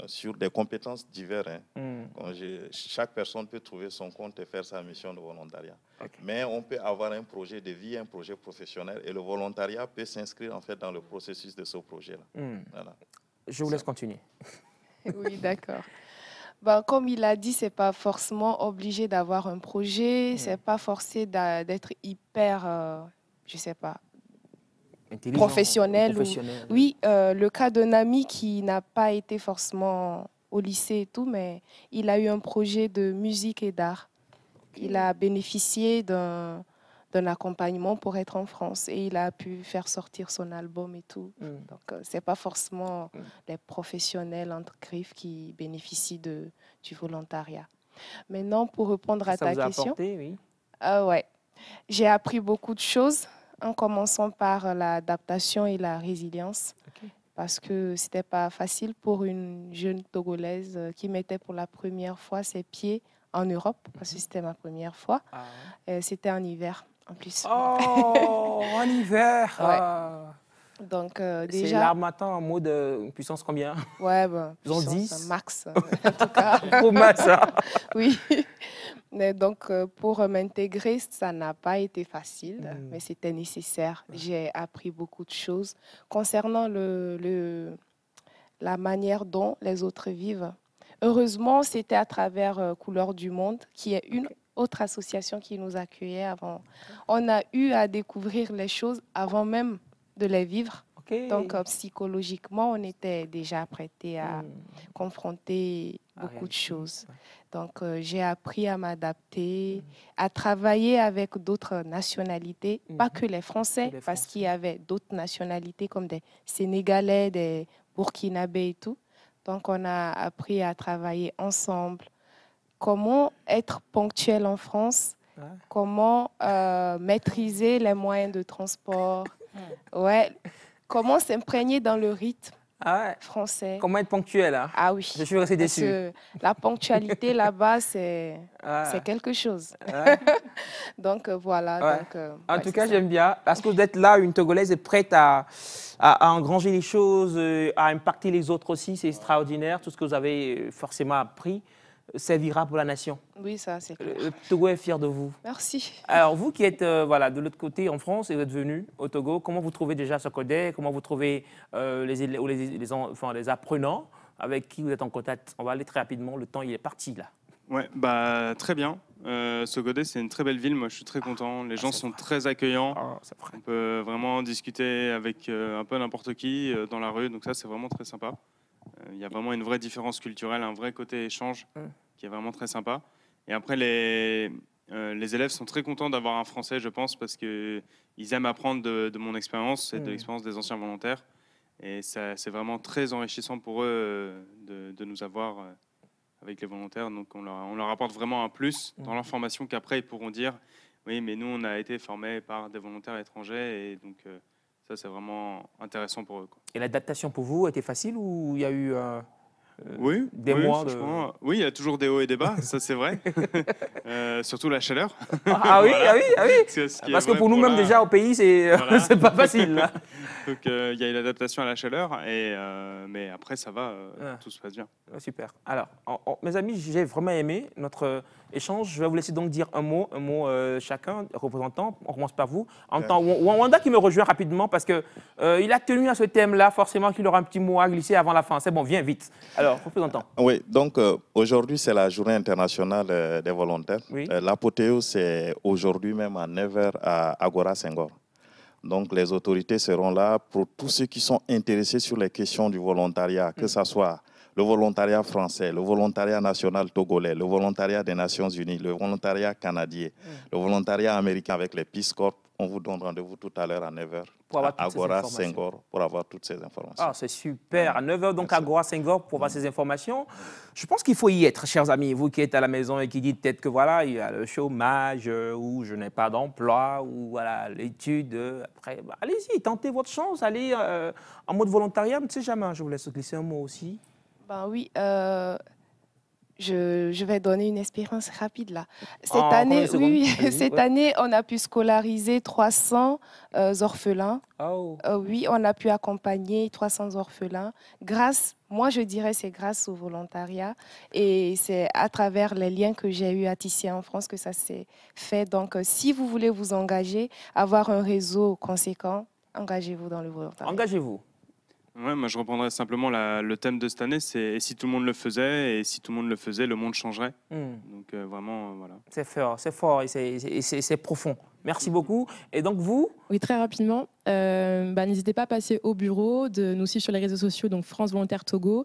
sur des compétences diverses. Hein. Chaque personne peut trouver son compte et faire sa mission de volontariat. Mais on peut avoir un projet de vie, un projet professionnel et le volontariat peut s'inscrire en fait dans le processus de ce projet-là. Voilà. Je vous laisse continuer. Oui, d'accord. Ben, comme il a dit, ce n'est pas forcément obligé d'avoir un projet, ce n'est pas forcé d'être hyper, je ne sais pas, professionnel. Oui, le cas d'un ami qui n'a pas été forcément au lycée et tout, mais il a eu un projet de musique et d'art. Il a bénéficié d'un accompagnement pour être en France et il a pu faire sortir son album et tout. Donc, ce n'est pas forcément les professionnels entre griffes qui bénéficient du volontariat. Maintenant, pour répondre à ta question, apporté, ouais, j'ai appris beaucoup de choses en commençant par l'adaptation et la résilience parce que ce n'était pas facile pour une jeune Togolaise qui mettait pour la première fois ses pieds en Europe, parce que c'était ma première fois. C'était en hiver. En plus. Oh, en hiver. Ouais. Donc déjà. C'est l'Harmattan en mode puissance combien? Ouais, ben, puissance 10 max en tout cas. Pour max, hein. Oui. Mais donc pour m'intégrer, ça n'a pas été facile, mais c'était nécessaire. J'ai appris beaucoup de choses concernant la manière dont les autres vivent. Heureusement, c'était à travers Couleurs du Monde, qui est une autre association qui nous accueillait avant. On a eu à découvrir les choses avant même de les vivre. Donc, psychologiquement, on était déjà prêtés à confronter beaucoup de choses. Donc, j'ai appris à m'adapter, à travailler avec d'autres nationalités, pas que les Français, parce qu'il y avait d'autres nationalités comme des Sénégalais, des Burkinabés et tout. Donc, on a appris à travailler ensemble. Comment être ponctuel en France, comment maîtriser les moyens de transport, comment s'imprégner dans le rythme français. Comment être ponctuel, hein? Ah oui. Je suis resté déçu. La ponctualité là-bas, c'est quelque chose. Donc voilà. Donc, en tout cas, j'aime bien, parce que vous êtes là, une Togolaise est prête à engranger les choses, à impacter les autres aussi, c'est extraordinaire. Tout ce que vous avez forcément appris servira pour la nation. Oui, ça, c'est clair. Le Togo est fier de vous. Merci. Alors, vous qui êtes de l'autre côté en France et vous êtes venu au Togo, comment vous trouvez déjà Sokodé? Comment vous trouvez les apprenants avec qui vous êtes en contact? On va aller très rapidement, le temps il est parti là. Ouais, bah, très bien. Sogodé, c'est une très belle ville. Moi, je suis très content. Les gens sont très accueillants. On peut vraiment discuter avec un peu n'importe qui dans la rue. Donc ça, c'est vraiment très sympa. Il y a vraiment une vraie différence culturelle, un vrai côté échange qui est vraiment très sympa. Et après, les élèves sont très contents d'avoir un Français, je pense, parce qu'ils aiment apprendre de mon expérience et de l'expérience des anciens volontaires. Et c'est vraiment très enrichissant pour eux de nous avoir avec les volontaires. Donc on leur apporte vraiment un plus dans leur formation qu'après ils pourront dire oui, mais nous on a été formés par des volontaires étrangers et donc ça c'est vraiment intéressant pour eux, quoi. Et l'adaptation pour vous a été facile ou il y a eu des oui, mois Oui, il y a toujours des hauts et des bas, ça c'est vrai. Surtout la chaleur. Ah oui. Parce que pour nous-mêmes déjà au pays, c'est c'est pas facile. Là. Donc il y a une adaptation à la chaleur, mais après ça va, tout se passe bien. Super. Alors, mes amis, j'ai vraiment aimé notre échange. Je vais vous laisser donc dire un mot chacun, représentant. On commence par vous. En temps, Wanda qui me rejoint rapidement parce qu'il a tenu à ce thème-là, forcément qu'il aura un petit mot à glisser avant la fin. C'est bon, viens vite. Alors, représentant. Oui, donc aujourd'hui, c'est la journée internationale des volontaires. Oui. L'apothéose, c'est aujourd'hui même à 9h à Agora Senghor. Donc, les autorités seront là pour tous ceux qui sont intéressés sur les questions du volontariat, que ce soit le volontariat français, le volontariat national togolais, le volontariat des Nations Unies, le volontariat canadien, le volontariat américain avec les Peace Corps. On vous donne rendez-vous tout à l'heure à 9h à Agora Senghor pour avoir toutes ces informations. Ah, c'est super. À 9h, donc à Agora Senghor pour avoir ces informations. Je pense qu'il faut y être, chers amis. Vous qui êtes à la maison et qui dites peut-être que voilà, il y a le chômage ou je n'ai pas d'emploi ou voilà, l'étude. Après, allez-y, tentez votre chance. Allez en mode volontariat. Ne sais jamais. Je vous laisse glisser un mot aussi. Ben oui. Je vais donner une expérience rapide là. Cette année, on a pu scolariser 300 orphelins. Oh. Oui, on a pu accompagner 300 orphelins. Moi je dirais c'est grâce au volontariat et c'est à travers les liens que j'ai eu à tisser en France que ça s'est fait. Donc si vous voulez vous engager, avoir un réseau conséquent, engagez-vous dans le volontariat. Engagez-vous. Ouais, moi je reprendrais simplement le thème de cette année, c'est si tout le monde le faisait, et si tout le monde le faisait, le monde changerait. Donc vraiment, voilà. C'est fort et c'est profond. Merci beaucoup. Et donc vous? Oui, très rapidement. N'hésitez pas à passer au bureau, de nous suivre sur les réseaux sociaux, donc France Volontaire Togo.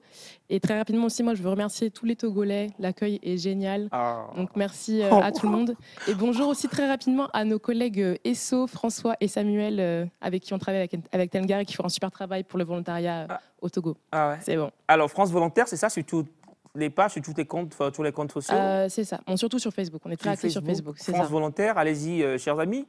Et très rapidement aussi, moi je veux remercier tous les Togolais. L'accueil est génial. Donc merci à tout le monde. Et bonjour aussi très rapidement à nos collègues Esso, François et Samuel, avec qui on travaille avec Telgar et qui font un super travail pour le volontariat au Togo. Ah ouais. C'est bon. Alors France Volontaire, c'est ça, sur toutes les pages, sur tous les comptes sociaux? C'est ça. Surtout sur Facebook. On est très actifs sur Facebook. France Volontaire, allez-y, chers amis.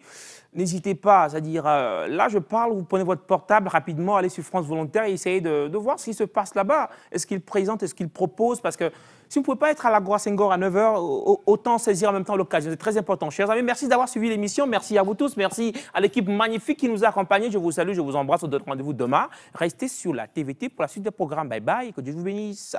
N'hésitez pas, c'est-à-dire, là je parle, vous prenez votre portable rapidement, allez sur France Volontaire et essayez de voir ce qui se passe là-bas. Est-ce qu'ils présentent, est-ce qu'ils proposent? Parce que si vous ne pouvez pas être à l'Agora Senghor à 9h, autant saisir en même temps l'occasion. C'est très important. Chers amis, merci d'avoir suivi l'émission. Merci à vous tous. Merci à l'équipe magnifique qui nous a accompagnés. Je vous salue, je vous embrasse. On donne rendez-vous demain. Restez sur la TVT pour la suite des programmes. Bye bye. Que Dieu vous bénisse.